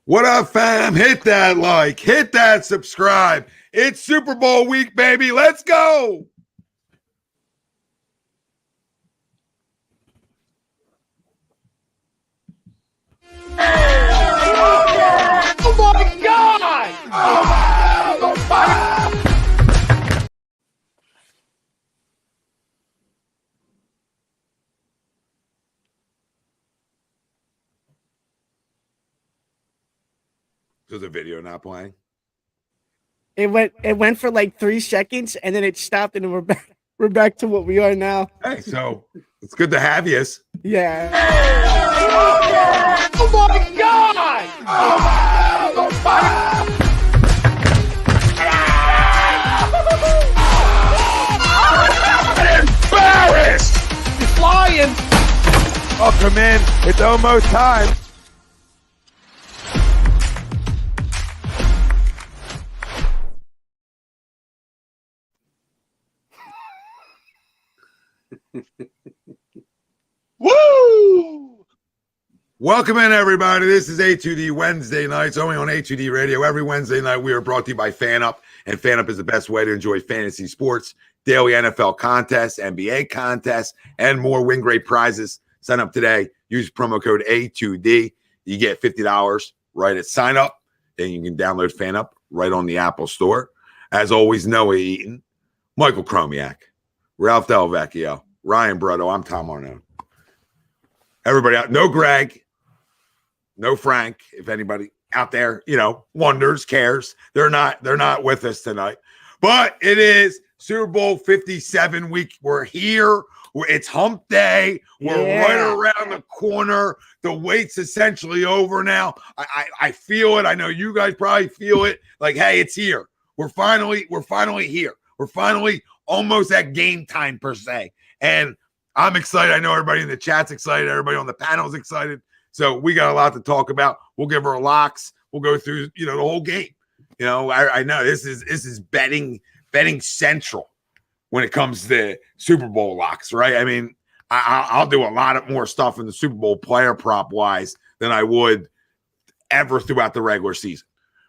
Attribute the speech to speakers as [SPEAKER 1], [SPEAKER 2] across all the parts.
[SPEAKER 1] What up, fam? Hit that like, hit that subscribe. It's Super Bowl week, baby. Let's go.
[SPEAKER 2] Oh my God! Oh my!
[SPEAKER 1] There's a video not playing.
[SPEAKER 3] It went for like 3 seconds and then it stopped and we're back to what we are now.
[SPEAKER 1] Hey, so it's good to have you.
[SPEAKER 3] Yeah.
[SPEAKER 2] Oh my God! Oh my!
[SPEAKER 1] Embarrassed!
[SPEAKER 2] He's flying!
[SPEAKER 1] Welcome in. It's almost time.
[SPEAKER 2] Woo!
[SPEAKER 1] Welcome in, everybody. This is A2D Wednesday nights, only on A2D Radio. Every Wednesday night, we are brought to you by FanUp, and FanUp is the best way to enjoy fantasy sports, daily NFL contests, NBA contests, and more. Win great prizes. Sign up today. Use promo code A2D. You get $50 right at sign up. Then you can download FanUp right on the Apple Store. As always, Noah Eaton, Michael Chromiak, Ralph Del Vecchio, Ryan Brutto. I'm Tom Arnone. Everybody out. No Greg. No Frank. If anybody out there, wonders, cares. They're not with us tonight. But it is Super Bowl 57 week. We're here. It's hump day. We're right around the corner. The wait's essentially over now. I feel it. I know you guys probably feel it. Like, hey, it's here. We're finally here. We're finally almost at game time per se. And I'm excited. I know everybody in the chat's excited. Everybody on the panel's excited. So we got a lot to talk about. We'll give our locks. We'll go through, the whole game. I know this is betting central when it comes to Super Bowl locks, right? I mean, I'll do a lot of more stuff in the Super Bowl player prop wise than I would ever throughout the regular season,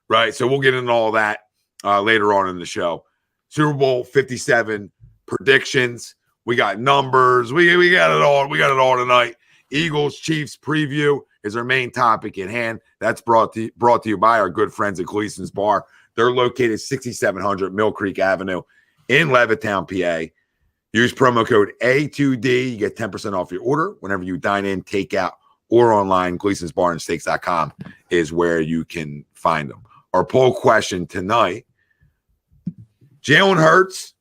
[SPEAKER 1] right? So we'll get into all that later on in the show. Super Bowl 57 predictions. We got numbers. We got it all. We got it all tonight. Eagles Chiefs preview is our main topic at hand. That's brought to you by our good friends at Gleason's Bar. They're located 6700 Mill Creek Avenue in Levittown, PA. Use promo code A2D. You get 10% off your order whenever you dine in, take out, or online. Gleason'sBarandSteaks.com is where you can find them. Our poll question tonight: Jalen Hurts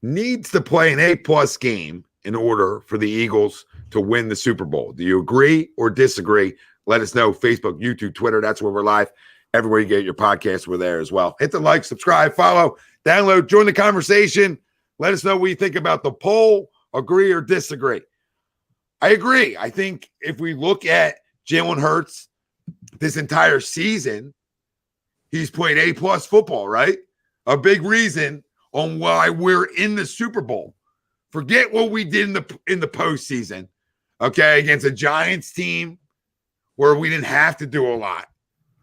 [SPEAKER 1] needs to play an A+ game in order for the Eagles to win the Super Bowl. Do you agree or disagree? Let us know. Facebook, YouTube, Twitter. That's where we're live. Everywhere you get your podcasts, we're there as well. Hit the like, subscribe, follow, download, join the conversation. Let us know what you think about the poll. Agree or disagree? I agree. I think if we look at Jalen Hurts this entire season, he's played A+ football, right? A big reason on why we're in the Super Bowl. Forget what we did in the postseason, okay, against a Giants team where we didn't have to do a lot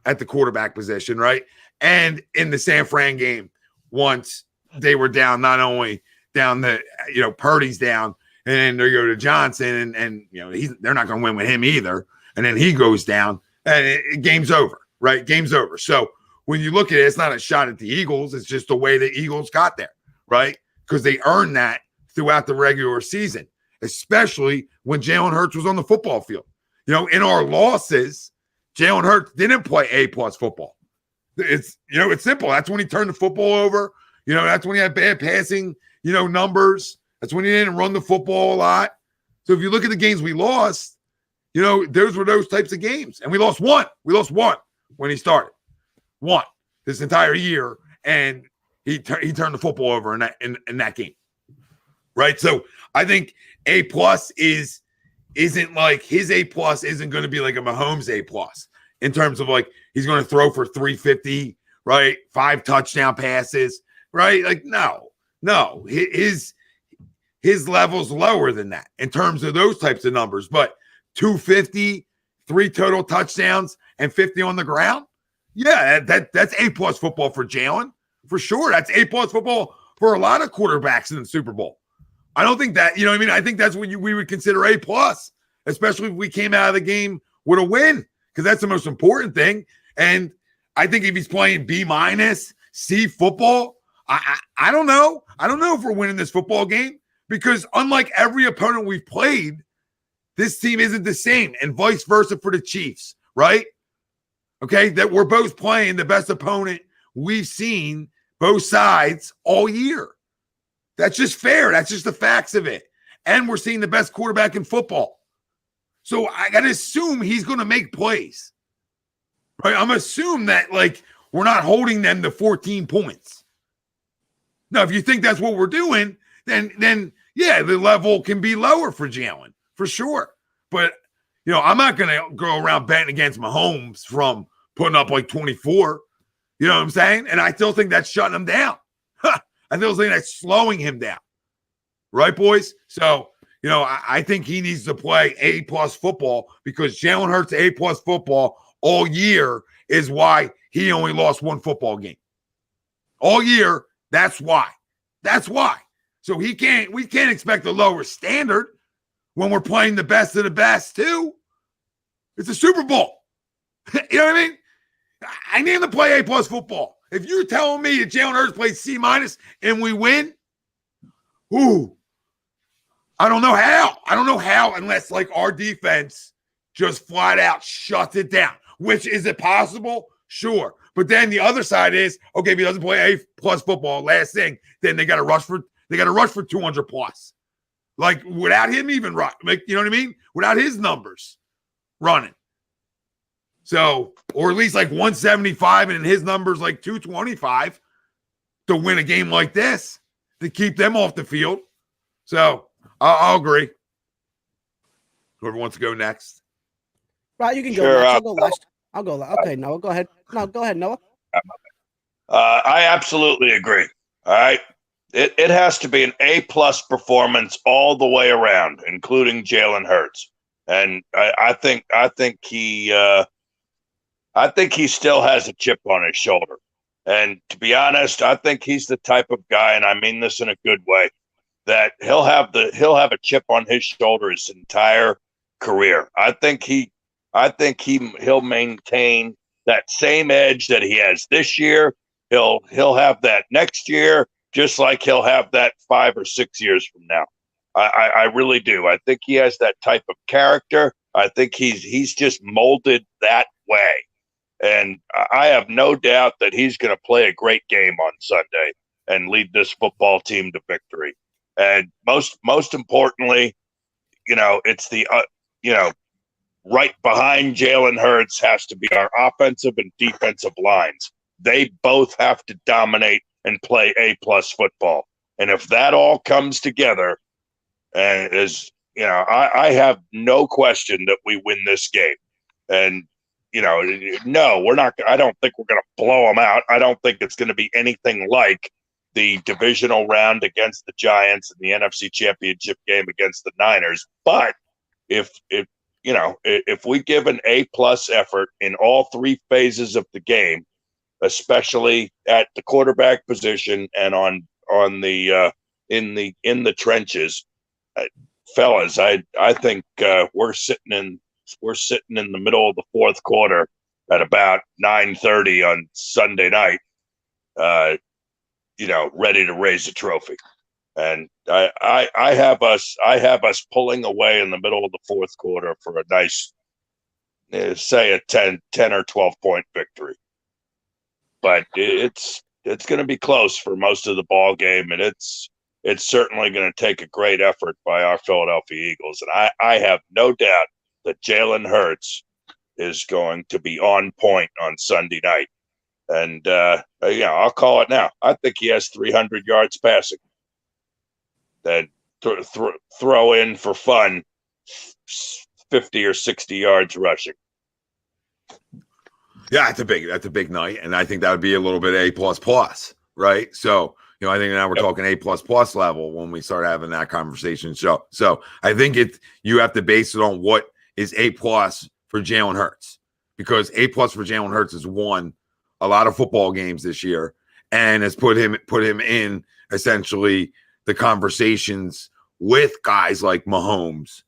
[SPEAKER 1] at the quarterback position, right? And in the San Fran game, once they were down, not only down Purdy's down, and then they go to Johnson, and they're not going to win with him either. And then he goes down, and game's over, right? Game's over. So when you look at it, it's not a shot at the Eagles. It's just the way the Eagles got there, right? Because they earned that throughout the regular season, especially when Jalen Hurts was on the football field. In our losses, Jalen Hurts didn't play A+ football. It's simple. That's when he turned the football over. That's when he had bad passing, numbers. That's when he didn't run the football a lot. So if you look at the games we lost, those were those types of games. And we lost one. We lost one when he started. One this entire year, and he turned the football over in that game. Right. So I think A+ isn't like his A+ isn't going to be like a Mahomes A+ in terms of like he's going to throw for 350, right? 5 touchdown passes, right? Like, no, his level's lower than that in terms of those types of numbers. But 250, 3 total touchdowns, and 50 on the ground, yeah, that's A-plus football for Jalen, for sure. That's A-plus football for a lot of quarterbacks in the Super Bowl. I don't think that, you know what I mean? I think that's what we would consider A-plus, especially if we came out of the game with a win, because that's the most important thing. And I think if he's playing B-, C football, I don't know. I don't know if we're winning this football game, because unlike every opponent we've played, this team isn't the same, and vice versa for the Chiefs, right? Okay, that we're both playing the best opponent we've seen, both sides, all year. That's just fair. That's just the facts of it. And we're seeing the best quarterback in football. So I got to assume he's going to make plays. Right? I'm assuming that, like, we're not holding them to 14 points. Now, if you think that's what we're doing, then yeah, the level can be lower for Jalen, for sure. But, you know, I'm not going to go around betting against Mahomes from putting up like 24. You know what I'm saying? And I still think that's shutting him down. I still think that's slowing him down. Right, boys? So, you know, I think he needs to play A-plus football, because Jalen Hurts A-plus football all year is why he only lost one football game. All year, that's why. That's why. So we can't expect a lower standard when we're playing the best of the best too. It's a Super Bowl. You know what I mean? I need him to play A-plus football. If you're telling me that Jalen Hurts plays C- and we win, I don't know how. I don't know how, unless like our defense just flat out shuts it down. Which, is it possible? Sure. But then the other side is, okay, if he doesn't play A-plus football, last thing, then they got to rush for 200 plus. Like, without him even run, like, you know what I mean? Without his numbers running. So, or at least like 175, and his numbers like 225 to win a game like this, to keep them off the field. So I'll agree. Whoever wants to go next.
[SPEAKER 3] Right, you can go
[SPEAKER 2] Sure,
[SPEAKER 3] next. I'll go last. I'll go last. Okay, Noah, go ahead. No, go ahead, Noah.
[SPEAKER 2] I absolutely agree. All right. It has to be an A-plus performance all the way around, including Jalen Hurts. And I think he still has a chip on his shoulder. And to be honest, I think he's the type of guy, and I mean this in a good way, that he'll have a chip on his shoulder his entire career. I think he'll maintain that same edge that he has this year. He'll have that next year, just like he'll have that 5 or 6 years from now. I really do. I think he has that type of character. I think he's just molded that way. And I have no doubt that he's going to play a great game on Sunday and lead this football team to victory. And most importantly, you know, it's the right behind Jalen Hurts has to be our offensive and defensive lines. They both have to dominate and play A-plus football. And if that all comes together, and I have no question that we win this game. And, you know, no, we're not. I don't think we're going to blow them out. I don't think it's going to be anything like the divisional round against the Giants and the NFC Championship game against the Niners. But if we give an A-plus effort in all three phases of the game, especially at the quarterback position and on the in the trenches, fellas, I think we're sitting in the middle of the fourth quarter at about 9:30 on Sunday night, ready to raise a trophy. And I have us pulling away in the middle of the fourth quarter for a nice, say a 10 or 12 point victory. But it's going to be close for most of the ball game, and it's certainly going to take a great effort by our Philadelphia Eagles. And I have no doubt that Jalen Hurts is going to be on point on Sunday night. And, I'll call it now. I think he has 300 yards passing. Then throw in for fun 50 or 60 yards rushing.
[SPEAKER 1] Yeah, that's a big night. And I think that would be a little bit A++, right? So, I think now we're talking A++ level when we start having that conversation. So I think you have to base it on what is A+ for Jalen Hurts, because A+ for Jalen Hurts has won a lot of football games this year and has put him in essentially the conversations with guys like Mahomes,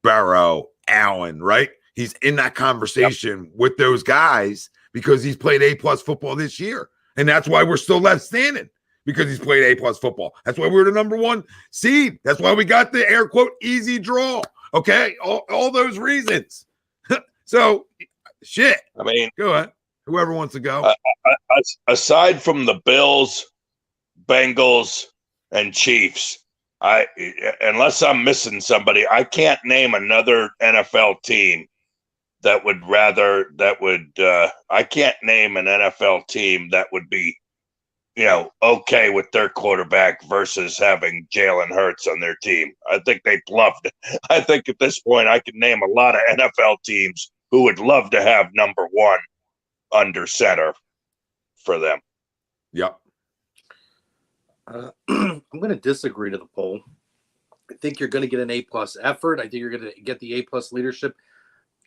[SPEAKER 1] Burrow, Allen, right? He's in that conversation with those guys because he's played A+ football this year. And that's why we're still left standing, because he's played A+ football. That's why we're the number 1 seed. That's why we got the air quote easy draw. Okay. All those reasons. So shit.
[SPEAKER 2] I mean,
[SPEAKER 1] go ahead. Whoever wants to go.
[SPEAKER 2] Aside from the Bills, Bengals, and Chiefs, unless I'm missing somebody, I can't name another NFL team I can't name an NFL team that would be, okay with their quarterback versus having Jalen Hurts on their team. I think they'd love to. I think at this point I can name a lot of NFL teams who would love to have number 1 under center for them.
[SPEAKER 1] Yep.
[SPEAKER 4] I'm going to disagree to the poll. I think you're going to get an A+ effort. I think you're going to get the A+ leadership.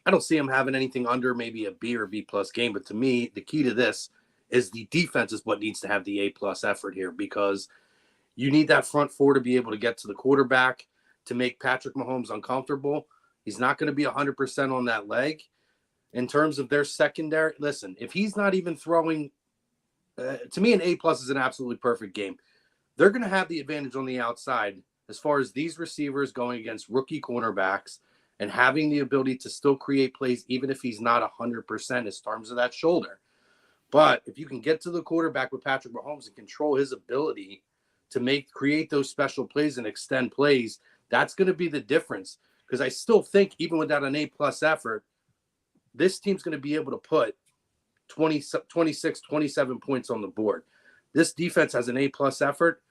[SPEAKER 4] I don't see him having anything under maybe a B or B+ game. But to me, the key to this is the defense is what needs to have the A+ effort here, because you need that front 4 to be able to get to the quarterback, to make Patrick Mahomes uncomfortable. He's not going to be 100% on that leg. In terms of their secondary, listen, if he's not even throwing, to me, an A+ is an absolutely perfect game. They're going to have the advantage on the outside as far as these receivers going against rookie cornerbacks and having the ability to still create plays, even if he's not 100% in terms of that shoulder. But if you can get to the quarterback with Patrick Mahomes and control his ability to create those special plays and extend plays, that's going to be the difference. Because I still think even without an A+ effort, this team's going to be able to put 26, 27 points on the board. This defense has an A+ effort.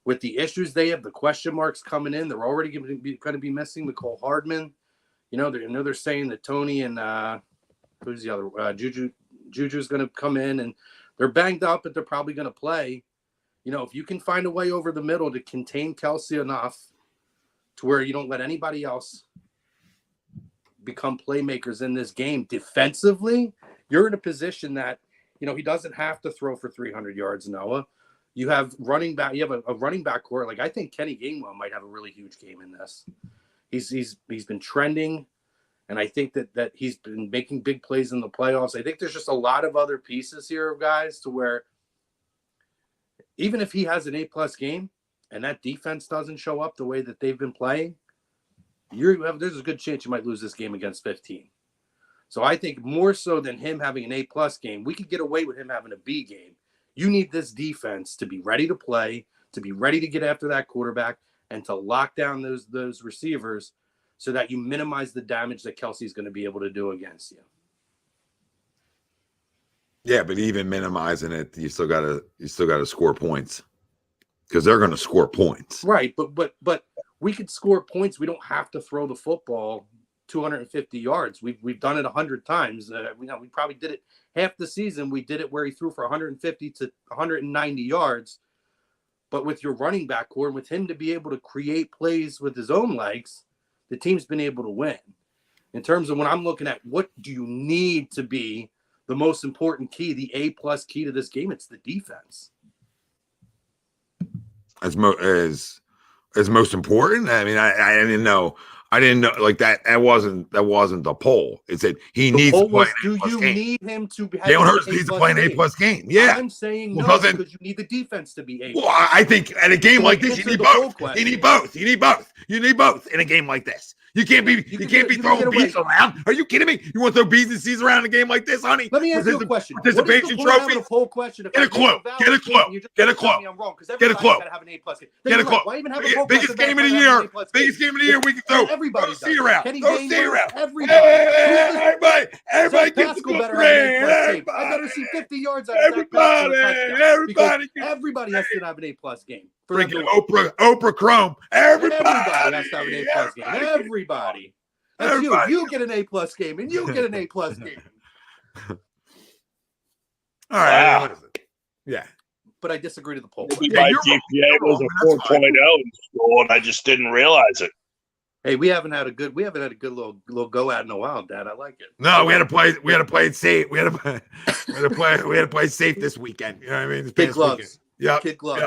[SPEAKER 4] With the issues they have, the question marks coming in, they're already going to be missing Mecole Hardman. They're saying that Tony and who's the other? Juju's going to come in, and they're banged up, but they're probably going to play. If you can find a way over the middle to contain Kelce enough to where you don't let anybody else become playmakers in this game defensively, you're in a position that, he doesn't have to throw for 300 yards, Noah. You have running back. You have a running back core. Like, I think Kenny Gainwell might have a really huge game in this. He's been trending, and I think that he's been making big plays in the playoffs. I think there's just a lot of other pieces here, guys, to where even if he has an A+ game and that defense doesn't show up the way that they've been playing, there's a good chance you might lose this game against 15. So I think more so than him having an A+ game, we could get away with him having a B game. You need this defense to be ready to play, to be ready to get after that quarterback, and to lock down those receivers so that you minimize the damage that Kelce's going to be able to do against you.
[SPEAKER 1] Yeah, but even minimizing it, you still gotta score points, because they're going to score points.
[SPEAKER 4] Right, but we could score points. We don't have to throw the football 250 yards. We've done it 100 times. We probably did it half the season. We did it where he threw for 150 to 190 yards. But with your running back core, with him to be able to create plays with his own legs, the team's been able to win. In terms of when I'm looking at what do you need to be the most important key, the A+ key to this game, it's the defense.
[SPEAKER 1] As most important. I mean, I didn't know. I didn't know, like, that wasn't the poll. It said he needs to play an A+ game.
[SPEAKER 4] Need him to have
[SPEAKER 1] Jalen Hurts needs to play an A+ game. Yeah.
[SPEAKER 4] I'm saying no, because you need the defense to be A+.
[SPEAKER 1] Well, I think at a game like this, you need both. You need both. You need both in a game like this. You can't be throwing beats around. Are you kidding me? You want to throw bees and C's around in a game like this, honey?
[SPEAKER 4] Let me ask you a question.
[SPEAKER 1] Participation trophy. Get a clue. Get a clue. Get a clue. Get a clue. Get a clue. Biggest game of the year. Biggest game of the year. We can throw.
[SPEAKER 4] Everybody
[SPEAKER 1] see around. Throw C around.
[SPEAKER 4] Everybody
[SPEAKER 1] gets the grade.
[SPEAKER 4] I better see 50 yards out of that. Everybody has to have an A+ game.
[SPEAKER 1] Freaking Oprah Chrome. Everybody
[SPEAKER 4] has to have an A+ game. Everybody. That's you get an A+ game, and you get an A+ game.
[SPEAKER 1] All right. What is it? Yeah.
[SPEAKER 4] But I disagree to the poll.
[SPEAKER 2] My GPA was a 4.0 in school, and I just didn't realize it.
[SPEAKER 4] Hey, we haven't had a good little go at in a while, Dad. I like it.
[SPEAKER 1] No, we had to play it safe. We had to play safe this weekend. You know what I mean? This
[SPEAKER 4] Kid
[SPEAKER 1] past
[SPEAKER 4] gloves.
[SPEAKER 1] weekend. Yep.
[SPEAKER 4] Kid gloves.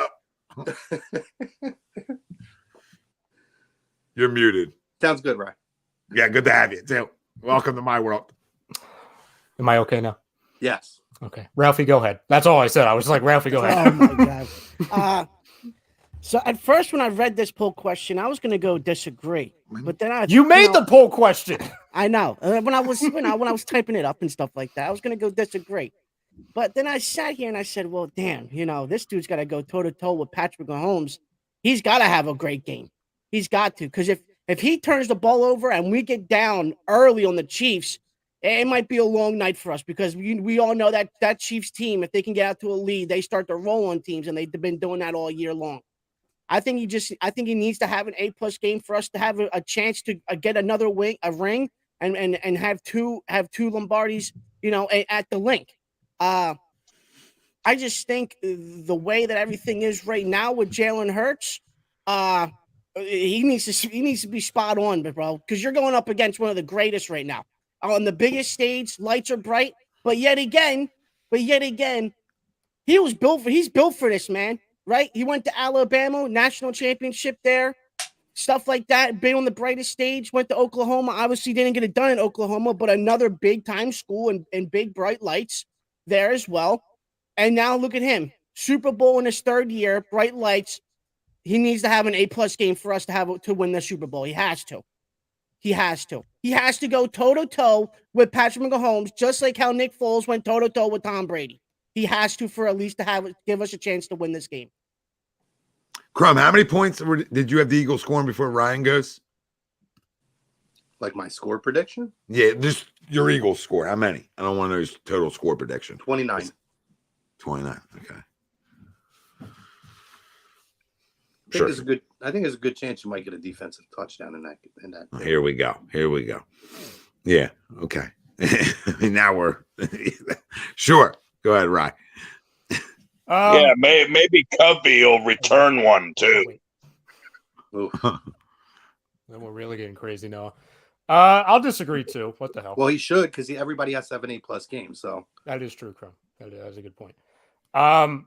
[SPEAKER 1] Yep. You're muted.
[SPEAKER 4] Sounds good, Ryan.
[SPEAKER 1] Yeah, good to have you too. Welcome to my world.
[SPEAKER 5] Am I okay now?
[SPEAKER 4] Yes.
[SPEAKER 5] Okay. Ralphie, go ahead. That's all I said. I was like, Ralphie, go ahead.
[SPEAKER 3] Oh my god. So at first, when I read this poll question, I was gonna go disagree, but then
[SPEAKER 5] You made the poll question.
[SPEAKER 3] I know when I was typing it up and stuff like that, I was gonna go disagree, but then I sat here and I said, well, damn, this dude's got to go toe to toe with Patrick Mahomes. He's got to have a great game. He's got to, because if he turns the ball over and we get down early on the Chiefs, it might be a long night for us, because we all know that Chiefs team, if they can get out to a lead, they start to roll on teams, and they've been doing that all year long. I think he needs to have an A+ game for us to have a chance to get another ring, and have two Lombardis, at the link. I just think the way that everything is right now with Jalen Hurts, he needs to be spot on, bro, because you're going up against one of the greatest right now on the biggest stage. Lights are bright, but yet again, he's built for this, man. Right? He went to Alabama, national championship there, stuff like that. Been on the brightest stage. Went to Oklahoma. Obviously, didn't get it done in Oklahoma, but another big time school and big bright lights there as well. And now look at him, Super Bowl in his third year, bright lights. He needs to have an A+ game for us to win the Super Bowl. He has to. He has to go toe to toe with Patrick Mahomes, just like how Nick Foles went toe to toe with Tom Brady. He has to, for at least to give us a chance to win this game.
[SPEAKER 1] Crumb, how many points did you have the Eagles scoring before Ryan goes?
[SPEAKER 4] Like my score prediction?
[SPEAKER 1] Yeah, just your Eagles score. How many? I don't want to know his total score prediction.
[SPEAKER 4] 29.
[SPEAKER 1] 29. Okay.
[SPEAKER 4] I think there's a good chance you might get a defensive touchdown in that.
[SPEAKER 1] Here we go. Yeah. Okay. Now we're sure. Go ahead, Ryan.
[SPEAKER 2] Yeah, maybe Covey will return one too.
[SPEAKER 5] Then we're really getting crazy now. I'll disagree too. What the hell?
[SPEAKER 4] Well, he should, because everybody has to have an A+ game. So
[SPEAKER 5] that is true, Crum. That's a good point. I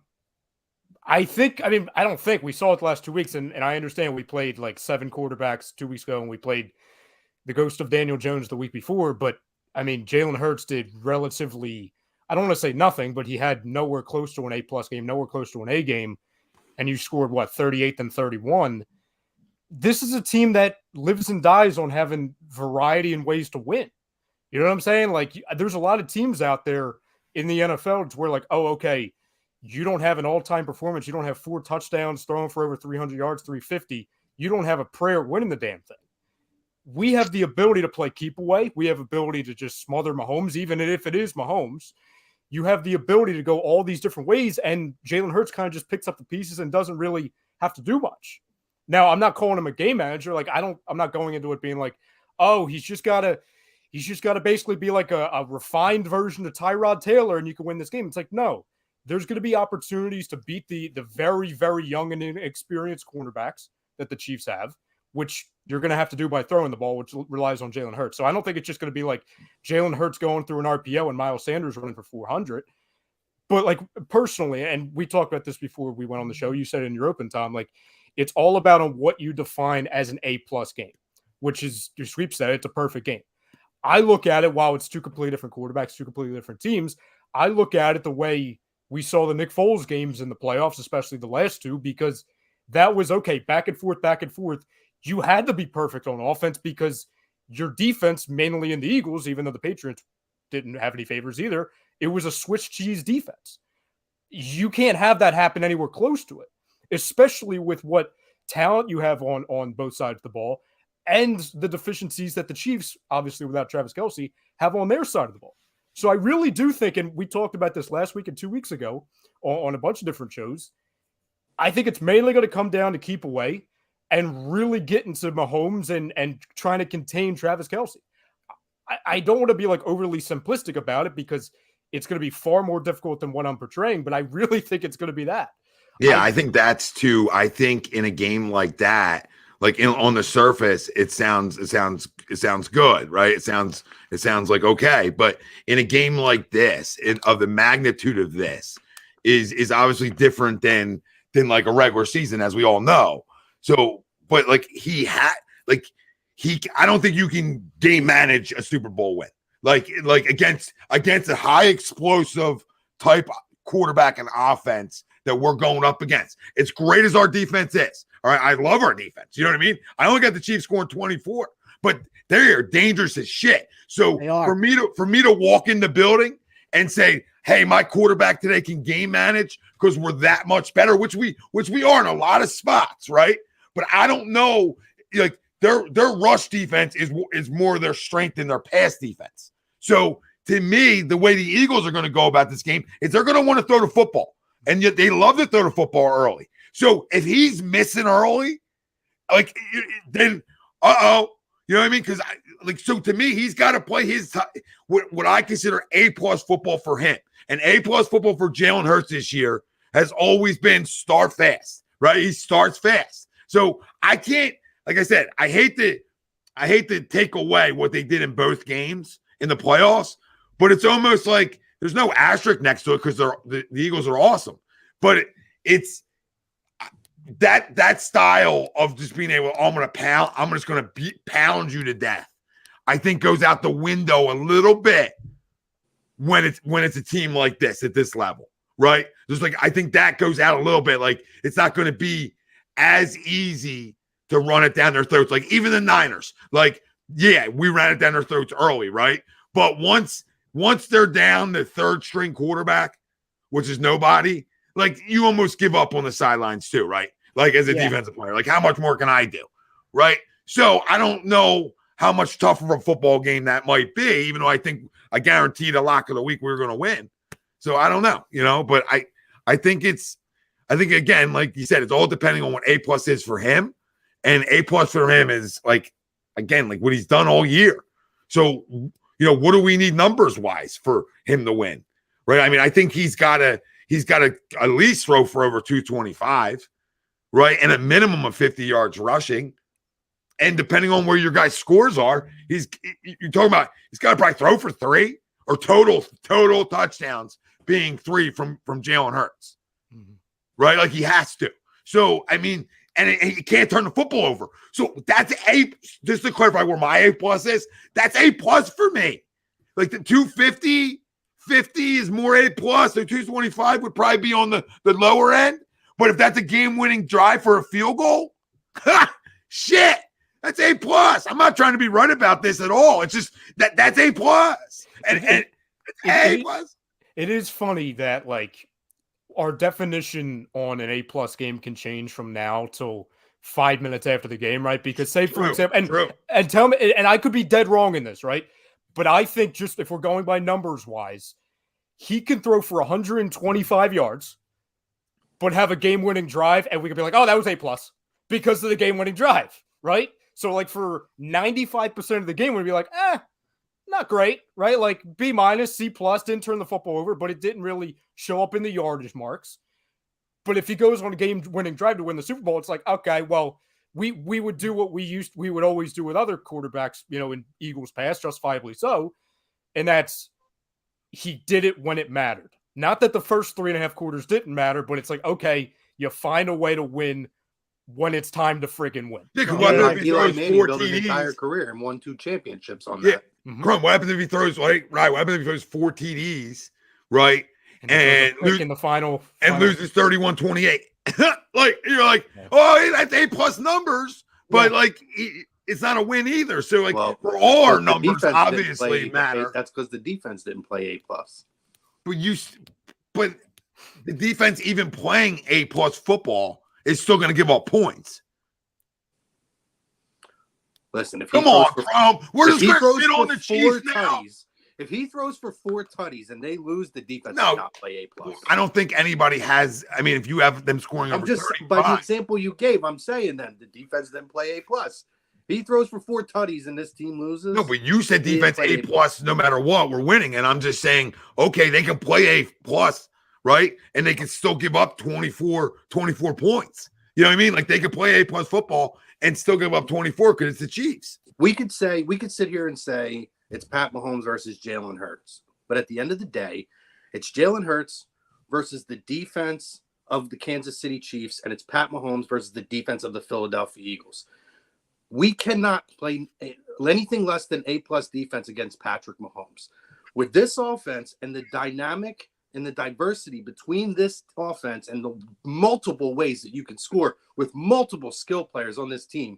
[SPEAKER 5] don't think we saw it the last 2 weeks, and I understand we played like 7 quarterbacks 2 weeks ago, and we played the ghost of Daniel Jones the week before. But I mean, Jalen Hurts did relatively, I don't want to say nothing, but he had nowhere close to an A+ game, nowhere close to an A game, and you scored 38th and 31. This is a team that lives and dies on having variety and ways to win. You know what I'm saying? Like, there's a lot of teams out there in the NFL to where, like, oh, okay, you don't have an all-time performance. You don't have 4 touchdowns, throwing for over 300 yards, 350. You don't have a prayer winning the damn thing. We have the ability to play keep away. We have ability to just smother Mahomes, even if it is Mahomes. You have the ability to go all these different ways, and Jalen Hurts kind of just picks up the pieces and doesn't really have to do much. Now, I'm not calling him a game manager. Like, I'm not going into it being like, oh, he's just got to basically be like a refined version of Tyrod Taylor and you can win this game. It's like, no, there's going to be opportunities to beat the very, very young and inexperienced cornerbacks that the Chiefs have, which you're going to have to do by throwing the ball, which relies on Jalen Hurts. So I don't think it's just going to be like Jalen Hurts going through an RPO and Miles Sanders running for 400. But like personally, and we talked about this before we went on the show, you said in your open, Tom, like it's all about on what you define as an A+ game, which is, your sweep said, it's a perfect game. I look at it, while it's 2 completely different quarterbacks, 2 completely different teams, I look at it the way we saw the Nick Foles games in the playoffs, especially the last 2, because that was okay, back and forth. You had to be perfect on offense because your defense, mainly in the Eagles, even though the Patriots didn't have any favors either, it was a Swiss cheese defense. You can't have that happen anywhere close to it, especially with what talent you have on both sides of the ball and the deficiencies that the Chiefs, obviously without Travis Kelce, have on their side of the ball. So I really do think, and we talked about this last week and 2 weeks ago on a bunch of different shows, I think it's mainly going to come down to keep away and really get into Mahomes and trying to contain Travis Kelce. I don't want to be like overly simplistic about it because it's going to be far more difficult than what I'm portraying, but I really think it's going to be that.
[SPEAKER 1] Yeah, I think that's too. I think in a game like that, like on the surface, it sounds good, right? It sounds like okay, but in a game like this, of the magnitude of this, is obviously different than like a regular season, as we all know. So, but like I don't think you can game manage a Super Bowl win, like against a high explosive type quarterback and offense that we're going up against. As great as our defense is, all right, I love our defense. You know what I mean? I only got the Chiefs scoring 24, but they're dangerous as shit. So for me to walk in the building and say, hey, my quarterback today can game manage because we're that much better, which we are in a lot of spots, right? But I don't know, like their rush defense is more their strength than their pass defense. So to me, the way the Eagles are going to go about this game is they're going to want to throw the football, and yet they love to throw the football early. So if he's missing early, like then you know what I mean? Because so to me, he's got to play his what I consider A+ football for him. And A+ football for Jalen Hurts this year has always been start fast, right? He starts fast. So I can't, like I said, I hate to take away what they did in both games in the playoffs, but it's almost like there's no asterisk next to it because the Eagles are awesome. But it's that style of just being able, I'm just going to pound you to death, I think goes out the window a little bit when it's a team like this at this level, right? Just like I think that goes out a little bit. Like it's not going to be as easy to run it down their throats. Like even the Niners, like yeah, we ran it down their throats early, right? But once they're down the third string quarterback, which is nobody, like you almost give up on the sidelines too, right? Like as a defensive player, like how much more can I do, right? So I don't know how much tougher of a football game that might be, even though I guaranteed a lock of the week we were going to win. So I don't know, but I think again, like you said, it's all depending on what A+ is for him, and A+ for him is like, again, like what he's done all year. So, what do we need numbers wise for him to win, right? I mean, I think he's got to at least throw for over 225, right? And a minimum of 50 yards rushing. And depending on where your guys' scores are, you're talking about he's got to probably throw for 3 or total touchdowns being 3 from Jalen Hurts, right? Like he has to. So, I mean, and he can't turn the football over. So that's just to clarify where my A+ is, that's A+ for me. Like the 250 is more A+, so 225 would probably be on the lower end. But if that's a game-winning drive for a field goal, shit, that's A+. I'm not trying to be right about this at all. It's just that's A+. And A+.
[SPEAKER 5] It is funny that like our definition on an A+ game can change from now till 5 minutes after the game, right? Because say for example, and tell me, and I could be dead wrong in this, right? But I think just if we're going by numbers wise, he can throw for 125 yards, but have a game-winning drive, and we could be like, oh, that was A+ because of the game-winning drive, right? So like for 95% of the game, we'd be like, not great, right? Like B-, C+, didn't turn the football over, but it didn't really show up in the yardage marks. But if he goes on a game-winning drive to win the Super Bowl, it's like, okay, well, we would do what we would always do with other quarterbacks, in Eagles past, justifiably so. And that's he did it when it mattered. Not that the first 3.5 quarters didn't matter, but it's like, okay, you find a way to win when it's time to friggin' win.
[SPEAKER 1] Yeah, what happens if he throws 4
[SPEAKER 4] built
[SPEAKER 1] TDs?
[SPEAKER 4] His entire career and won 2 championships on that.
[SPEAKER 1] What happens if he throws what happens if he throws 4 TDs, right? And
[SPEAKER 5] in the final
[SPEAKER 1] loses 31-28. Like you're like, oh, that's A+ numbers, but like it's not a win either. So like for all our numbers, obviously matter.
[SPEAKER 4] That's because the defense didn't play A+.
[SPEAKER 1] But the defense, even playing A+ football, is still going to give up points.
[SPEAKER 4] Listen,
[SPEAKER 1] Come on, Crum. We're just going to sit on the Chiefs now.
[SPEAKER 4] If he throws for 4 tutties and they lose, the defense does not play A+.
[SPEAKER 1] I don't think anybody has. I mean, if you have them scoring over 35.
[SPEAKER 4] By the example you gave, I'm saying then the defense didn't play A+. He throws for 4 tutties and this team loses.
[SPEAKER 1] No, but you said defense A+, no matter what, we're winning. And I'm just saying, okay, they can play A+, right? And they can still give up 24 points. You know what I mean? Like they could play A+ football and still give up 24 because it's the Chiefs.
[SPEAKER 4] We could sit here and say it's Pat Mahomes versus Jalen Hurts. But at the end of the day, it's Jalen Hurts versus the defense of the Kansas City Chiefs, and it's Pat Mahomes versus the defense of the Philadelphia Eagles. We cannot play anything less than A-plus defense against Patrick Mahomes. With this offense and the dynamic and the diversity between this offense and the multiple ways that you can score with multiple skill players on this team,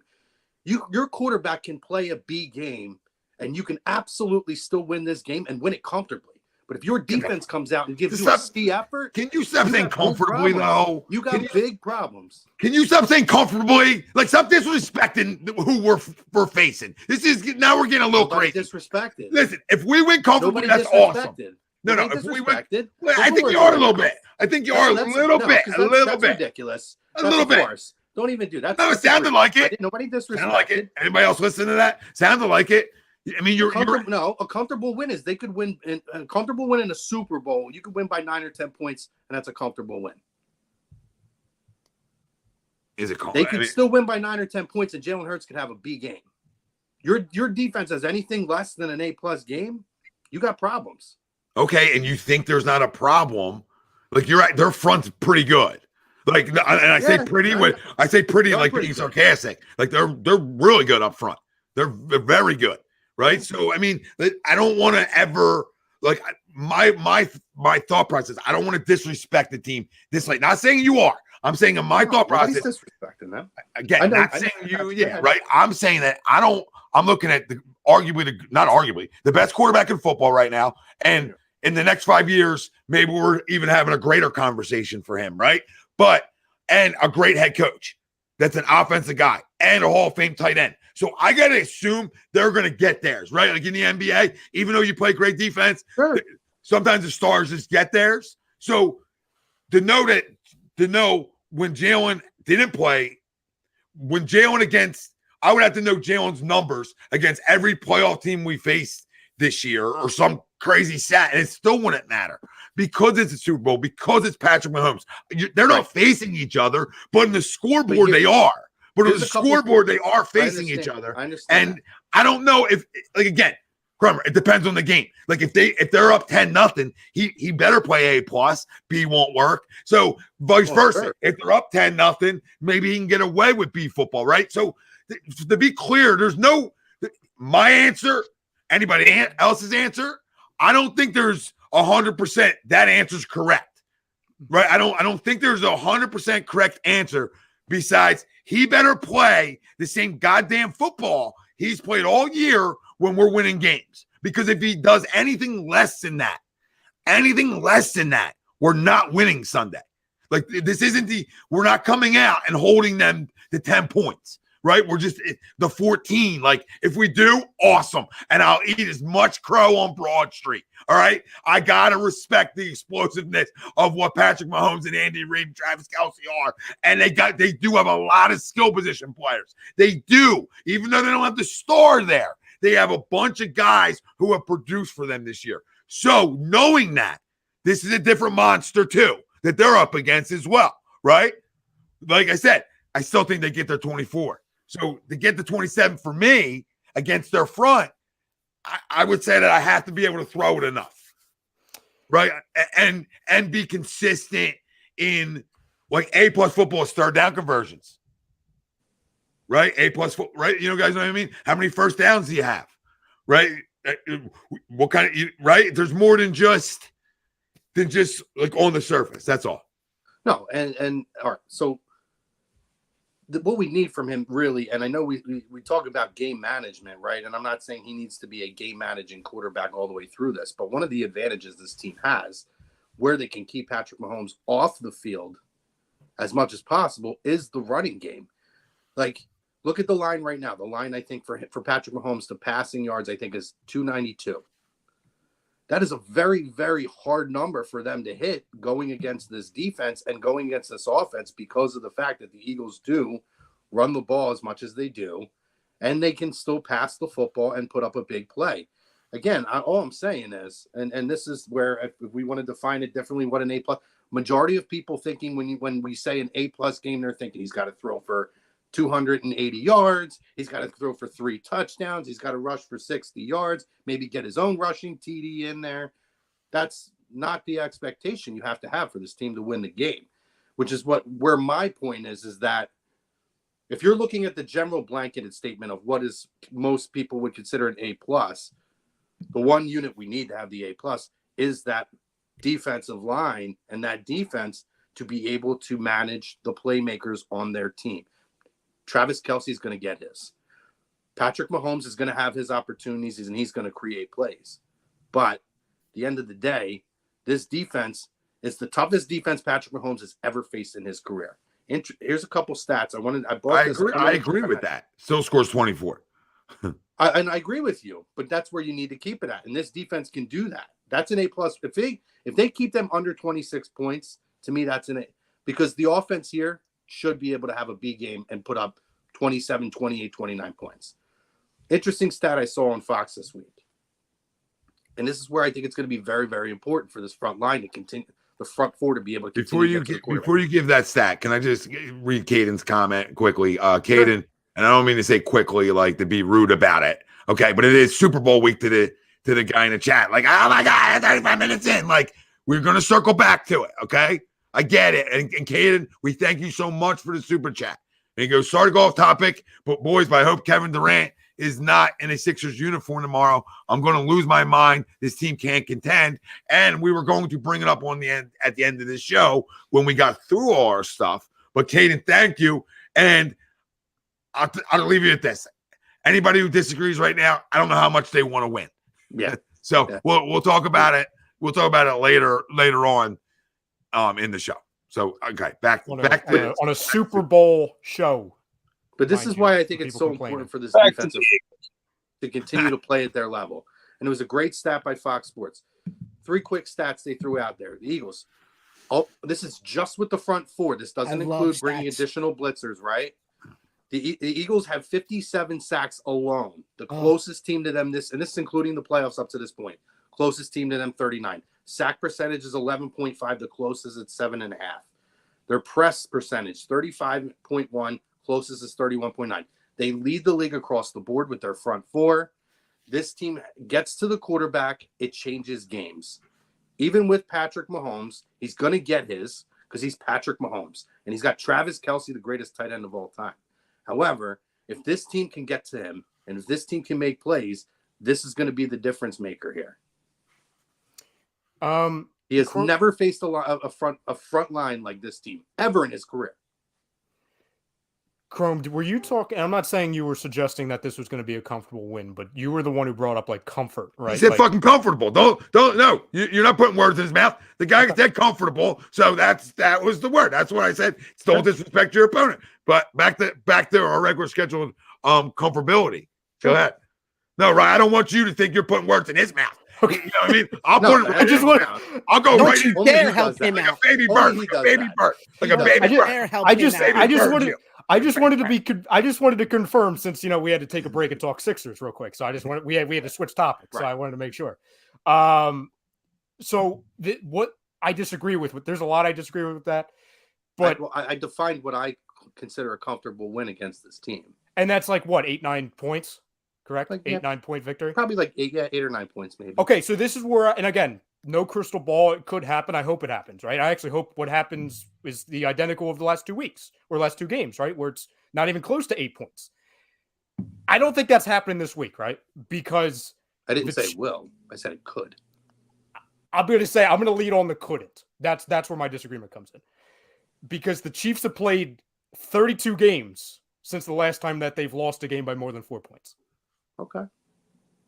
[SPEAKER 4] your quarterback can play a B game, and you can absolutely still win this game and win it comfortably. But if your defense comes out and gives you a C effort,
[SPEAKER 1] can you stop saying comfortably though?
[SPEAKER 4] You got big problems.
[SPEAKER 1] Can you stop saying comfortably? Like, stop disrespecting who we're facing. This is now we're getting a little crazy.
[SPEAKER 4] Disrespected.
[SPEAKER 1] Listen, if we win comfortably, that's awesome. No, if we win, I think you are a little bit. I think you are a little bit.
[SPEAKER 4] That's ridiculous.
[SPEAKER 1] A little bit.
[SPEAKER 4] Don't even do that.
[SPEAKER 1] No, it sounded like it.
[SPEAKER 4] Nobody disrespected.
[SPEAKER 1] Sounded like it. Anybody else listen to that? Sounded like it. I mean,
[SPEAKER 4] a comfortable win is they could win a comfortable win in a Super Bowl. You could win by 9 or 10 points, and that's a comfortable win.
[SPEAKER 1] Is it?
[SPEAKER 4] They could still win by 9 or 10 points, and Jalen Hurts could have a B game. Your defense has anything less than an A-plus game, you got problems.
[SPEAKER 1] Okay, and you think there's not a problem? Like, you're right. Their front's pretty good. Like, and I say pretty when I say pretty, like being sarcastic. Like they're really good up front. They're very good. Right. So, I mean, I don't want to ever like my thought process. I don't want to disrespect the team this late. Not saying you are. I'm saying in my thought process.
[SPEAKER 4] Disrespecting them.
[SPEAKER 1] Again, not saying you. Yeah. Right. I'm saying that I'm looking at not arguably the best quarterback in football right now. And in the next 5 years, maybe we're even having a greater conversation for him. Right. And a great head coach. That's an offensive guy and a Hall of Fame tight end. So I got to assume they're going to get theirs, right? Like in the NBA, even though you play great defense, sometimes the stars just get theirs. So to know when Jalen didn't play, I would have to know Jalen's numbers against every playoff team we faced this year or some crazy stat, and it still wouldn't matter because it's a Super Bowl, because it's Patrick Mahomes. They're not facing each other, but in the scoreboard they are. But on the scoreboard, they are facing each other.
[SPEAKER 4] I understand.
[SPEAKER 1] And I don't know if, like, again, Kramer, it depends on the game. Like, if they're up 10-0, he better play A+. B won't work. So vice versa. Sure. If they're up 10-0, maybe he can get away with B football, right? So to be clear, there's no my answer, anybody else's answer. I don't think there's 100% that answer's correct, right? I don't think there's 100% correct answer. Besides, he better play the same goddamn football he's played all year when we're winning games. Because if he does anything less than that, we're not winning Sunday. Like, this isn't we're not coming out and holding them to 10 points, right? We're just the 14. Like, if we do, awesome. And I'll eat as much crow on Broad Street. All right. I got to respect the explosiveness of what Patrick Mahomes and Andy Reid and Travis Kelce are. And they do have a lot of skill position players. They do, even though they don't have the star there. They have a bunch of guys who have produced for them this year. So knowing that, this is a different monster too, that they're up against as well. Right. Like I said, I still think they get their 24. So to get the 27 for me against their front, I would say that I have to be able to throw it enough, right? And be consistent in, like, A+ football is third down conversions, right? A+ football, right? You know, guys know what I mean? How many first downs do you have, right? What kind of, right? There's more than just like on the surface. That's all.
[SPEAKER 4] No, and all right, so what we need from him really, and I know we talk about game management, right? And I'm not saying he needs to be a game managing quarterback all the way through this, but one of the advantages this team has where they can keep Patrick Mahomes off the field as much as possible is the running game. Like, look at the line right now. The line, I think, for Patrick Mahomes to passing yards, I think, is 292. That is a very, very hard number for them to hit going against this defense and going against this offense because of the fact that the Eagles do run the ball as much as they do, and they can still pass the football and put up a big play. Again, all I'm saying is, and this is where if we want to define it differently, what an A+, majority of people thinking when we say an A+ game, they're thinking he's got to throw for 280 yards. He's got to throw for 3 touchdowns. He's got to rush for 60 yards, maybe get his own rushing TD in there. That's not the expectation you have to have for this team to win the game, which is where my point is that if you're looking at the general blanketed statement of what is most people would consider an A+, the one unit we need to have the A+ is that defensive line and that defense to be able to manage the playmakers on their team. Travis Kelce is going to get his. Patrick Mahomes is going to have his opportunities and he's going to create plays. But at the end of the day, this defense is the toughest defense Patrick Mahomes has ever faced in his career. Here's a couple stats.
[SPEAKER 1] I agree with that. Still scores 24.
[SPEAKER 4] And I agree with you, but that's where you need to keep it at. And this defense can do that. That's an A+. If they keep them under 26 points, to me, that's an A. Because the offense here should be able to have a B game and put up 27, 28, 29 points. Interesting stat I saw on Fox this week. And this is where I think it's going to be very, very important for this front line to continue, the front four to be able to continue.
[SPEAKER 1] Before you give that stat, can I just read Caden's comment quickly? Caden, and I don't mean to say quickly like to be rude about it, okay, but it is Super Bowl week to the guy in the chat. Like, oh my God, 35 minutes in. Like, we're going to circle back to it, okay? I get it. And Caden, we thank you so much for the super chat. And he goes, sorry to go off topic, but boys, I hope Kevin Durant is not in a Sixers uniform tomorrow. I'm going to lose my mind. This team can't contend. And we were going to bring it up at the end of this show when we got through all our stuff. But Caden, thank you. And I'll leave you at this. Anybody who disagrees right now, I don't know how much they want to win.
[SPEAKER 4] Yeah.
[SPEAKER 1] So yeah. We'll talk about it. We'll talk about it later on in the show. So okay, back to
[SPEAKER 5] on a Super Bowl show.
[SPEAKER 4] But this is why I think it's so important for this defensive to continue to play at their level. And it was a great stat by Fox Sports. 3 quick stats they threw out there. The Eagles. Oh, this is just with the front four. This doesn't include bringing additional blitzers, right? The Eagles have 57 sacks alone. The closest team to them, and this is including the playoffs up to this point. Closest team to them, 39. Sack percentage is 11.5. The closest is 7.5. Their press percentage, 35.1. Closest is 31.9. They lead the league across the board with their front four. This team gets to the quarterback. It changes games. Even with Patrick Mahomes, he's going to get his because he's Patrick Mahomes. And he's got Travis Kelce, the greatest tight end of all time. However, if this team can get to him and if this team can make plays, this is going to be the difference maker here. He has never faced a front line like this team ever in his career.
[SPEAKER 5] Chrome, were you talking? I'm not saying you were suggesting that this was going to be a comfortable win, but you were the one who brought up like comfort, right?
[SPEAKER 1] He said fucking comfortable. Don't no. You're not putting words in his mouth. The guy said comfortable, so that was the word. That's what I said. Don't disrespect your opponent. But back to our regular scheduled comfortability. Go ahead. No, right. I don't want you to think you're putting words in his mouth. Okay. You know what I mean? I'll put it right in his mouth. I'll go
[SPEAKER 3] don't
[SPEAKER 1] right
[SPEAKER 3] you
[SPEAKER 1] in.
[SPEAKER 3] dare help him out.
[SPEAKER 1] Like a baby bird. Like a baby bird. Like a baby bird.
[SPEAKER 5] I just wanted to confirm since we had to take a break and talk Sixers real quick. So we had to switch topics. Right. So I wanted to make sure. What I disagree with, there's a lot I disagree with that. But
[SPEAKER 4] I defined what I consider a comfortable win against this team.
[SPEAKER 5] And that's like what, 8-9 points? Correct?
[SPEAKER 4] Like,
[SPEAKER 5] 8-9 point victory?
[SPEAKER 4] Probably like 8 or 9 points maybe.
[SPEAKER 5] Okay, so this is where, and again, no crystal ball. It could happen. I hope it happens, right? I actually hope what happens is the identical of the last 2 weeks or last 2 games, right? Where it's not even close to 8 points. I don't think that's happening this week, right? Because
[SPEAKER 4] I didn't say it will. I said it could.
[SPEAKER 5] I'm going to lead on the couldn't. That's where my disagreement comes in. Because the Chiefs have played 32 games since the last time that they've lost a game by more than 4 points.
[SPEAKER 4] Okay.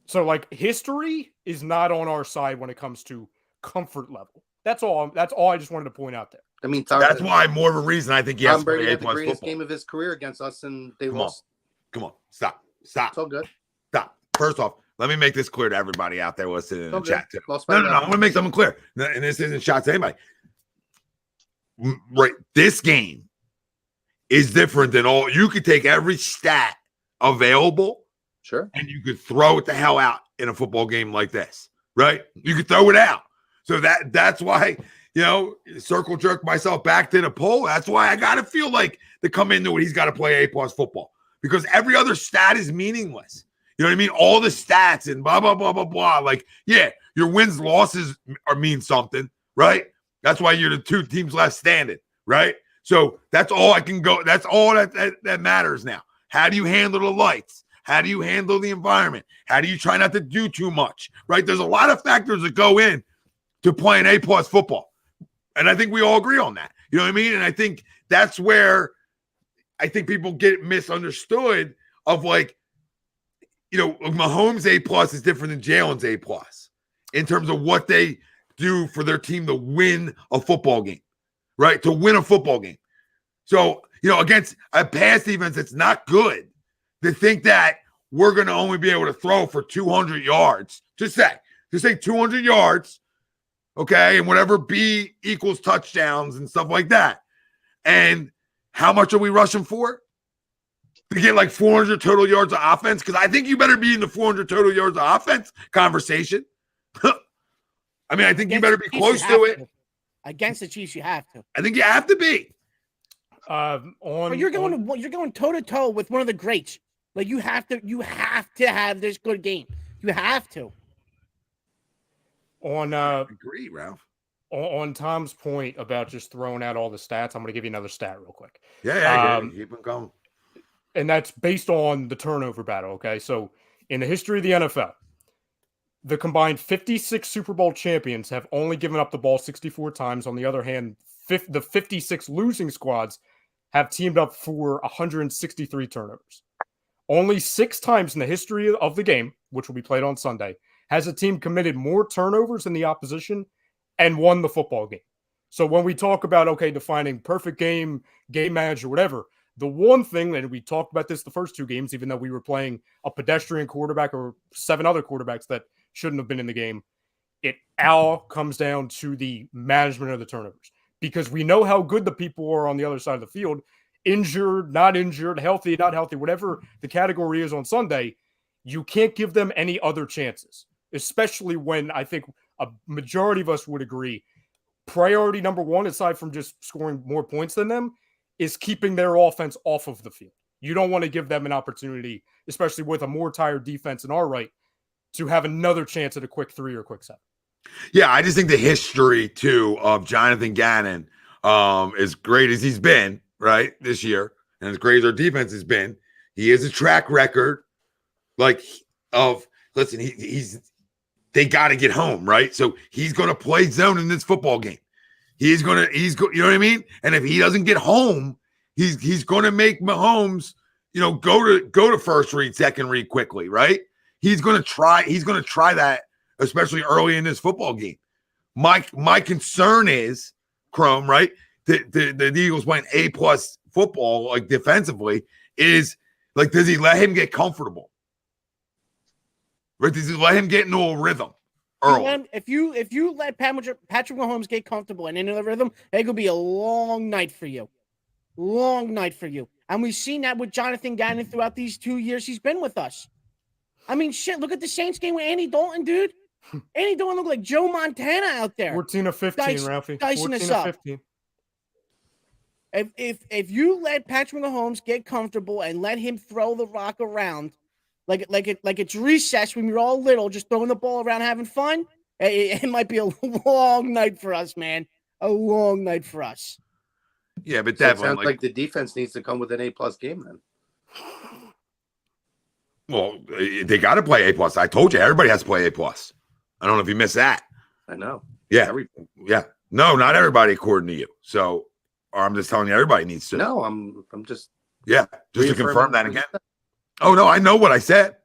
[SPEAKER 5] So, like, history is not on our side when it comes to comfort level. That's all I just wanted to point out there.
[SPEAKER 4] I mean,
[SPEAKER 1] that's why more of a reason I think he has
[SPEAKER 4] Tom Brady had the greatest game of his career against us, and they lost.
[SPEAKER 1] Come on. Stop.
[SPEAKER 4] It's all good.
[SPEAKER 1] Stop. First off, let me make this clear to everybody out there listening in the chat, too. No. I'm going to make something clear. And this isn't shot to anybody. Right. This game is different than all. You could take every stat available.
[SPEAKER 4] Sure.
[SPEAKER 1] And you could throw it the hell out in a football game like this, right? You could throw it out. So that's why, circle jerk myself back to the poll. That's why I got to feel like to come into it, he's got to play A+ football because every other stat is meaningless. You know what I mean? All the stats and blah, blah, blah, blah, blah. Like, yeah, your wins, losses mean something, right? That's why you're the 2 teams left standing, right? So that's all I can go. That's all that matters now. How do you handle the lights? How do you handle the environment? How do you try not to do too much, right? There's a lot of factors that go in to playing A+ football. And I think we all agree on that. You know what I mean? And I think that's where I think people get misunderstood of like, Mahomes A+ is different than Jalen's A+ in terms of what they do for their team to win a football game, right? To win a football game. So, against a pass defense that's not good, to think that we're going to only be able to throw for 200 yards, just say 200 yards, okay, and whatever B equals touchdowns and stuff like that. And how much are we rushing for? To get like 400 total yards of offense? Because I think you better be in the 400 total yards of offense conversation. I mean, I think you better be close to it.
[SPEAKER 3] Against the Chiefs, you have to.
[SPEAKER 1] I think you have to be.
[SPEAKER 3] But you're going toe to toe with one of the greats. Like you have to have this good game. You have to.
[SPEAKER 1] I agree, Ralph.
[SPEAKER 5] On Tom's point about just throwing out all the stats, I'm going to give you another stat real quick.
[SPEAKER 1] Yeah, keep them going.
[SPEAKER 5] And that's based on the turnover battle, okay? So in the history of the NFL, the combined 56 Super Bowl champions have only given up the ball 64 times. On the other hand, the 56 losing squads have teamed up for 163 turnovers. Only 6 times in the history of the game, which will be played on Sunday, has a team committed more turnovers than the opposition and won the football game. So when we talk about, defining perfect game manager, whatever, the one thing that we talked about this the first 2 games, even though we were playing a pedestrian quarterback or 7 other quarterbacks that shouldn't have been in the game, it all comes down to the management of the turnovers. Because we know how good the people are on the other side of the field, injured, not injured, healthy, not healthy, whatever the category is on Sunday, you can't give them any other chances, especially when I think a majority of us would agree priority number 1, aside from just scoring more points than them, is keeping their offense off of the field. You don't want to give them an opportunity, especially with a more tired defense in our right, to have another chance at a quick 3 or quick 7.
[SPEAKER 1] Yeah, I just think the history, too, of Jonathan Gannon, as great as he's been, right, this year, and as great as our defense has been, he has a track record, they got to get home, right? So he's going to play zone in this football game. You know what I mean? And if he doesn't get home, he's going to make Mahomes, go to first read, second read quickly, right? He's going to try that, especially early in this football game. My concern is, Chrome, right? The Eagles playing A+ football, like defensively, is like, does he let him get comfortable? Right? Does he let him get into a rhythm early?
[SPEAKER 3] If you let Patrick Mahomes get comfortable and into the rhythm, it could be a long night for you. Long night for you. And we've seen that with Jonathan Gannon throughout these 2 years he's been with us. I mean, shit, look at the Saints game with Andy Dalton, dude. Andy Dalton looked like Joe Montana out there.
[SPEAKER 5] 14 of 15, Ralphie. 14 of 15.
[SPEAKER 3] If you let Patrick Mahomes get comfortable and let him throw the rock around, like it's recess when you're all little, just throwing the ball around, having fun, it might be a long night for us, man. A long night for us.
[SPEAKER 1] Yeah, but
[SPEAKER 4] so it sounds like the defense needs to come with an A+ game then.
[SPEAKER 1] Well, they got to play A+. I told you, everybody has to play A+. I don't know if you missed that.
[SPEAKER 4] I know.
[SPEAKER 1] Yeah. Yeah. No, not everybody, according to you. So, or I'm just telling you, everybody needs to.
[SPEAKER 4] No, I'm just.
[SPEAKER 1] Yeah, just to confirm that again. Oh, no, I know what I said.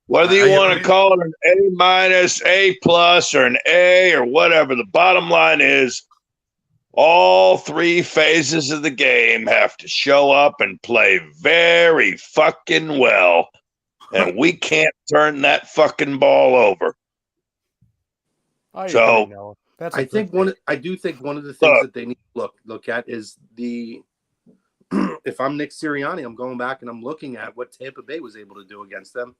[SPEAKER 2] Whether you want to call it an A-, A+, or an A, or whatever, the bottom line is all 3 phases of the game have to show up and play very fucking well. And we can't turn that fucking ball over.
[SPEAKER 5] I
[SPEAKER 4] do think one of the things that they need to look at is if I'm Nick Sirianni, I'm going back and I'm looking at what Tampa Bay was able to do against them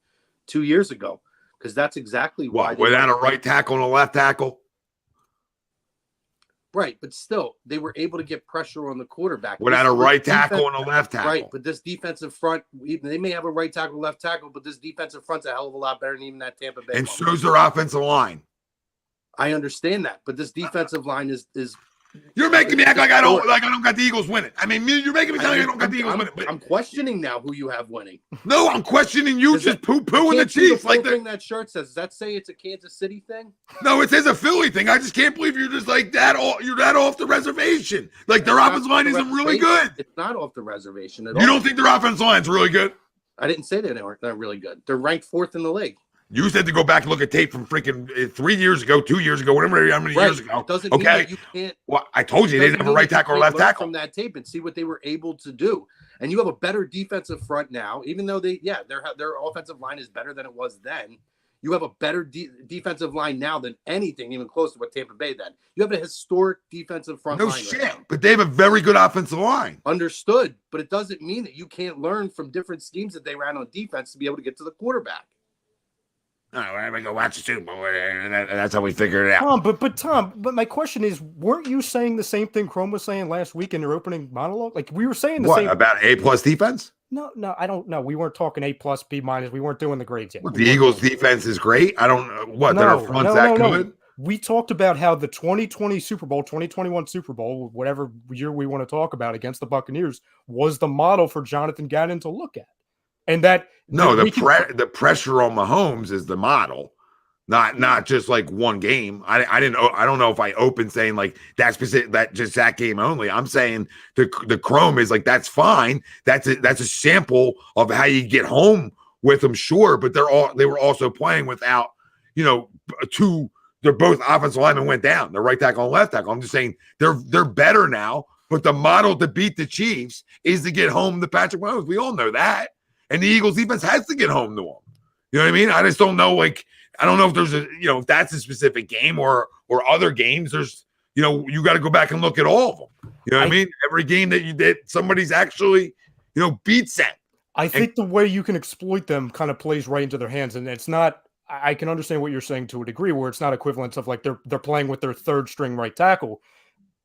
[SPEAKER 4] 2 years ago, because that's exactly why.
[SPEAKER 1] Without a right tackle and a left tackle?
[SPEAKER 4] Right, but still, they were able to get pressure on the quarterback.
[SPEAKER 1] Without a right tackle and a left tackle.
[SPEAKER 4] Right, but this defensive front, they may have a right tackle, left tackle, but this defensive front's a hell of a lot better than even that Tampa Bay.
[SPEAKER 1] And so's their offensive line.
[SPEAKER 4] I understand that, but this defensive line is.
[SPEAKER 1] You're making me act like I don't got the Eagles winning. I mean, you're making me sound like I don't got the Eagles winning.
[SPEAKER 4] I'm questioning now who you have winning.
[SPEAKER 1] No, I'm questioning you just poo-pooing the Chiefs like
[SPEAKER 4] thing that shirt says. Does that say it's a Kansas City thing?
[SPEAKER 1] No, it says a Philly thing. I just can't believe you're just like that. You're that off the reservation. Like their offensive line isn't really good.
[SPEAKER 4] It's not off the reservation at all.
[SPEAKER 1] You don't think their offensive line's really good?
[SPEAKER 4] I didn't say they weren't really good. They're ranked 4th in the league.
[SPEAKER 1] You said to go back and look at tape from freaking 3 years ago, 2 years ago, whatever how many years ago.
[SPEAKER 4] It doesn't mean that you can't.
[SPEAKER 1] Well, I told you they didn't have a right tackle or left tackle
[SPEAKER 4] from that tape and see what they were able to do. And you have a better defensive front now, even though their offensive line is better than it was then. You have a better defensive line now than anything, even close to what Tampa Bay then. You have a historic defensive front line.
[SPEAKER 1] No shit, but they have a very good offensive line.
[SPEAKER 4] Understood, but it doesn't mean that you can't learn from different schemes that they ran on defense to be able to get to the quarterback.
[SPEAKER 1] Oh, I'm gonna go watch the Super Bowl, and that's how we figured it out.
[SPEAKER 5] Tom, but my question is, weren't you saying the same thing Chrome was saying last week in your opening monologue? Like we were saying the same
[SPEAKER 1] about A+ defense.
[SPEAKER 5] No, I don't know. We weren't talking A+, B-. We weren't doing the grades yet.
[SPEAKER 1] The Eagles' defense is great. I don't know their front's that good.
[SPEAKER 5] We talked about how the 2020 Super Bowl, 2021 Super Bowl, whatever year we want to talk about against the Buccaneers, was the model for Jonathan Gannon to look at. And that
[SPEAKER 1] the pressure on Mahomes is the model, not just like one game. I don't know if I opened saying like that specific that game only. I'm saying the Chrome is like that's fine. That's a sample of how you get home with them, sure. But they were also playing without they're both offensive linemen went down. The right tackle and left tackle. I'm just saying they're better now. But the model to beat the Chiefs is to get home to Patrick Mahomes. We all know that. And the Eagles defense has to get home to him. You know what I mean? I just don't know. Like, I don't know if there's if that's a specific game or other games. There's, you got to go back and look at all of them. You know what I mean? Every game that you did, somebody's actually, beats them.
[SPEAKER 5] I think the way you can exploit them kind of plays right into their hands. And it's not, I can understand what you're saying to a degree where it's not equivalent of like they're playing with their third string right tackle,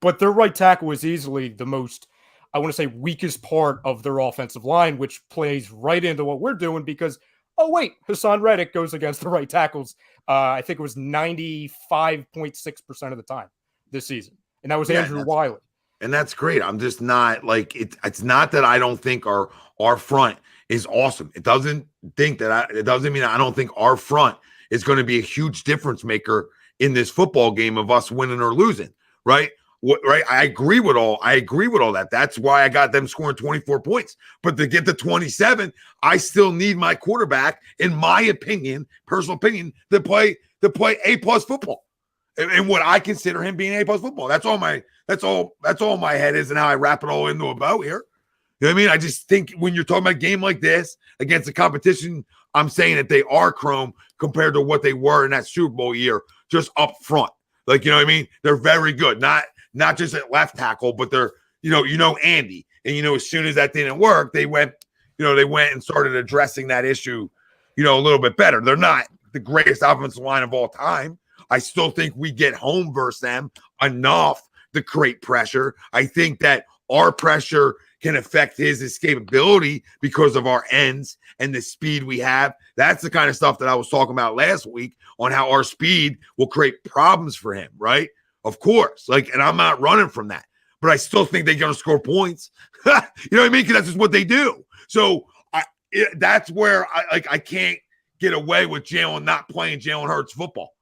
[SPEAKER 5] but their right tackle is easily the most, I want to say, weakest part of their offensive line, which plays right into what we're doing because, oh, wait, Hassan Reddick goes against the right tackles. I think it was 95.6% of the time this season. And that was Andrew Wiley.
[SPEAKER 1] And that's great. I'm just not like, it's not that I don't think our front is awesome. It doesn't mean I don't think our front is going to be a huge difference maker in this football game of us winning or losing, right? Right, I agree with all that. That's why I got them scoring 24 points. But to get to 27, I still need my quarterback, in my opinion, personal opinion, to play A+ football, and what I consider him being A+ football. That's all my head is, and how I wrap it all into a bow here. You know what I mean? I just think when you're talking about a game like this against the competition, I'm saying that they are Chrome compared to what they were in that Super Bowl year, just up front. Like, you know what I mean? They're very good. Not just at left tackle, but they're, Andy. And, as soon as that didn't work, they went and started addressing that issue, a little bit better. They're not the greatest offensive line of all time. I still think we get home versus them enough to create pressure. I think that our pressure can affect his escapability because of our ends and the speed we have. That's the kind of stuff that I was talking about last week on how our speed will create problems for him, right? Of course, and I'm not running from that, but I still think they're going to score points. You know what I mean? Because that's just what they do. So that's where I can't get away with Jalen not playing Jalen Hurts football,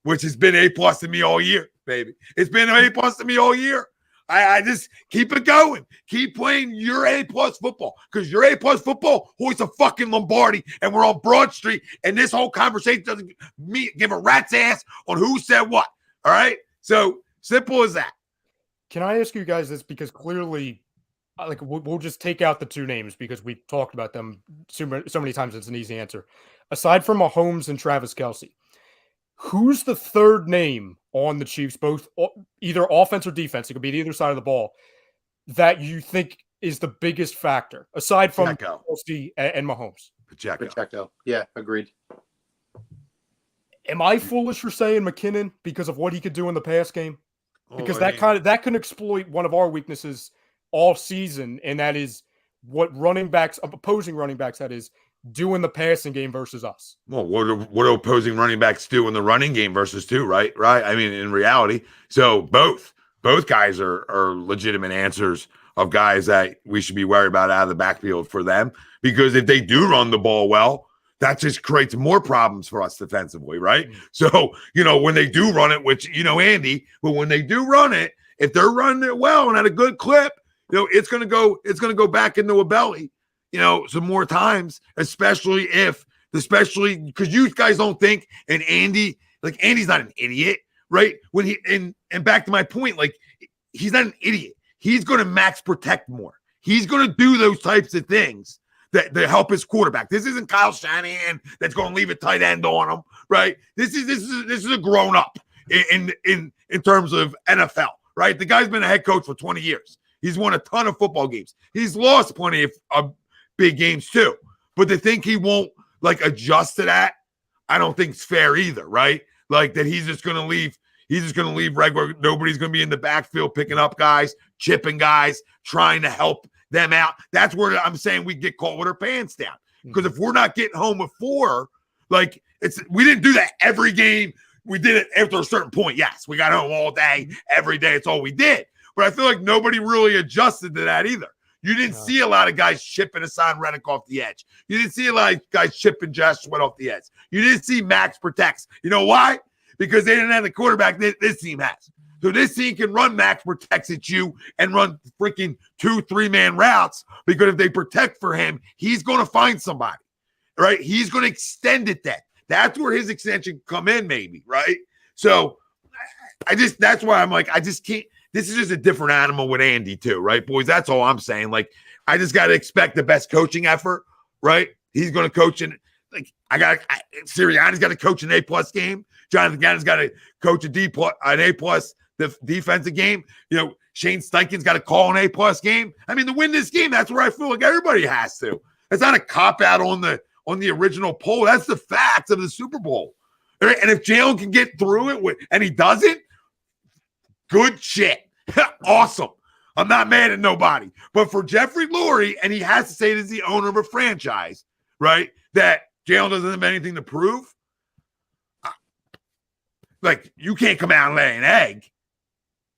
[SPEAKER 1] which has been A+ to me all year, baby. It's been A+ to me all year. I just keep it going. Keep playing your A+ football, because your A+ football hoists a fucking Lombardi, and we're on Broad Street, and this whole conversation doesn't give a rat's ass on who said what. All right? So simple as that.
[SPEAKER 5] Can I ask you guys this? Because clearly, we'll just take out the two names because we talked about them so many times. It's an easy answer. Aside from Mahomes and Travis Kelce, who's the third name on the Chiefs, both either offense or defense? It could be the either side of the ball, that you think is the biggest factor aside from Kelce and Mahomes?
[SPEAKER 4] Pacheco. Yeah, agreed.
[SPEAKER 5] Am I foolish for saying McKinnon because of what he could do in the pass game? because that can exploit one of our weaknesses all season, and that is what opposing running backs, that is, do in the passing game versus us.
[SPEAKER 1] Well, what do opposing running backs do in the running game versus two, right? I mean, in reality, so both guys are legitimate answers of guys that we should be worried about out of the backfield for them, because if they do run the ball well, that just creates more problems for us defensively, right? So, when they do run it, which, Andy, but when they do run it, if they're running it well and at a good clip, it's going to go back into a belly, some more times, especially because you guys don't think, and Andy's not an idiot, right? When and back to my point, like, he's not an idiot. He's going to max protect more. He's going to do those types of things that help his quarterback. This isn't Kyle Shanahan that's going to leave a tight end on him, right? This is a grown up in terms of NFL, right? The guy's been a head coach for 20 years. He's won a ton of football games. He's lost plenty of big games too. But to think he won't adjust to that, I don't think it's fair either, right? Like that he's just going to leave. He's just going to leave regular. Nobody's going to be in the backfield picking up guys, chipping guys, trying to help them out. That's where I'm saying we get caught with our pants down. Because if we're not getting home with 4, we didn't do that every game. We did it after a certain point. Yes, we got home all day, every day. It's all we did. But I feel like nobody really adjusted to that either. You didn't see a lot of guys chipping Hassan Reddick off the edge. You didn't see a lot of guys chipping Josh Sweat off the edge. You didn't see Max protects. You know why? Because they didn't have the quarterback this team has. So this team can run max protects at you and run freaking 2-3-man routes, because if they protect for him, he's going to find somebody, right? He's going to extend it then. That's where his extension come in maybe, right? So that's why I'm like, I just can't. This is just a different animal with Andy too, right, boys? That's all I'm saying. Like, I just got to expect the best coaching effort, right? He's going to coach in, Sirianni's got to coach an A+ game. Jonathan Gannon's got to coach an A+ the defensive game. Shane Steichen's got to call an A+ game. I mean, to win this game, that's where I feel like everybody has to. It's not a cop-out on the original poll. That's the facts of the Super Bowl. Right? And if Jalen can get through it, and he doesn't, good shit. Awesome. I'm not mad at nobody. But for Jeffrey Lurie, and he has to say it as the owner of a franchise, right, that Jalen doesn't have anything to prove, you can't come out and lay an egg.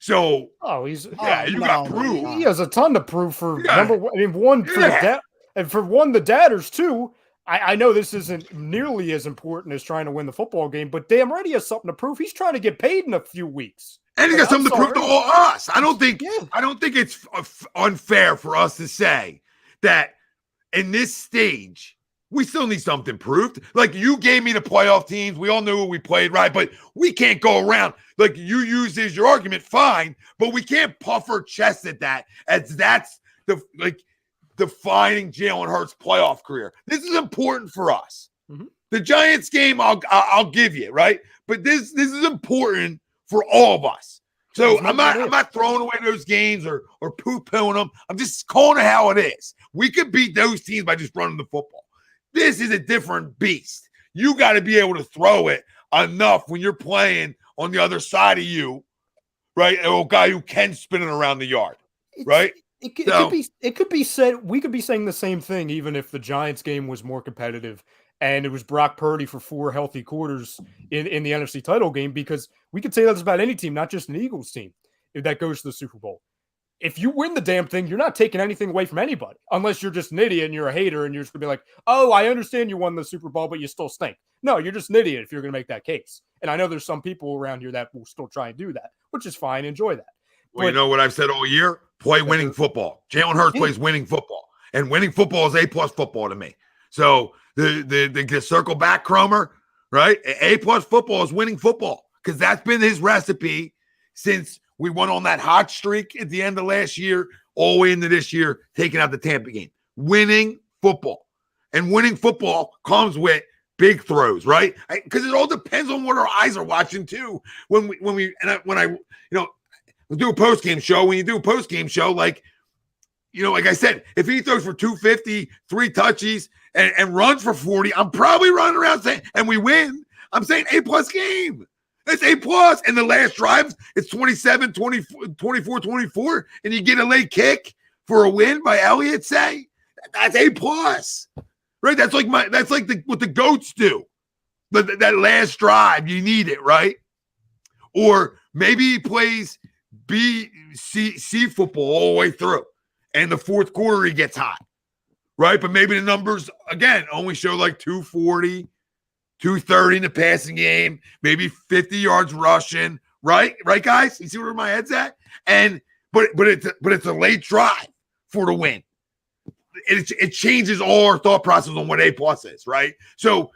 [SPEAKER 1] So, you got proof.
[SPEAKER 5] He has a ton to prove for number one. I mean, one for the dadders too. I know this isn't nearly as important as trying to win the football game, but damn right he has something to prove. He's trying to get paid in a few weeks,
[SPEAKER 1] and he got something to prove to all us. I don't think it's unfair for us to say that in this stage we still need something proved. Like, you gave me the playoff teams. We all knew who we played, right? But we can't go around. Like, you use as your argument, fine. But we can't puff our chest at that, as that's defining Jalen Hurts' playoff career. This is important for us. Mm-hmm. The Giants game, I'll give you, right? But this is important for all of us. So I'm not throwing away those games or poo-pooing them. I'm just calling it how it is. We could beat those teams by just running the football. This is a different beast. You got to be able to throw it enough when you're playing on the other side of you, right? A guy who can spin it around the yard, right?
[SPEAKER 5] It could be said. We could be saying the same thing even if the Giants game was more competitive and it was Brock Purdy for 4 healthy quarters in the NFC title game, because we could say that's about any team, not just an Eagles team, if that goes to the Super Bowl. If you win the damn thing, you're not taking anything away from anybody, unless you're just an idiot and you're a hater and you're just going to be like, oh, I understand you won the Super Bowl, but you still stink. No, you're just an idiot if you're going to make that case. And I know there's some people around here that will still try and do that, which is fine. Enjoy that.
[SPEAKER 1] Well, you know what I've said all year? Play winning football. Jalen Hurts plays winning football. And winning football is A+ football to me. So the circle back, Cromer, right? A+ football is winning football, because that's been his recipe since we went on that hot streak at the end of last year, all the way into this year, taking out the Tampa game. Winning football. And winning football comes with big throws, right? Because it all depends on what our eyes are watching too. When I do a post-game show, when you do a post-game show, like I said, if he throws for 250, 3 touchies, and runs for 40, I'm probably running around saying, and we win, I'm saying A+ game. That's A plus. And the last drive, it's 27, 24, 24, and you get a late kick for a win by Elliott, say. That's A plus. Right? That's like what the goats do. But that last drive, you need it, right? Or maybe he plays C football all the way through. And the fourth quarter he gets hot. Right? But maybe the numbers, again, only show like 240, 230 in the passing game, maybe 50 yards rushing. Right? Right, guys? You see where my head's at? But it's a late drive for the win. It changes all our thought process on what A plus is, right? So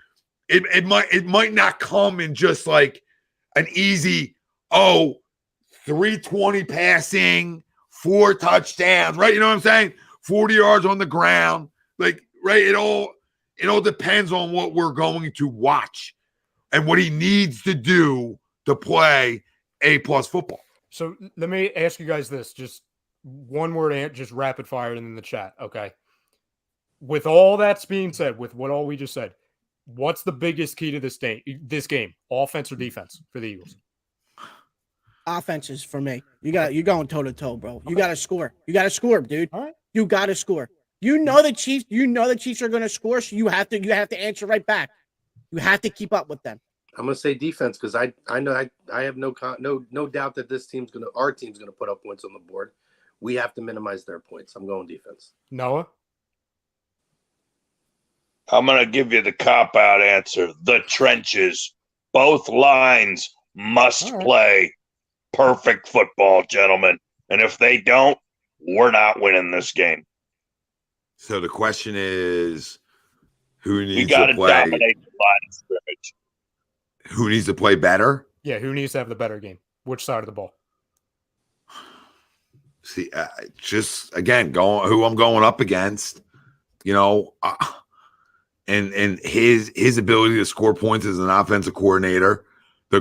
[SPEAKER 1] it might not come in just like an easy 320 passing, 4 touchdowns, right? You know what I'm saying? 40 yards on the ground, like right. It all depends on what we're going to watch and what he needs to do to play A plus football.
[SPEAKER 5] So let me ask you guys this: just one word, just rapid fire in the chat, okay? With all that's being said, with what all we just said, what's the biggest key to this game? Offense or defense for the Eagles?
[SPEAKER 3] Offenses for me. You're going toe to toe, bro. You got to score. You got to score, dude.
[SPEAKER 5] All right.
[SPEAKER 3] You got to score. You know the Chiefs are going to score, so you have to answer right back. You have to keep up with them.
[SPEAKER 4] I'm going to say defense because I know I have no doubt that our team's going to put up points on the board. We have to minimize their points. I'm going defense.
[SPEAKER 5] Noah?
[SPEAKER 2] I'm going to give you the cop-out answer. The trenches. Both lines must play perfect football, gentlemen. And if they don't, we're not winning this game.
[SPEAKER 1] So the question is, who needs
[SPEAKER 2] we got
[SPEAKER 1] to
[SPEAKER 2] to
[SPEAKER 1] play?
[SPEAKER 2] dominate the line of scrimmage.
[SPEAKER 1] Who needs to play better?
[SPEAKER 5] Yeah, who needs to have the better game? Which side of the ball?
[SPEAKER 1] See, just again, who I'm going up against, you know, and his ability to score points as an offensive coordinator, the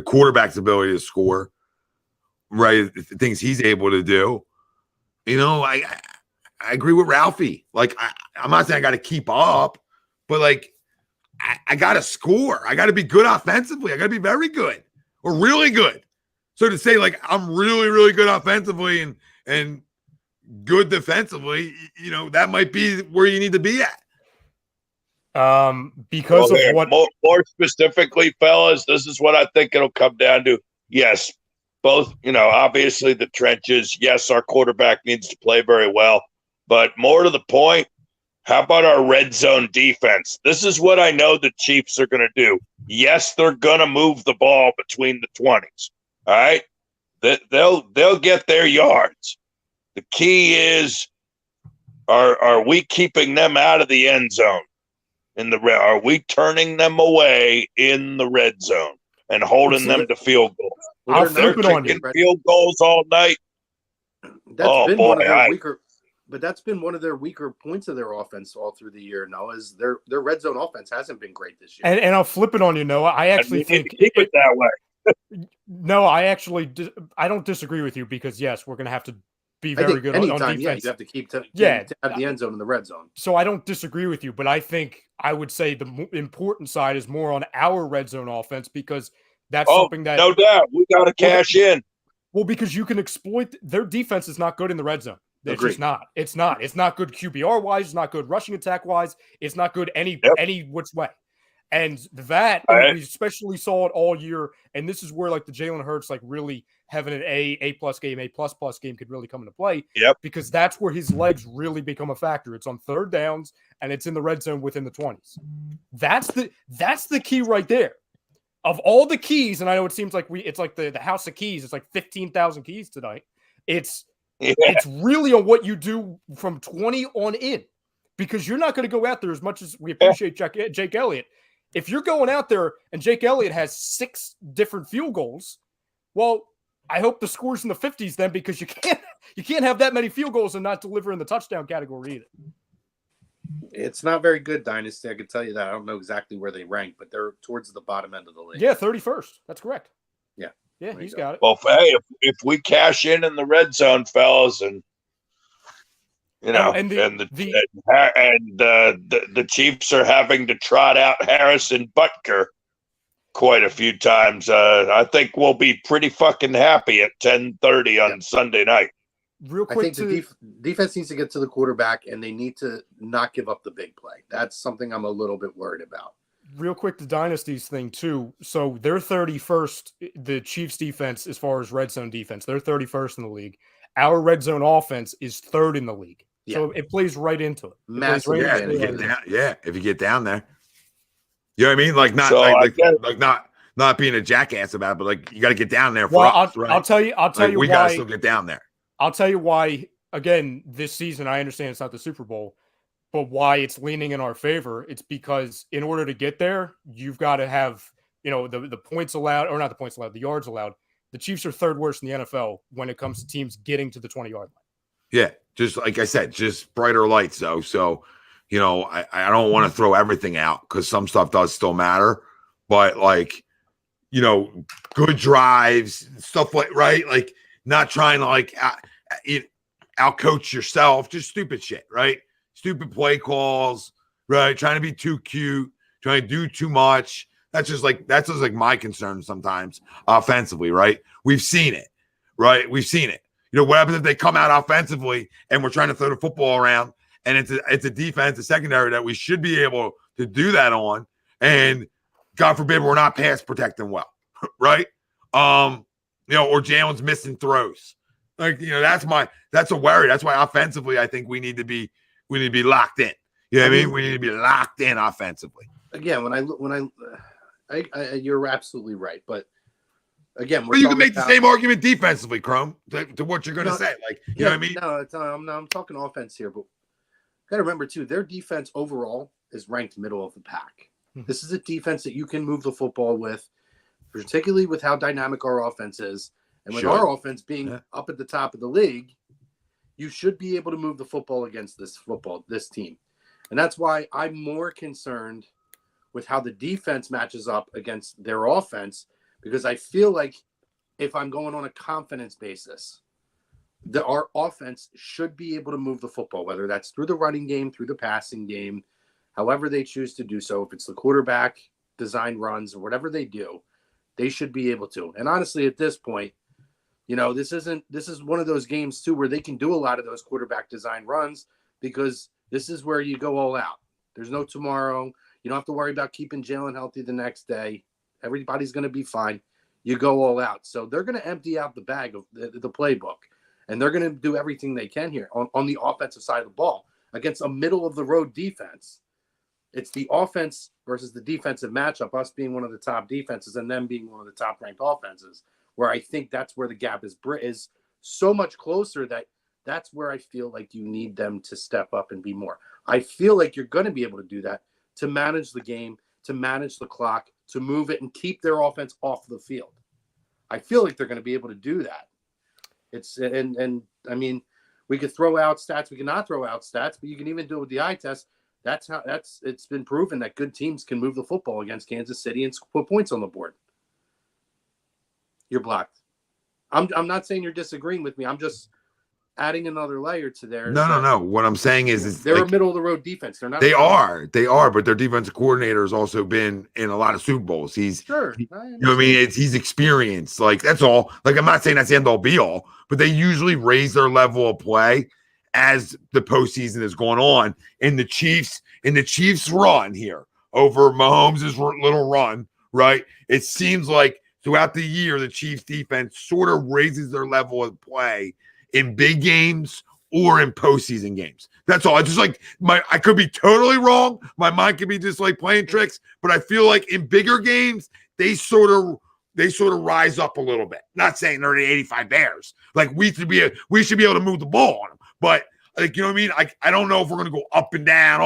[SPEAKER 1] quarterback's ability to score, right? The things he's able to do. You know, I agree with Ralphie. Like, I'm not saying I got to keep up, but like, I got to score. I got to be good offensively. I got to be very good or really good. So to say like I'm really, really good offensively and good defensively, you know, that might be where you need to be at.
[SPEAKER 5] Because of what
[SPEAKER 2] more specifically, fellas, this is what I think it'll come down to. Yes, both, you know, obviously the trenches. Yes, our quarterback needs to play very well, but more to the point, how about our red zone defense? This is what I know the Chiefs are going to do. Yes, they're going to move the ball between the 20s. All right, they'll get their yards. The key is, are we keeping them out of the end zone? Are we turning them away in the red zone and holding them to field goals?
[SPEAKER 5] I'll
[SPEAKER 2] They're
[SPEAKER 5] flip it on you.
[SPEAKER 2] kicking field goals all night.
[SPEAKER 4] That's been one of their weaker points of their offense all through the year. Now, is their red zone offense hasn't been great this year.
[SPEAKER 5] And I'll flip it on you, Noah. I actually think
[SPEAKER 2] keep it that way.
[SPEAKER 5] No, I don't disagree with you because yes, we're going to have to be very good on defense.
[SPEAKER 4] Yeah, you have to to have the end zone in the red zone.
[SPEAKER 5] So I don't disagree with you, but I think I would say the important side is more on our red zone offense because that's something that
[SPEAKER 2] no doubt we got to cash in.
[SPEAKER 5] Well, because you can exploit their defense is not good in the red zone. It's just not. It's not. It's not good QBR wise. It's not good rushing attack wise. It's not good any which way. And that we especially saw it all year. And this is where like the Jalen Hurts like really having an A plus game, A plus game could really come into play.
[SPEAKER 2] Yep.
[SPEAKER 5] Because that's where his legs really become a factor. It's on third downs and it's in the red zone within the 20s. That's the key right there. Of all the keys, and I know it seems like it's like the house of keys. It's like 15,000 keys tonight. It's really on what you do from 20 on in, because you're not going to go out there as much as we appreciate Jake Elliott. If you're going out there and Jake Elliott has 6 different field goals, well, I hope the score's in the 50s then, because you can't have that many field goals and not deliver in the touchdown category either.
[SPEAKER 4] It's not very good, Dynasty. I can tell you that. I don't know exactly where they rank, but they're towards the bottom end of the league.
[SPEAKER 5] Yeah, 31st. That's correct.
[SPEAKER 4] Yeah,
[SPEAKER 5] he's got it.
[SPEAKER 2] Well, hey, if we cash in the red zone, fellas, and you know, the Chiefs are having to trot out Harrison Butker. quite a few times. I think we'll be pretty fucking happy at 10:30 on Sunday night.
[SPEAKER 5] Real
[SPEAKER 4] I
[SPEAKER 5] quick,
[SPEAKER 4] think the defense needs to get to the quarterback, and they need to not give up the big play. That's something I'm a little bit worried about.
[SPEAKER 5] real quick, the dynasties thing too. So they're 31st, the Chiefs defense, as far as red zone defense, they're 31st in the league. Our red zone offense is 3rd in the league. So it plays right into it.
[SPEAKER 4] Massive
[SPEAKER 1] if you get down there. You know what I mean? Like not being a jackass about it, but like you got to get down there for us, right?
[SPEAKER 5] I'll tell you
[SPEAKER 1] we
[SPEAKER 5] why.
[SPEAKER 1] got to still get down there.
[SPEAKER 5] I'll tell you why. Again, this season, I understand it's not the Super Bowl, but why it's leaning in our favor. It's because in order to get there, you've got to have, the points allowed, or not the points allowed, the yards allowed. The Chiefs are 3rd worst in the NFL when it comes to teams getting to the 20-yard line.
[SPEAKER 1] Yeah, just like I said, just brighter lights though. So, I don't want to throw everything out because some stuff does still matter, but like, good drives, stuff like, right? Like not trying to outcoach yourself, just stupid shit, right? Stupid play calls, right? Trying to be too cute, trying to do too much. That's just like my concern sometimes offensively, right? We've seen it, right? We've seen it. What happens if they come out offensively and we're trying to throw the football around and it's a defense, a secondary that we should be able to do that on, and God forbid we're not pass protecting well, right? Or Jalen's missing throws. Like, that's a worry. That's why offensively I think we need to be locked in. You know what I mean? We need to be locked in offensively.
[SPEAKER 4] Again, you're absolutely right, but again,
[SPEAKER 1] you can make the same argument defensively, Chrome, to what you're going to say. Like, you know what I mean?
[SPEAKER 4] No, I'm talking offense here, but got to remember too, their defense overall is ranked middle of the pack. This is a defense that you can move the football with, particularly with how dynamic our offense is, and with our offense being up at the top of the league, you should be able to move the football against this team, and that's why I'm more concerned with how the defense matches up against their offense. Because I feel like if I'm going on a confidence basis, our offense should be able to move the football, whether that's through the running game, through the passing game, however they choose to do so. If it's the quarterback design runs or whatever they do, they should be able to. And honestly, at this point, this is one of those games too where they can do a lot of those quarterback design runs because this is where you go all out. There's no tomorrow. You don't have to worry about keeping Jalen healthy the next day. Everybody's going to be fine. You go all out. So they're going to empty out the bag of the playbook, and they're going to do everything they can here on the offensive side of the ball against a middle-of-the-road defense. It's the offense versus the defensive matchup, us being one of the top defenses and them being one of the top-ranked offenses, where I think that's where the gap is so much closer that's where I feel like you need them to step up and be more. I feel like you're going to be able to do that to manage the game, to manage the clock, to move it and keep their offense off the field. I feel like they're going to be able to do that. And I mean, we could throw out stats, we cannot throw out stats, but you can even do it with the eye test. It's been proven that good teams can move the football against Kansas City and put points on the board. You're blocked. I'm not saying you're disagreeing with me. I'm just adding another layer to there.
[SPEAKER 1] No. What I'm saying is
[SPEAKER 4] they're a middle of the road defense. They're not.
[SPEAKER 1] They are, but their defensive coordinator has also been in a lot of Super Bowls. He's
[SPEAKER 4] sure.
[SPEAKER 1] You know what I mean? He's experienced. Like that's all. Like I'm not saying that's the end all be all, but they usually raise their level of play as the postseason is going on. In the Chiefs run here over Mahomes' little run, right? It seems like throughout the year the Chiefs defense sort of raises their level of play in big games or in postseason games. That's all. It's just like I could be totally wrong. My mind could be just like playing tricks, but I feel like in bigger games, they sort of rise up a little bit. Not saying they're the 85 Bears. Like we should be able to move the ball on them. But like, you know what I mean? I don't know if we're gonna go up and down,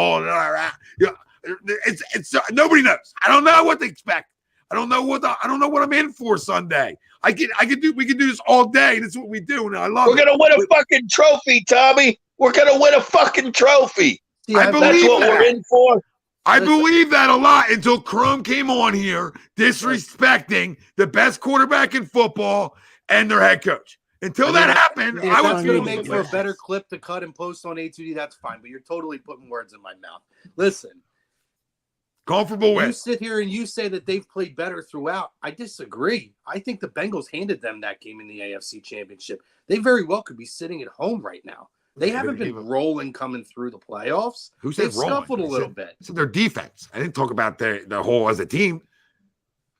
[SPEAKER 1] it's nobody knows. I don't know what to expect. I don't know what I'm in for Sunday. We can do this all day. That's what we do, and I love it.
[SPEAKER 2] We're gonna win a fucking trophy, Tommy. We're gonna win a fucking trophy.
[SPEAKER 1] I believe
[SPEAKER 2] that's what we're in for.
[SPEAKER 1] I believe that a lot until Crum came on here disrespecting the best quarterback in football and their head coach. Until that happened,
[SPEAKER 4] I was going to make for a better clip to cut and post on A2D. That's fine, but you're totally putting words in my mouth. Listen,
[SPEAKER 1] Comfortable
[SPEAKER 4] You
[SPEAKER 1] win.
[SPEAKER 4] sit here and you say that they've played better throughout. I disagree. I think the Bengals handed them that game in the AFC Championship. They very well could be sitting at home right now. They haven't been rolling coming through the playoffs.
[SPEAKER 1] Who said
[SPEAKER 4] They've
[SPEAKER 1] rolling?
[SPEAKER 4] scuffled a little bit.
[SPEAKER 1] I said their defense. I didn't talk about their whole as a team.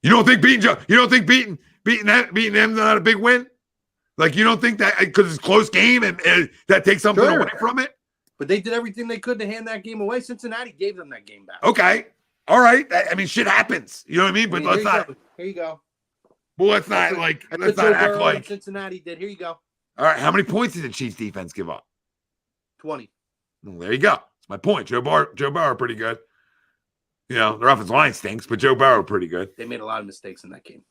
[SPEAKER 1] You don't think beating them not a big win? Like you don't think that because it's a close game and that takes something away from it?
[SPEAKER 4] But they did everything they could to hand that game away. Cincinnati gave them that game back.
[SPEAKER 1] Okay. All right. I mean, shit happens. You know what I mean? But let's not.
[SPEAKER 4] Here you go.
[SPEAKER 1] Well, let's not let's not act like
[SPEAKER 4] Cincinnati did. Here you go.
[SPEAKER 1] All right. How many points did the Chiefs defense give up?
[SPEAKER 4] 20.
[SPEAKER 1] Well, there you go. That's my point. Joe Burrow pretty good. You know, their offensive line stinks, but Joe Burrow pretty good.
[SPEAKER 4] They made a lot of mistakes in that game.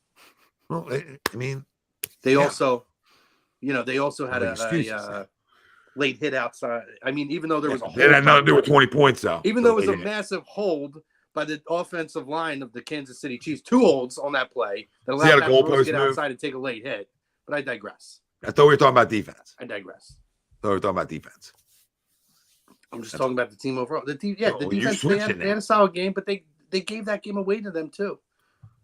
[SPEAKER 1] Well, I mean,
[SPEAKER 4] they also had a late hit outside. I mean, even though there was a hold,
[SPEAKER 1] it had nothing to do with 20 points, though.
[SPEAKER 4] Even though it was a massive hold by the offensive line of the Kansas City Chiefs, 2 holds on that play that allowed Pat Mahomes to get outside and take a late hit. But I digress.
[SPEAKER 1] I thought we were talking about defense.
[SPEAKER 4] I digress.
[SPEAKER 1] I thought we were talking about defense.
[SPEAKER 4] I'm just talking about the team overall. The defense, they had a solid game, but they gave that game away to them, too.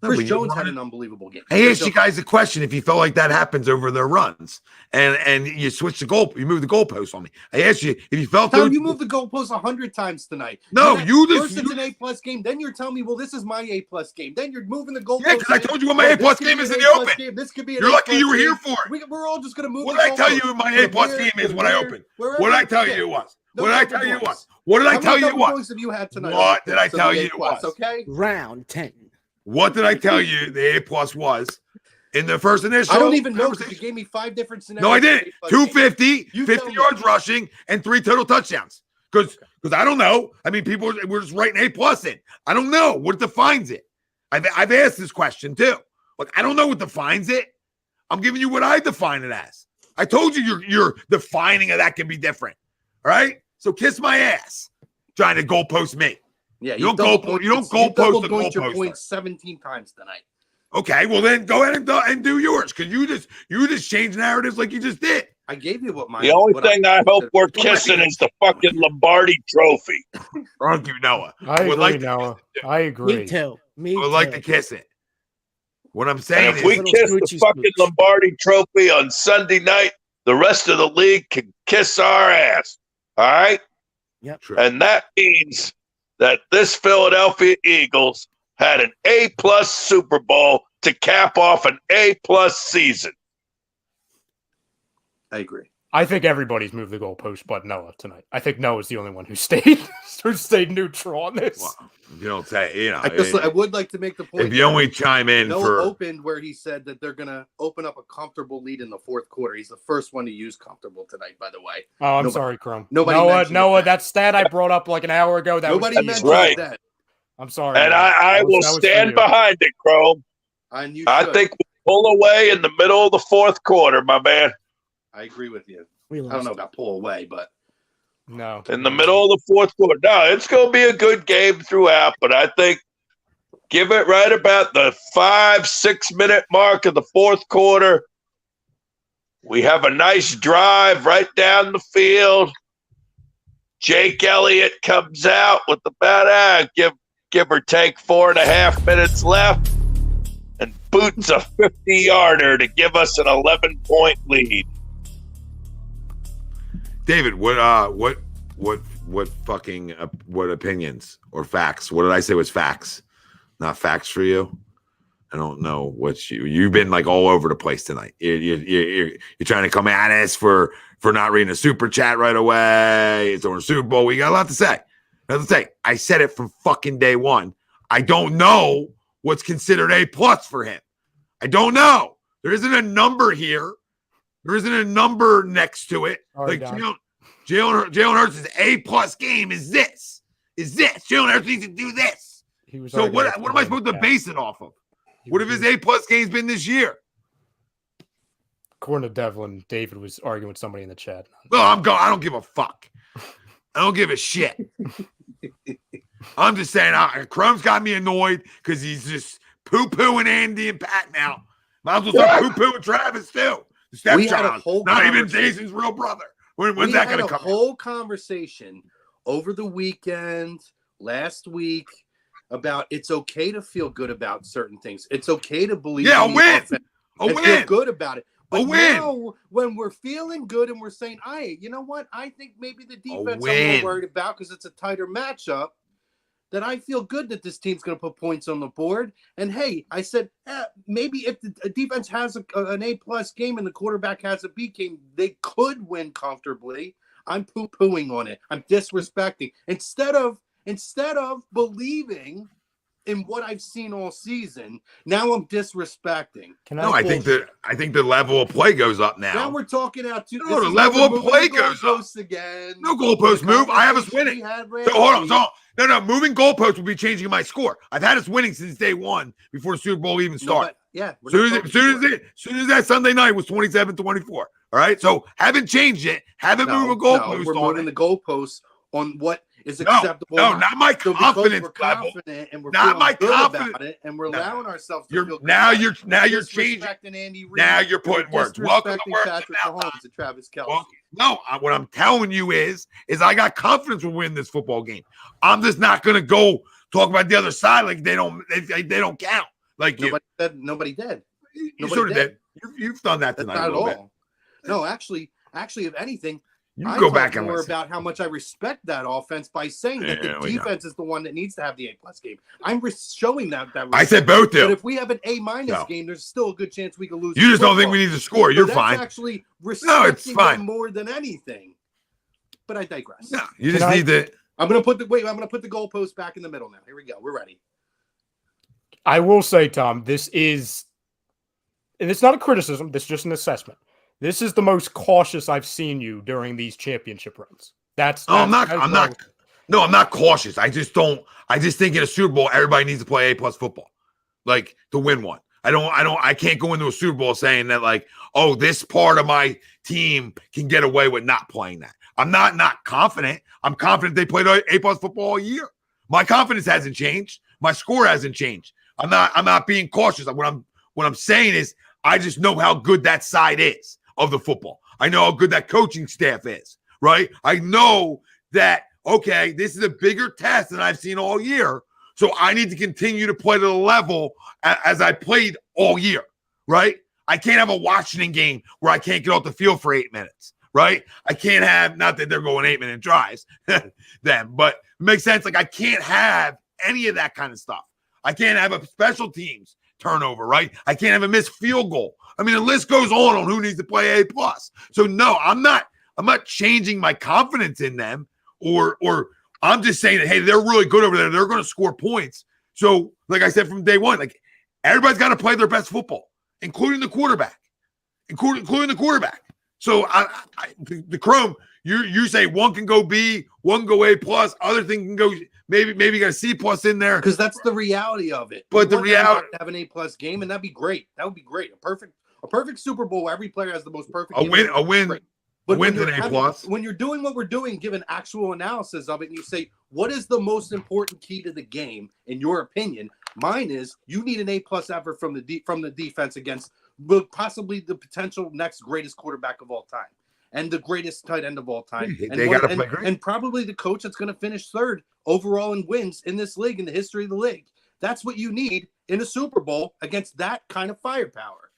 [SPEAKER 4] Chris Jones had an unbelievable game.
[SPEAKER 1] I asked you guys a question if you felt like that happens over their runs, and you switch the goal, you move the goalpost on me. I asked you if you felt.
[SPEAKER 4] Tom, you moved the goalpost 100 times tonight.
[SPEAKER 1] No,
[SPEAKER 4] first it's an A+ game. Then you're telling me, well, this is my A+ game. Then you're moving the goalpost.
[SPEAKER 1] Yeah, because I told you what my A+ game is in the open.
[SPEAKER 4] Game. This could be.
[SPEAKER 1] You're lucky you were here for it.
[SPEAKER 4] We're all just gonna move.
[SPEAKER 1] What did I tell you? My A+ game is when I opened. What did I tell you it was? What did I tell you it was? What did I tell you it was?
[SPEAKER 4] Points have you had tonight?
[SPEAKER 1] What did I tell you it was?
[SPEAKER 4] Okay.
[SPEAKER 3] Round 10.
[SPEAKER 1] What did I tell you the A+ was in the first initial?
[SPEAKER 4] I don't even know because you gave me 5 different scenarios.
[SPEAKER 1] No, I didn't. 250, 50 yards rushing, and 3 total touchdowns. Because I don't know. I mean, we're just writing A+ in. I don't know what defines it. I've asked this question too. Look, I don't know what defines it. I'm giving you what I define it as. I told you your defining of that can be different. All right? So kiss my ass trying to goalpost me.
[SPEAKER 4] Yeah,
[SPEAKER 1] you don't goalpost the goalpost.
[SPEAKER 4] Your points 17 times tonight.
[SPEAKER 1] Okay, well then go ahead and do yours because you just change narratives like you just did.
[SPEAKER 4] I gave you what my.
[SPEAKER 2] The only thing I hope we're kissing is the fucking Lombardi Trophy.
[SPEAKER 1] Thank you, Noah.
[SPEAKER 5] I agree, Noah. I agree.
[SPEAKER 3] Me too.
[SPEAKER 1] I would like to kiss it. What I'm saying
[SPEAKER 2] and if we kiss the fucking Lombardi Trophy on Sunday night, the rest of the league can kiss our ass. All right?
[SPEAKER 3] Yep.
[SPEAKER 1] True.
[SPEAKER 2] And that means that this Philadelphia Eagles had an A+ Super Bowl to cap off an A+ season.
[SPEAKER 4] I agree.
[SPEAKER 5] I think everybody's moved the goalpost but Noah tonight. I think Noah's the only one who stayed neutral on this.
[SPEAKER 1] Well, you don't say,
[SPEAKER 4] I would like to make the point.
[SPEAKER 1] If you only chime in
[SPEAKER 4] Noah opened where he said that they're going to open up a comfortable lead in the fourth quarter. He's the first one to use comfortable tonight, by the way.
[SPEAKER 5] Oh, I'm sorry, Chrome.
[SPEAKER 4] Noah,
[SPEAKER 5] that stat I brought up like an hour ago.
[SPEAKER 4] Nobody mentioned that.
[SPEAKER 5] I'm sorry.
[SPEAKER 2] And I will stand behind it, Chrome. I think we'll pull away in the middle of the fourth quarter, my man.
[SPEAKER 4] I agree with you. I don't know about pull away, but
[SPEAKER 5] no.
[SPEAKER 2] In the middle of the fourth quarter. No, it's going to be a good game throughout, but I think give it right about the 5-6 minute mark of the fourth quarter. We have a nice drive right down the field. Jake Elliott comes out with about give or take 4.5 minutes left and boots a 50-yarder to give us an 11-point lead.
[SPEAKER 1] David, what opinions or facts? What did I say was facts? Not facts for you? I don't know what you've been like all over the place tonight. You're trying to come at us for not reading a super chat right away. It's on a Super Bowl. We got a lot to say. I said it from fucking day one. I don't know what's considered A+ for him. I don't know. There isn't a number here. There isn't a number next to it. Like Jalen Hurts' A+ game is this. Jalen Hurts needs to do this. So what am I supposed to base it off of? What if his A+ game's been this year?
[SPEAKER 5] According to Devlin, David was arguing with somebody in the chat.
[SPEAKER 1] Well, I don't give a fuck. I don't give a shit. I'm just saying, Chrome's got me annoyed because he's just poo-pooing Andy and Pat now. Might as well start poo-pooing Travis too. Stepchild, not even Jason's real brother. When's that going to come?
[SPEAKER 4] We had a whole conversation over the weekend, last week, about it's okay to feel good about certain things. It's okay to believe
[SPEAKER 1] Yeah,
[SPEAKER 4] in
[SPEAKER 1] a
[SPEAKER 4] the
[SPEAKER 1] win.
[SPEAKER 4] offense
[SPEAKER 1] A
[SPEAKER 4] and
[SPEAKER 1] win.
[SPEAKER 4] feel good about it. But
[SPEAKER 1] A win.
[SPEAKER 4] now, when we're feeling good and we're saying, "Hey, you know what? I think maybe the defense I'm
[SPEAKER 1] win.
[SPEAKER 4] more worried about because it's a tighter matchup." That I feel good that this team's going to put points on the board. And hey, I said maybe if the defense has an A+ game and the quarterback has a B game, they could win comfortably. I'm poo-pooing on it. I'm disrespecting instead of believing in what I've seen all season. Now I'm disrespecting.
[SPEAKER 1] I think the level of play goes up now.
[SPEAKER 4] Now we're talking out to
[SPEAKER 1] the level of play goes up
[SPEAKER 4] again.
[SPEAKER 1] No goalpost move. I have us winning. So hold on. So no, moving goalposts will be changing my score. I've had us winning since day one before the Super Bowl even started. Soon as that Sunday night was 27-24. All right. So haven't changed it. Haven't moved a goalpost.
[SPEAKER 4] We're moving the goalposts on what is acceptable.
[SPEAKER 1] No, not my confidence level.
[SPEAKER 4] And we're
[SPEAKER 1] not my
[SPEAKER 4] confidence about it, and we're allowing ourselves to feel good.
[SPEAKER 1] Now you're changing.
[SPEAKER 4] Andy Reid,
[SPEAKER 1] now you're putting words. Welcome to work.
[SPEAKER 4] Patrick Mahomes and Travis Kelce.
[SPEAKER 1] Well, no, what I'm telling you is I got confidence we'll win this football game. I'm just not going to go talk about the other side like they don't count. Like
[SPEAKER 4] nobody did.
[SPEAKER 1] You sort of did. You've done that tonight.
[SPEAKER 4] Not
[SPEAKER 1] a little
[SPEAKER 4] at all.
[SPEAKER 1] Bit.
[SPEAKER 4] No, actually, if anything.
[SPEAKER 1] You go back and
[SPEAKER 4] more
[SPEAKER 1] listen.
[SPEAKER 4] about how much I respect that offense by saying that the defense is the one that needs to have the A+ game. I'm showing that.
[SPEAKER 1] I said both do.
[SPEAKER 4] But if we have an A- game, there's still a good chance we could lose.
[SPEAKER 1] You just don't think we need to score. You're fine.
[SPEAKER 4] Actually, respecting
[SPEAKER 1] fine.
[SPEAKER 4] more than anything. But I digress.
[SPEAKER 1] No, you just need to.
[SPEAKER 4] I'm gonna put the goalpost back in the middle now. Here we go. We're ready.
[SPEAKER 5] I will say, Tom, this is, and it's not a criticism. This is just an assessment. This is the most cautious I've seen you during these championship runs. I'm not cautious. I just think in a Super Bowl, everybody needs to play A+ football, like to win one. I can't go into a Super Bowl saying that like, oh, this part of my team can get away with not playing that. I'm not confident. I'm confident they played A+ football all year. My confidence hasn't changed. My score hasn't changed. I'm not being cautious. What I'm saying is I just know how good that side is of the football. I know how good that coaching staff is, right? I know that, okay, this is a bigger test than I've seen all year. So I need to continue to play to the level as I played all year, right? I can't have a Washington game where I can't get off the field for 8 minutes, right? I can't have, not that they're going 8-minute drives, them, but it makes sense. Like I can't have any of that kind of stuff. I can't have a special teams turnover, right? I can't have a missed field goal. I mean, the list goes on who needs to play A+. So no, I'm not changing my confidence in them, or I'm just saying that, hey, they're really good over there. They're going to score points. So, like I said from day one, like everybody's got to play their best football, including the quarterback, including the quarterback. So the Chrome, you say one can go B, one can go A+, other thing can go maybe you got a C+ in there
[SPEAKER 4] because that's the reality of it.
[SPEAKER 1] But the reality
[SPEAKER 4] to have an A+ game, and that'd be great. That would be great. A perfect Super Bowl where every player has the most perfect
[SPEAKER 1] a win. But wins an A+.
[SPEAKER 4] When you're doing what we're doing, give an actual analysis of it, and you say, what is the most important key to the game, in your opinion? Mine is you need an A+ effort from the defense against possibly the potential next greatest quarterback of all time and the greatest tight end of all time. And probably the coach that's going to finish third overall in wins in this league, in the history of the league. That's what you need in a Super Bowl against that kind of firepower.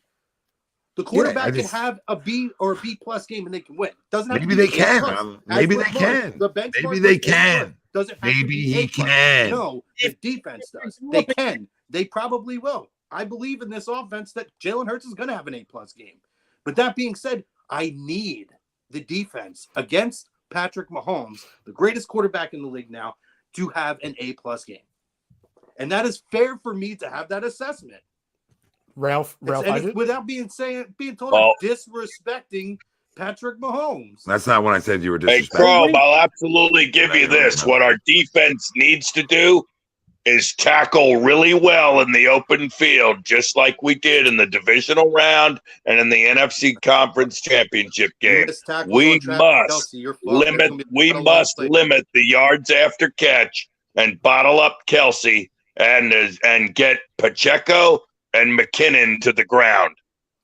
[SPEAKER 4] The quarterback can have a B or a B+ game and they can win. Doesn't have
[SPEAKER 1] maybe
[SPEAKER 4] to be
[SPEAKER 1] they can. Maybe they can. Maybe they can.
[SPEAKER 4] Doesn't have
[SPEAKER 1] maybe
[SPEAKER 4] to be
[SPEAKER 1] he can.
[SPEAKER 4] No, the defense does. They can. They probably will. I believe in this offense that Jalen Hurts is going to have an A+ game. But that being said, I need the defense against Patrick Mahomes, the greatest quarterback in the league now, to have an A+ game. And that is fair for me to have that assessment.
[SPEAKER 5] Ralph,
[SPEAKER 4] without being told I'm disrespecting Patrick Mahomes.
[SPEAKER 1] That's not what I said you were disrespecting.
[SPEAKER 2] Hey, Chrome, I'll absolutely give you this. What our defense needs to do is tackle really well in the open field, just like we did in the divisional round and in the NFC Conference Championship game. We must limit the yards after catch and bottle up Kelce and get Pacheco and McKinnon to the ground.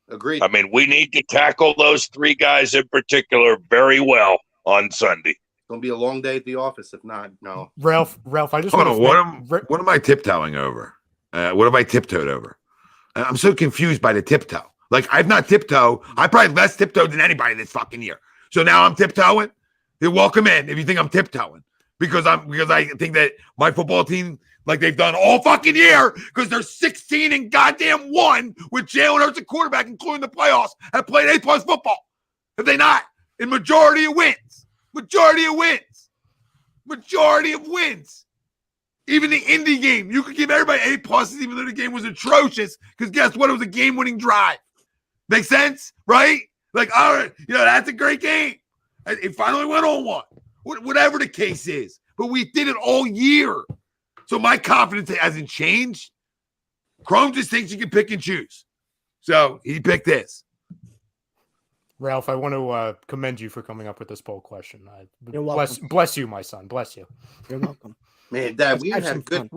[SPEAKER 4] Agreed.
[SPEAKER 2] I mean, we need to tackle those three guys in particular very well on Sunday.
[SPEAKER 4] Gonna be a long day at the office if not. No,
[SPEAKER 5] Ralph, I just
[SPEAKER 1] Hold
[SPEAKER 5] want
[SPEAKER 1] on.
[SPEAKER 5] to.
[SPEAKER 1] What am I tiptoeing over? What have I tiptoed over? I'm so confused by the tiptoe. Like, I've not tiptoed. I probably less tiptoed than anybody this fucking year. So now I'm tiptoeing. You're welcome in if you think I'm tiptoeing. Because I think that my football team, like they've done all fucking year, because they're 16 and goddamn 1 with Jalen Hurts at quarterback, including the playoffs, have played A+ football. Have they not? In majority of wins. Majority of wins. Even the Indy game, you could give everybody A+, even though the game was atrocious, because guess what? It was a game-winning drive. Make sense? Right? Like, all right, that's a great game. It finally went on one. Whatever the case is. But we did it all year. So my confidence hasn't changed. Chrome just thinks you can pick and choose. So he picked this.
[SPEAKER 5] Ralph, I want to commend you for coming up with this poll question.
[SPEAKER 3] You're welcome.
[SPEAKER 5] Bless you, my son. Bless you.
[SPEAKER 3] You're welcome.
[SPEAKER 4] man, Dad, we
[SPEAKER 3] Let's
[SPEAKER 4] had
[SPEAKER 3] have
[SPEAKER 4] a
[SPEAKER 3] some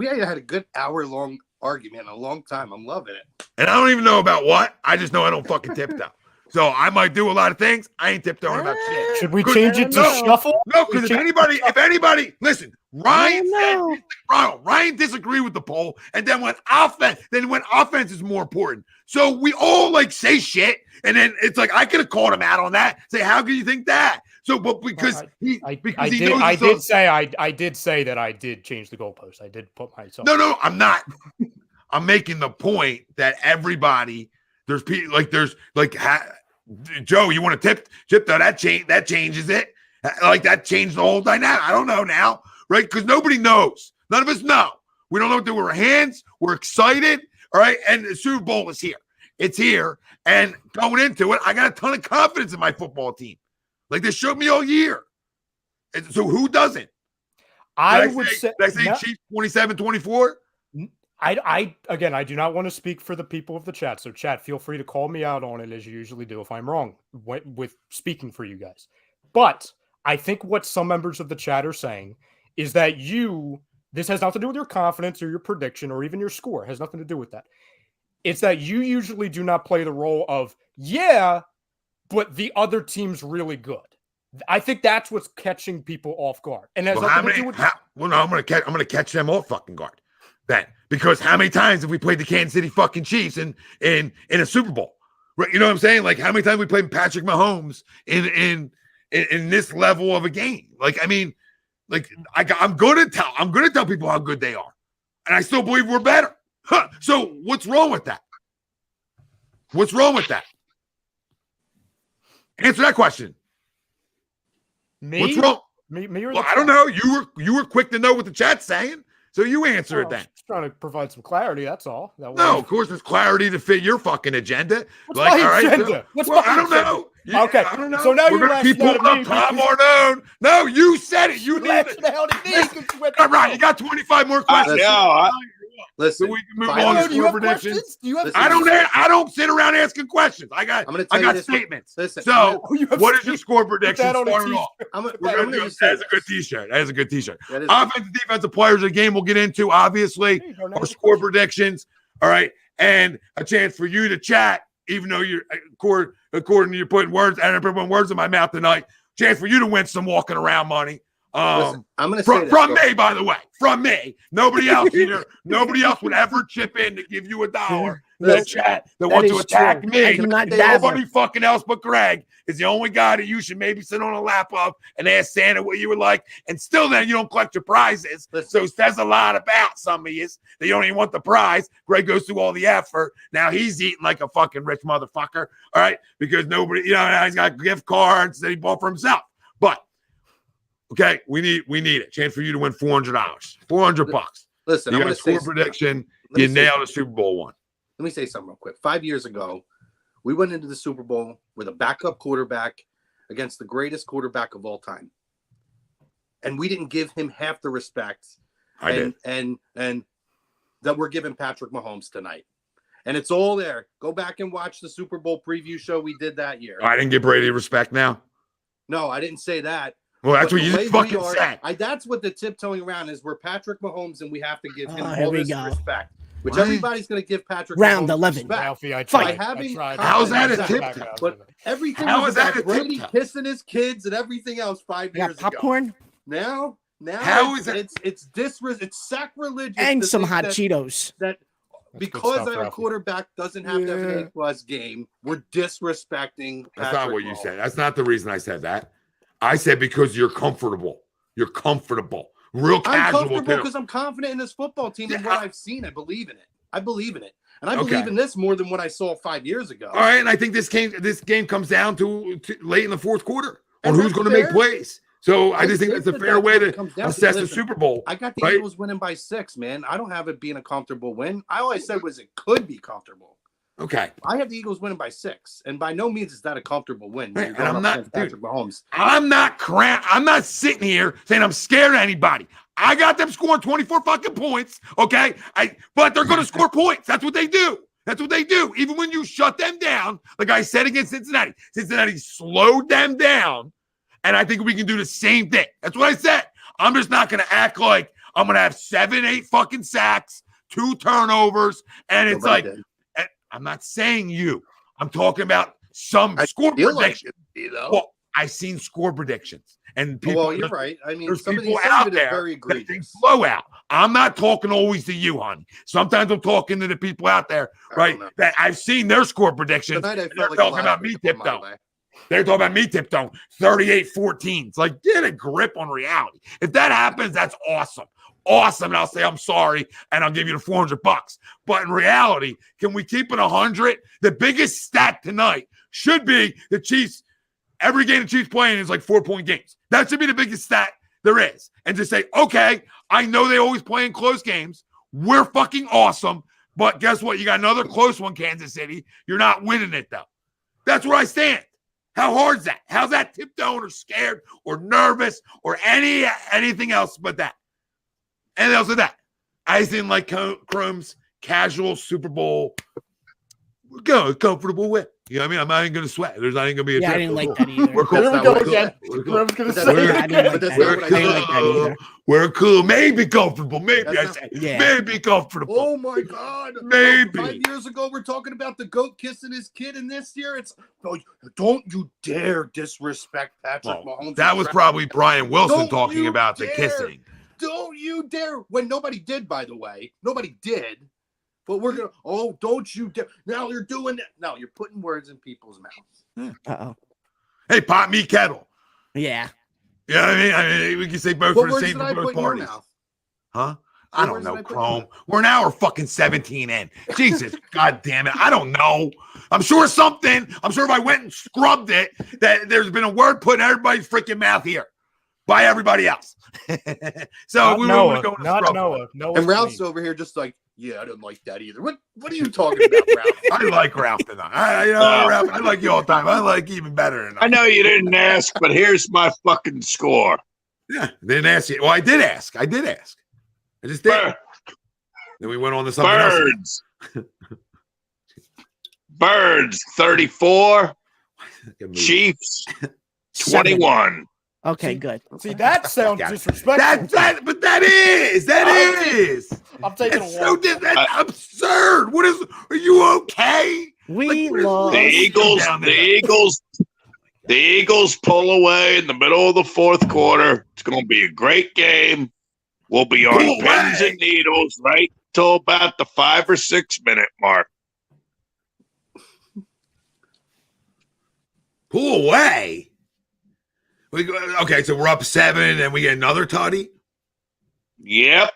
[SPEAKER 4] good hour-long argument in a long time. I'm loving it.
[SPEAKER 1] And I don't even know about what. I just know I don't fucking tiptoe. So I might do a lot of things. I ain't tiptoeing about shit.
[SPEAKER 5] Should we change it to
[SPEAKER 1] No.
[SPEAKER 5] shuffle?
[SPEAKER 1] No, because if anybody, listen, Ryan disagreed with the poll and then went offense is more important. So we all like say shit, and then it's like I could have called him out on that. Say, how can you think that? So, but because
[SPEAKER 5] I did say that I did change the goalpost. I did put myself.
[SPEAKER 1] No, I'm not. I'm making the point that everybody there's people like Joe. You want to tip though? That changes it. Like that changed the whole dynamic. I don't know now, right? Because nobody knows. None of us know. We don't know what to do with our hands. We're excited, all right? And the Super Bowl is here. It's here, and going into it, I got a ton of confidence in my football team. Like they showed me all year. And so who doesn't?
[SPEAKER 5] I would say
[SPEAKER 1] Chiefs 27-24.
[SPEAKER 5] I do not want to speak for the people of the chat. So chat, feel free to call me out on it as you usually do if I'm wrong with speaking for you guys. But I think what some members of the chat are saying is that this has nothing to do with your confidence or your prediction or even your score. It has nothing to do with that. It's that you usually do not play the role of, but the other team's really good. I think that's what's catching people off guard. And that's
[SPEAKER 1] I'm going to catch them off fucking guard. Then, because how many times have we played the Kansas City fucking Chiefs in a Super Bowl? Right? You know what I'm saying? Like how many times we played Patrick Mahomes in this level of a game? Like, I mean, like I'm going to tell people how good they are, and I still believe we're better. Huh. So what's wrong with that? What's wrong with that? Answer that question.
[SPEAKER 5] Me?
[SPEAKER 1] What's wrong?
[SPEAKER 5] Me or
[SPEAKER 1] well, I don't know. You were quick to know what the chat's saying. So you answer it then.
[SPEAKER 5] Just trying to provide some clarity. That's all.
[SPEAKER 1] No, of course, there's clarity to fit your fucking agenda.
[SPEAKER 5] What's my agenda?
[SPEAKER 1] I don't know.
[SPEAKER 5] Okay.
[SPEAKER 1] I don't know.
[SPEAKER 5] So now
[SPEAKER 1] we're going to keep pulling up Tom Arnone. No, you said it. You need it. All right, you got 25 more questions.
[SPEAKER 4] Listen,
[SPEAKER 1] so we can move on to score predictions. I don't sit around asking questions. I got statements.
[SPEAKER 4] Listen,
[SPEAKER 1] so what is your score prediction starting off?
[SPEAKER 4] That's
[SPEAKER 1] a good t-shirt. That is a good t-shirt. Offensive, defensive players of the game we'll get into, obviously. Our score predictions. All right. And a chance for you to chat, even though you're according to you putting words in my mouth tonight. Chance for you to win some walking around money.
[SPEAKER 4] Listen, I'm going to
[SPEAKER 1] say from me, by the way, from me. Nobody else here. Nobody else would ever chip in to give you $1 in the chat that wants to attack me. Nobody fucking else but Greg is the only guy that you should maybe sit on a lap of and ask Santa what you would like. And still then you don't collect your prizes. So it says a lot about some of you that you don't even want the prize. Greg goes through all the effort. Now he's eating like a fucking rich motherfucker. All right. Because nobody, now he's got gift cards that he bought for himself. But okay, we need it. Chance for you to win $400. $400.
[SPEAKER 4] Listen,
[SPEAKER 1] you
[SPEAKER 4] I'm
[SPEAKER 1] got a score prediction. You nailed a Super Bowl one.
[SPEAKER 4] Let me say something real quick. 5 years ago, we went into the Super Bowl with a backup quarterback against the greatest quarterback of all time. And we didn't give him half the respect and that we're giving Patrick Mahomes tonight. And it's all there. Go back and watch the Super Bowl preview show we did that year.
[SPEAKER 1] I didn't give Brady respect now.
[SPEAKER 4] No, I didn't say that.
[SPEAKER 1] Well, that's what you just fucking said.
[SPEAKER 4] That's what the tiptoeing around is. We're Patrick Mahomes, and we have to give him all this respect, which everybody's going to give Patrick
[SPEAKER 3] round
[SPEAKER 4] Mahomes
[SPEAKER 3] 11.
[SPEAKER 5] Ralphie, I tried.
[SPEAKER 1] How's that a tiptoe?
[SPEAKER 4] But everything was about Brady kissing his kids and everything else 5 years ago.
[SPEAKER 3] Popcorn?
[SPEAKER 1] How is it?
[SPEAKER 4] It's sacrilegious
[SPEAKER 3] And
[SPEAKER 4] to
[SPEAKER 3] some
[SPEAKER 4] think
[SPEAKER 3] hot
[SPEAKER 4] that-
[SPEAKER 3] Cheetos.
[SPEAKER 4] That
[SPEAKER 5] good
[SPEAKER 4] because
[SPEAKER 5] stuff,
[SPEAKER 4] our
[SPEAKER 5] Ralphie.
[SPEAKER 4] quarterback doesn't have to have an A+ game, we're disrespecting.
[SPEAKER 1] That's
[SPEAKER 4] Patrick
[SPEAKER 1] not what you
[SPEAKER 4] Mahomes.
[SPEAKER 1] said. That's not the reason I said that. I said because you're comfortable. You're comfortable. Real
[SPEAKER 4] I'm
[SPEAKER 1] casual
[SPEAKER 4] comfortable
[SPEAKER 1] too.
[SPEAKER 4] because I'm confident in this football team and
[SPEAKER 1] Yeah,
[SPEAKER 4] what I've seen. I believe in it. And I
[SPEAKER 1] Okay.
[SPEAKER 4] believe in this more than what I saw 5 years ago.
[SPEAKER 1] All right, and I think this game comes down to late in the fourth quarter on
[SPEAKER 4] And
[SPEAKER 1] who's
[SPEAKER 4] that's
[SPEAKER 1] going to make
[SPEAKER 4] fair.
[SPEAKER 1] plays. So I
[SPEAKER 4] I
[SPEAKER 1] just think
[SPEAKER 4] think
[SPEAKER 1] that's a
[SPEAKER 4] that
[SPEAKER 1] fair
[SPEAKER 4] that's
[SPEAKER 1] way
[SPEAKER 4] what it
[SPEAKER 1] to
[SPEAKER 4] comes down to.
[SPEAKER 1] assess the
[SPEAKER 4] Listen,
[SPEAKER 1] Super Bowl.
[SPEAKER 4] I got the
[SPEAKER 1] right?
[SPEAKER 4] Eagles winning by 6, man. I don't have it being a comfortable win. All I said was it could be comfortable.
[SPEAKER 1] Okay.
[SPEAKER 4] I have the Eagles winning by 6, and by no means is that a comfortable win. when
[SPEAKER 1] Right,
[SPEAKER 4] you're
[SPEAKER 1] and
[SPEAKER 4] going
[SPEAKER 1] I'm
[SPEAKER 4] up
[SPEAKER 1] not-
[SPEAKER 4] against Patrick Mahomes.
[SPEAKER 1] I'm not sitting here saying I'm scared of anybody. I got them scoring 24 fucking points, okay? But they're going to score points. That's what they do. That's what they do. Even when you shut them down, like I said against Cincinnati. Cincinnati slowed them down, and I think we can do the same thing. That's what I said. I'm just not going to act like I'm going to have 7, 8 fucking sacks, 2 turnovers, and it's
[SPEAKER 4] Nobody
[SPEAKER 1] like,
[SPEAKER 4] did.
[SPEAKER 1] and I'm not saying you. I'm talking about some score
[SPEAKER 4] feel like
[SPEAKER 1] prediction.
[SPEAKER 4] it, though.
[SPEAKER 1] Well, I've seen score predictions, and people.
[SPEAKER 4] Well, you're right. I mean,
[SPEAKER 1] There's
[SPEAKER 4] some of
[SPEAKER 1] people
[SPEAKER 4] these
[SPEAKER 1] out
[SPEAKER 4] it is
[SPEAKER 1] there
[SPEAKER 4] very
[SPEAKER 1] that think
[SPEAKER 4] egregious.
[SPEAKER 1] blowout. I'm not talking always to you, honey. Sometimes I'm talking to the people out there,
[SPEAKER 4] I
[SPEAKER 1] right?
[SPEAKER 4] don't know.
[SPEAKER 1] That I've seen their score predictions.
[SPEAKER 4] Tonight I
[SPEAKER 1] and
[SPEAKER 4] felt
[SPEAKER 1] they're
[SPEAKER 4] like
[SPEAKER 1] talking
[SPEAKER 4] a lot
[SPEAKER 1] about
[SPEAKER 4] of
[SPEAKER 1] me
[SPEAKER 4] people
[SPEAKER 1] tiptoe.
[SPEAKER 4] my way.
[SPEAKER 1] They're talking about me tiptoe 38-14. It's like, get a grip on reality. If that happens, that's awesome. Awesome. And I'll say, I'm sorry. And I'll give you the $400. But in reality, can we keep it 100? The biggest stat tonight should be the Chiefs. Every game the Chiefs playing is like 4-point games. That should be the biggest stat there is. And to say, okay, I know they always play in close games. We're fucking awesome. But guess what? You got another close one, Kansas City. You're not winning it, though. That's where I stand. How hard is that? How's that tiptoeing or scared or nervous or anything else but that? Anything else but that? I think like Chrome's casual Super Bowl. Go comfortable win. You know what I mean? I'm not even going to sweat. There's not even going to be a
[SPEAKER 3] Yeah, I
[SPEAKER 1] trip.
[SPEAKER 3] didn't
[SPEAKER 1] We're
[SPEAKER 3] like
[SPEAKER 1] cool.
[SPEAKER 3] that either.
[SPEAKER 1] We're cool.
[SPEAKER 5] Here we
[SPEAKER 4] That's
[SPEAKER 5] go
[SPEAKER 4] not what I
[SPEAKER 5] again.
[SPEAKER 4] said.
[SPEAKER 1] We're cool.
[SPEAKER 5] Graham's gonna
[SPEAKER 4] But
[SPEAKER 5] say
[SPEAKER 4] that's-
[SPEAKER 5] it
[SPEAKER 3] I
[SPEAKER 5] again.
[SPEAKER 3] didn't like
[SPEAKER 4] But
[SPEAKER 3] that.
[SPEAKER 4] that's not what
[SPEAKER 3] I
[SPEAKER 4] I
[SPEAKER 3] didn't
[SPEAKER 4] said.
[SPEAKER 3] like that either.
[SPEAKER 1] We're cool. Maybe comfortable. Maybe
[SPEAKER 4] That's
[SPEAKER 1] I
[SPEAKER 4] not-
[SPEAKER 1] say.
[SPEAKER 3] Yeah.
[SPEAKER 1] Maybe comfortable.
[SPEAKER 4] Oh my God!
[SPEAKER 1] Maybe.
[SPEAKER 4] 5 years ago, we're talking about the goat kissing his kid, and this year it's don't you dare disrespect Patrick
[SPEAKER 1] Well,
[SPEAKER 4] Mahomes.
[SPEAKER 1] that was probably Brian Wilson
[SPEAKER 4] Don't
[SPEAKER 1] talking
[SPEAKER 4] you
[SPEAKER 1] about the
[SPEAKER 4] dare.
[SPEAKER 1] kissing.
[SPEAKER 4] Don't you dare! When nobody did, by the way, nobody did. But we're gonna. Oh, don't you dare! Now you're doing that. No, you're putting words in people's mouths.
[SPEAKER 3] Uh-oh.
[SPEAKER 1] Hey, pot me kettle.
[SPEAKER 3] Yeah.
[SPEAKER 1] You know what I mean? We can say both
[SPEAKER 4] What
[SPEAKER 1] for the
[SPEAKER 4] words
[SPEAKER 1] same
[SPEAKER 4] did I
[SPEAKER 1] for both
[SPEAKER 4] put in your
[SPEAKER 1] parties.
[SPEAKER 4] mouth?
[SPEAKER 1] Huh? I
[SPEAKER 4] What
[SPEAKER 1] don't
[SPEAKER 4] words
[SPEAKER 1] know,
[SPEAKER 4] did I put in your
[SPEAKER 1] Chrome.
[SPEAKER 4] mouth?
[SPEAKER 1] We're an hour fucking 17 in. Jesus, God damn it. I don't know. I'm sure if I went and scrubbed it, that there's been a word put in everybody's freaking mouth here by everybody else. So
[SPEAKER 5] Not
[SPEAKER 1] we
[SPEAKER 5] Noah.
[SPEAKER 1] were going to
[SPEAKER 5] Not
[SPEAKER 1] scrub.
[SPEAKER 5] Noah. Noah's
[SPEAKER 4] And Ralph's
[SPEAKER 5] clean.
[SPEAKER 4] over here just like, yeah, I didn't like that either. What are you talking about, Ralph?
[SPEAKER 1] I like Ralph tonight. Ralph, I like you all the time. I like you even better than
[SPEAKER 2] I know you didn't ask, but here's my fucking score.
[SPEAKER 1] Yeah, didn't ask you. Well, I did ask. I just did.
[SPEAKER 2] Bir-
[SPEAKER 1] Then we went on to something else.
[SPEAKER 2] Birds 34,
[SPEAKER 1] Look at me.
[SPEAKER 2] Chiefs
[SPEAKER 3] 7.
[SPEAKER 2] 21.
[SPEAKER 3] Okay, good.
[SPEAKER 5] See, that sounds
[SPEAKER 1] Yeah.
[SPEAKER 5] disrespectful.
[SPEAKER 1] But that is.
[SPEAKER 5] I'm taking
[SPEAKER 1] That's
[SPEAKER 5] a
[SPEAKER 1] so
[SPEAKER 5] walk.
[SPEAKER 1] that's absurd. Are you okay?
[SPEAKER 3] We
[SPEAKER 1] Like, what is-
[SPEAKER 3] love.
[SPEAKER 2] The Eagles pull away in the middle of the fourth quarter. It's going to be a great game. We'll be on
[SPEAKER 1] Pull
[SPEAKER 2] pins
[SPEAKER 1] away.
[SPEAKER 2] and needles right till about the 5 or 6 minute mark.
[SPEAKER 1] Pull away. Okay, so we're up 7, and we get another tutty.
[SPEAKER 2] Yep.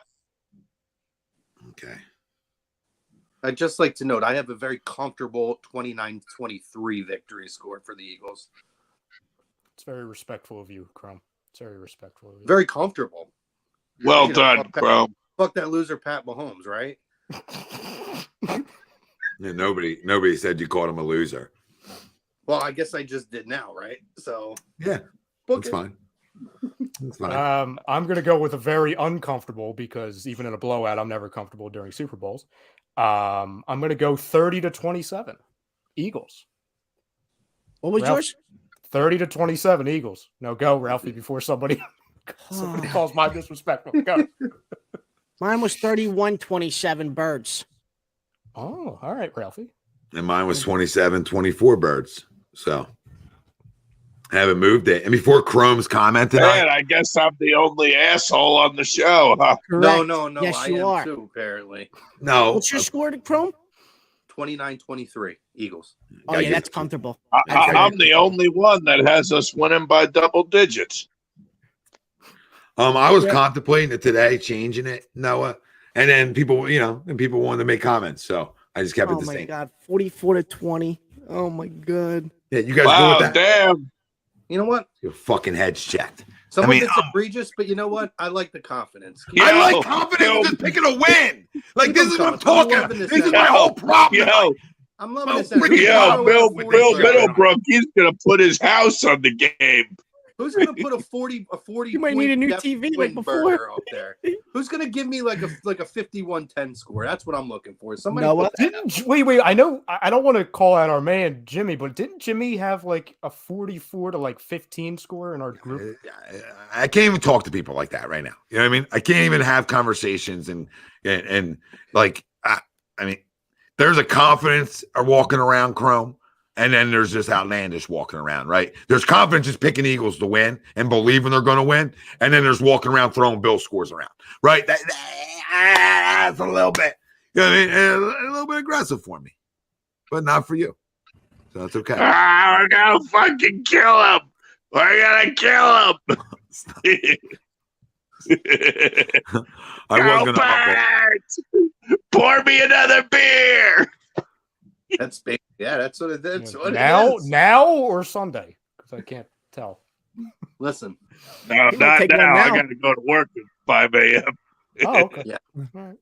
[SPEAKER 1] Okay.
[SPEAKER 4] I'd just like to note I have a very comfortable 29-23 victory score for the Eagles.
[SPEAKER 5] It's very respectful of you, Crumb. It's very respectful of you.
[SPEAKER 4] Very comfortable.
[SPEAKER 2] Well
[SPEAKER 4] You know,
[SPEAKER 2] done,
[SPEAKER 4] fuck that-
[SPEAKER 2] bro.
[SPEAKER 4] Fuck that loser, Pat Mahomes, right?
[SPEAKER 1] Yeah, nobody said you called him a loser.
[SPEAKER 4] Well, I guess I just did now, right? So
[SPEAKER 1] Yeah,
[SPEAKER 4] book
[SPEAKER 1] that's
[SPEAKER 4] it.
[SPEAKER 1] fine. That's fine.
[SPEAKER 5] I'm going to go with a very uncomfortable because even in a blowout, I'm never comfortable during Super Bowls. I'm going to go 30-27 Eagles.
[SPEAKER 3] What was
[SPEAKER 5] Ralph.
[SPEAKER 3] yours?
[SPEAKER 5] 30-27 Eagles. No, go, Ralphie, before somebody calls my disrespectful. Go.
[SPEAKER 3] Mine was 31-27 Birds.
[SPEAKER 5] Oh, all right, Ralphie.
[SPEAKER 1] And mine was 27-24 birds. So I haven't moved it. And before Chrome's comment tonight,
[SPEAKER 2] Man, I guess I'm the only asshole on the show, huh?
[SPEAKER 3] Correct.
[SPEAKER 4] No.
[SPEAKER 3] Yes,
[SPEAKER 4] I
[SPEAKER 3] you
[SPEAKER 4] am
[SPEAKER 3] are.
[SPEAKER 4] too, apparently.
[SPEAKER 1] no.
[SPEAKER 3] What's your score to Chrome?
[SPEAKER 4] 29-23, Eagles.
[SPEAKER 3] Oh,
[SPEAKER 1] I
[SPEAKER 3] yeah,
[SPEAKER 1] get
[SPEAKER 3] that's
[SPEAKER 1] it.
[SPEAKER 3] comfortable.
[SPEAKER 2] I'm the only one that has us winning by double digits.
[SPEAKER 1] I was
[SPEAKER 3] Yeah.
[SPEAKER 1] contemplating it today, changing it, Noah, and then people wanted to make comments, so I just kept it
[SPEAKER 3] Oh
[SPEAKER 1] the
[SPEAKER 3] my
[SPEAKER 1] same.
[SPEAKER 3] God, 44-20. Oh my God.
[SPEAKER 1] Yeah, you guys go
[SPEAKER 2] Wow,
[SPEAKER 1] with that.
[SPEAKER 2] damn.
[SPEAKER 4] You know what?
[SPEAKER 1] Your fucking heads checked.
[SPEAKER 4] Some
[SPEAKER 1] I mean,
[SPEAKER 4] of it's egregious, but you know what? I like the confidence.
[SPEAKER 2] Yeah.
[SPEAKER 1] I like
[SPEAKER 2] Yo,
[SPEAKER 1] confidence in
[SPEAKER 2] yo.
[SPEAKER 1] just picking a win. Like
[SPEAKER 4] Keep
[SPEAKER 1] this
[SPEAKER 4] them
[SPEAKER 1] is what I'm
[SPEAKER 4] coming. I'm
[SPEAKER 1] talking
[SPEAKER 4] loving
[SPEAKER 1] about.
[SPEAKER 4] this
[SPEAKER 1] This is
[SPEAKER 4] energy.
[SPEAKER 1] my whole problem. tonight.
[SPEAKER 2] Yo,
[SPEAKER 4] I'm loving this.
[SPEAKER 1] Oh,
[SPEAKER 4] Who's
[SPEAKER 1] freaking
[SPEAKER 4] gonna
[SPEAKER 1] God.
[SPEAKER 4] throw in a
[SPEAKER 2] Bill
[SPEAKER 4] 40
[SPEAKER 2] Middlebrook, he's gonna put his house on the game.
[SPEAKER 4] Who's gonna put a 40
[SPEAKER 3] You might need a new
[SPEAKER 4] point
[SPEAKER 3] TV like
[SPEAKER 4] win
[SPEAKER 3] before.
[SPEAKER 4] burger up there? Who's gonna give me like a 51-10 score? That's what I'm looking for. Somebody
[SPEAKER 3] Noah?
[SPEAKER 4] put that out.
[SPEAKER 5] Wait. I know. I don't want to call out our man Jimmy, but didn't Jimmy have like a 44 to like 15 score in our group?
[SPEAKER 1] I can't even talk to people like that right now. You know what I mean? I can't even have conversations and like I mean, there's a confidence walking around Chrome, and then there's just outlandish walking around, right? There's confidence just picking Eagles to win and believing they're going to win, and then there's walking around throwing Bill scores around, right? That's a little bit, you know what I mean? A little bit aggressive for me, but not for you. So that's okay.
[SPEAKER 2] We're gonna fucking kill him. We're gonna kill him.
[SPEAKER 1] I was going to
[SPEAKER 2] Albert, pour me another beer.
[SPEAKER 4] That's big. Yeah, that's what it
[SPEAKER 5] Now
[SPEAKER 4] is.
[SPEAKER 5] now or Sunday? Because I can't tell.
[SPEAKER 4] Listen,
[SPEAKER 2] No,
[SPEAKER 3] You might
[SPEAKER 2] not
[SPEAKER 3] take one
[SPEAKER 2] now. I
[SPEAKER 3] now.
[SPEAKER 2] gotta go to work at 5 a.m.
[SPEAKER 5] Oh, okay.
[SPEAKER 4] Yeah.
[SPEAKER 5] All right.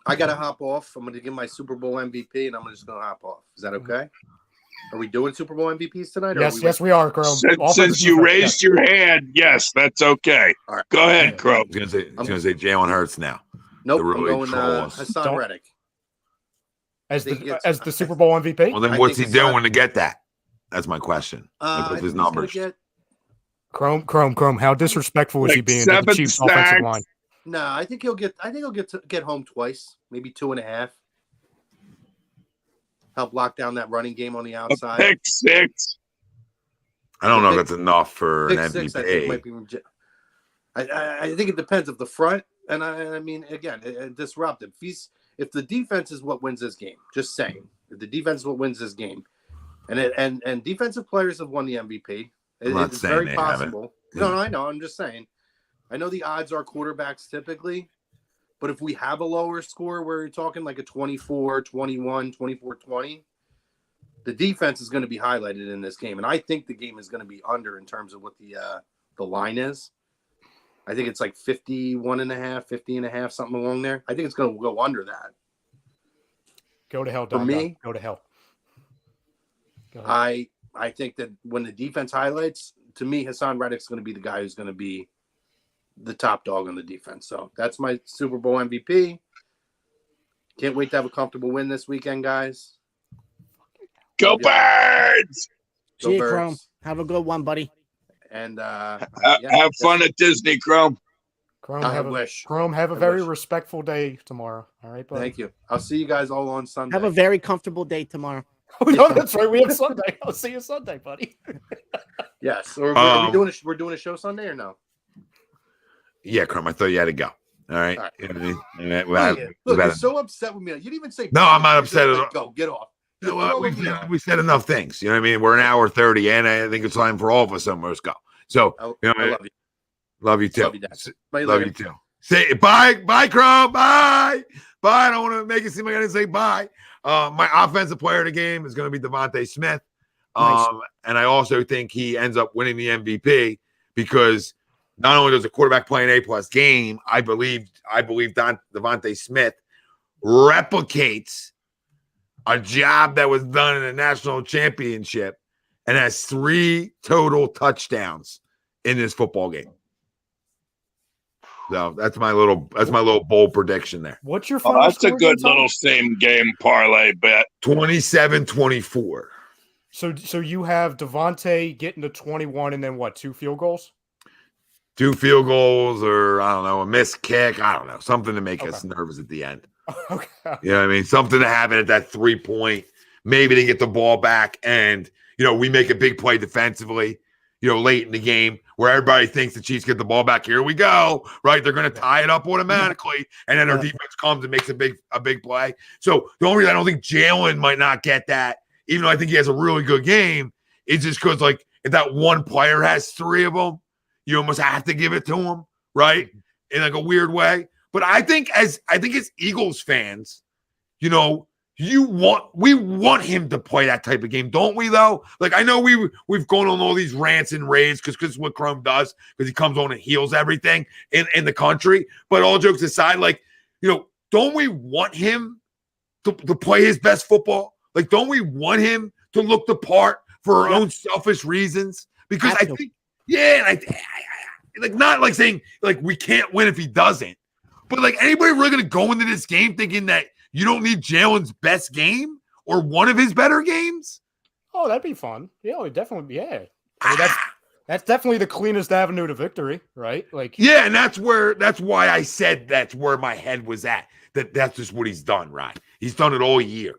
[SPEAKER 4] I gotta hop off. I'm gonna give my Super Bowl MVP, and I'm just gonna hop off. Is that okay? Are we doing Super Bowl MVPs tonight? Or
[SPEAKER 5] Yes, we are, Chrome.
[SPEAKER 2] Since you raised your hand, yes, that's okay.
[SPEAKER 4] All right.
[SPEAKER 2] Go ahead, Crow.
[SPEAKER 1] I was going to say Jalen Hurts now.
[SPEAKER 4] Nope,
[SPEAKER 1] The
[SPEAKER 4] I'm
[SPEAKER 1] really
[SPEAKER 4] going
[SPEAKER 1] trolls.
[SPEAKER 4] Hassan
[SPEAKER 5] Don't-
[SPEAKER 4] Reddick.
[SPEAKER 5] as
[SPEAKER 4] think
[SPEAKER 5] the
[SPEAKER 4] it's-
[SPEAKER 5] as the Super Bowl MVP.
[SPEAKER 1] Well, then
[SPEAKER 4] I
[SPEAKER 1] what's he
[SPEAKER 4] think it's
[SPEAKER 1] doing to get that? That's my question.
[SPEAKER 4] I
[SPEAKER 1] Like with
[SPEAKER 4] think
[SPEAKER 1] his
[SPEAKER 4] he's gonna
[SPEAKER 1] numbers.
[SPEAKER 4] get-
[SPEAKER 5] Chrome. How disrespectful is he
[SPEAKER 2] Like
[SPEAKER 5] being to the
[SPEAKER 2] 7
[SPEAKER 5] Chiefs' offensive
[SPEAKER 2] sacks.
[SPEAKER 5] line?
[SPEAKER 4] No, I think he'll get home twice, maybe 2.5. Help lock down that running game on the
[SPEAKER 2] A
[SPEAKER 4] outside.
[SPEAKER 2] pick six.
[SPEAKER 1] I don't know if
[SPEAKER 4] Pick-
[SPEAKER 1] that's enough for an
[SPEAKER 4] Pick six, I think,
[SPEAKER 1] MVP.
[SPEAKER 4] might be. I think it depends of the front, and I mean, again, disruptive. If the defense is what wins this game, just saying, if the defense is what wins this game, and defensive players have won the MVP,
[SPEAKER 1] I'm not
[SPEAKER 4] it's
[SPEAKER 1] saying
[SPEAKER 4] very
[SPEAKER 1] they haven't.
[SPEAKER 4] possible. No, I know. I'm just saying. I know the odds are quarterbacks typically, but if we have a lower score where you're talking like a 24-21, 24-20, the defense is going to be highlighted in this game. And I think the game is going to be under in terms of what the line is. I think it's like 51.5, 50.5, something along there. I think it's going to go under that.
[SPEAKER 5] Go to hell,
[SPEAKER 4] For
[SPEAKER 5] Don.
[SPEAKER 4] me,
[SPEAKER 5] Go to hell. Go ahead.
[SPEAKER 4] I think that when the defense highlights, to me, Hassan Reddick's going to be the guy who's going to be the top dog on the defense. So that's my Super Bowl MVP. Can't wait to have a comfortable win this weekend, guys.
[SPEAKER 2] Go Birds!
[SPEAKER 4] Go
[SPEAKER 3] See you,
[SPEAKER 4] Birds.
[SPEAKER 3] Chrome. Have a good one, buddy.
[SPEAKER 4] And
[SPEAKER 2] Have fun at Disney, Chrome.
[SPEAKER 5] Chrome,
[SPEAKER 4] I
[SPEAKER 5] have a
[SPEAKER 4] wish.
[SPEAKER 5] very
[SPEAKER 4] wish.
[SPEAKER 5] respectful day tomorrow. All right, buddy.
[SPEAKER 4] Thank you. I'll see you guys all on Sunday.
[SPEAKER 3] Have a very comfortable day tomorrow.
[SPEAKER 5] Oh, no, that's right. We have Sunday. I'll see you Sunday, buddy.
[SPEAKER 4] Yes. Or are we're doing a show Sunday or no?
[SPEAKER 1] Yeah, Crum, I thought you had to go. All right.
[SPEAKER 4] All right.
[SPEAKER 1] You know what I mean? And that-
[SPEAKER 4] Look,
[SPEAKER 1] that-
[SPEAKER 4] you're so upset with me. You didn't even say.
[SPEAKER 1] No, I'm not
[SPEAKER 4] You're
[SPEAKER 1] upset
[SPEAKER 4] just
[SPEAKER 1] at
[SPEAKER 4] like, Go, get off.
[SPEAKER 1] You know
[SPEAKER 4] You're
[SPEAKER 1] what?
[SPEAKER 4] throwing me off.
[SPEAKER 1] We said enough things. You know what I mean? We're an hour 30, and I think it's time for all of us somewhere to go. So,
[SPEAKER 4] I
[SPEAKER 1] you know,
[SPEAKER 4] love you.
[SPEAKER 1] love you too.
[SPEAKER 4] Love you, Dad. Bye,
[SPEAKER 1] Love
[SPEAKER 4] later.
[SPEAKER 1] you too. Say bye, Crum. Bye. I don't want to make it seem like I didn't say bye. My offensive player of the game is going to be DeVonta Smith.
[SPEAKER 3] Nice.
[SPEAKER 1] And I also think he ends up winning the MVP because not only does a quarterback play an A+ game, I believe DeVonta Smith replicates a job that was done in a national championship and has 3 total touchdowns in this football game. So that's my little bold prediction there.
[SPEAKER 5] What's your
[SPEAKER 2] Oh,
[SPEAKER 5] final
[SPEAKER 2] that's a
[SPEAKER 5] score
[SPEAKER 2] good
[SPEAKER 5] again, Tom?
[SPEAKER 2] little same game parlay bet.
[SPEAKER 1] 27-24.
[SPEAKER 5] So you have Devontae getting to 21 and then what, 2 field goals?
[SPEAKER 1] 2 field goals or, I don't know, a missed kick. I don't know. Something to make us nervous at the end.
[SPEAKER 5] Okay.
[SPEAKER 1] You know what I mean? Something to happen at that 3-point. Maybe they get the ball back and, we make a big play defensively. late in the game where everybody thinks the Chiefs get the ball back. Here we go, right? They're going to tie it up automatically, and then our defense comes and makes a big play. So the only reason I don't think Jalen might not get that, even though I think he has a really good game, is just because like if that one player has three of them, you almost have to give it to him, right? In like a weird way. But I think as Eagles fans, we want him to play that type of game, don't we? Though, like I know we've gone on all these rants and raves because what Chrome does, because he comes on and heals everything in the country. But all jokes aside, like don't we want him to play his best football? Like, don't we want him to look the part for our own selfish reasons? Because I think, and I like not like saying like we can't win if he doesn't, but like anybody really going to go into this game thinking that you don't need Jalen's best game or one of his better games?
[SPEAKER 5] Oh, that'd be fun. Yeah, definitely. Yeah, I mean, that's definitely the cleanest avenue to victory, right? Like,
[SPEAKER 1] yeah, and that's why I said that's where my head was at. That's just what he's done, right? He's done it all year.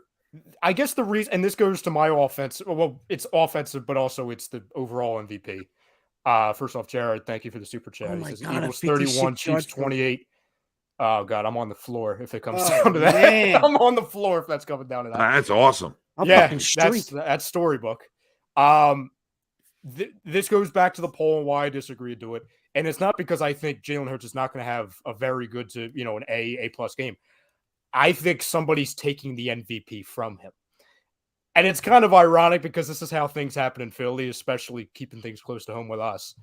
[SPEAKER 5] I guess the reason, and this goes to my offense. Well, it's offensive, but also it's the overall MVP. First off, Jared, thank you for the super chat.
[SPEAKER 3] Oh
[SPEAKER 5] He
[SPEAKER 3] my
[SPEAKER 5] says
[SPEAKER 3] God,
[SPEAKER 5] Eagles 31, Chiefs 28. Oh God, I'm on the floor if it comes down to that.
[SPEAKER 3] Man.
[SPEAKER 5] I'm on the floor if that's coming down to that.
[SPEAKER 1] That's awesome.
[SPEAKER 5] That's storybook. This goes back to the poll and why I disagree to it. And it's not because I think Jalen Hurts is not going to have a very good to, an A+ game. I think somebody's taking the MVP from him. And it's kind of ironic because this is how things happen in Philly, especially keeping things close to home with us.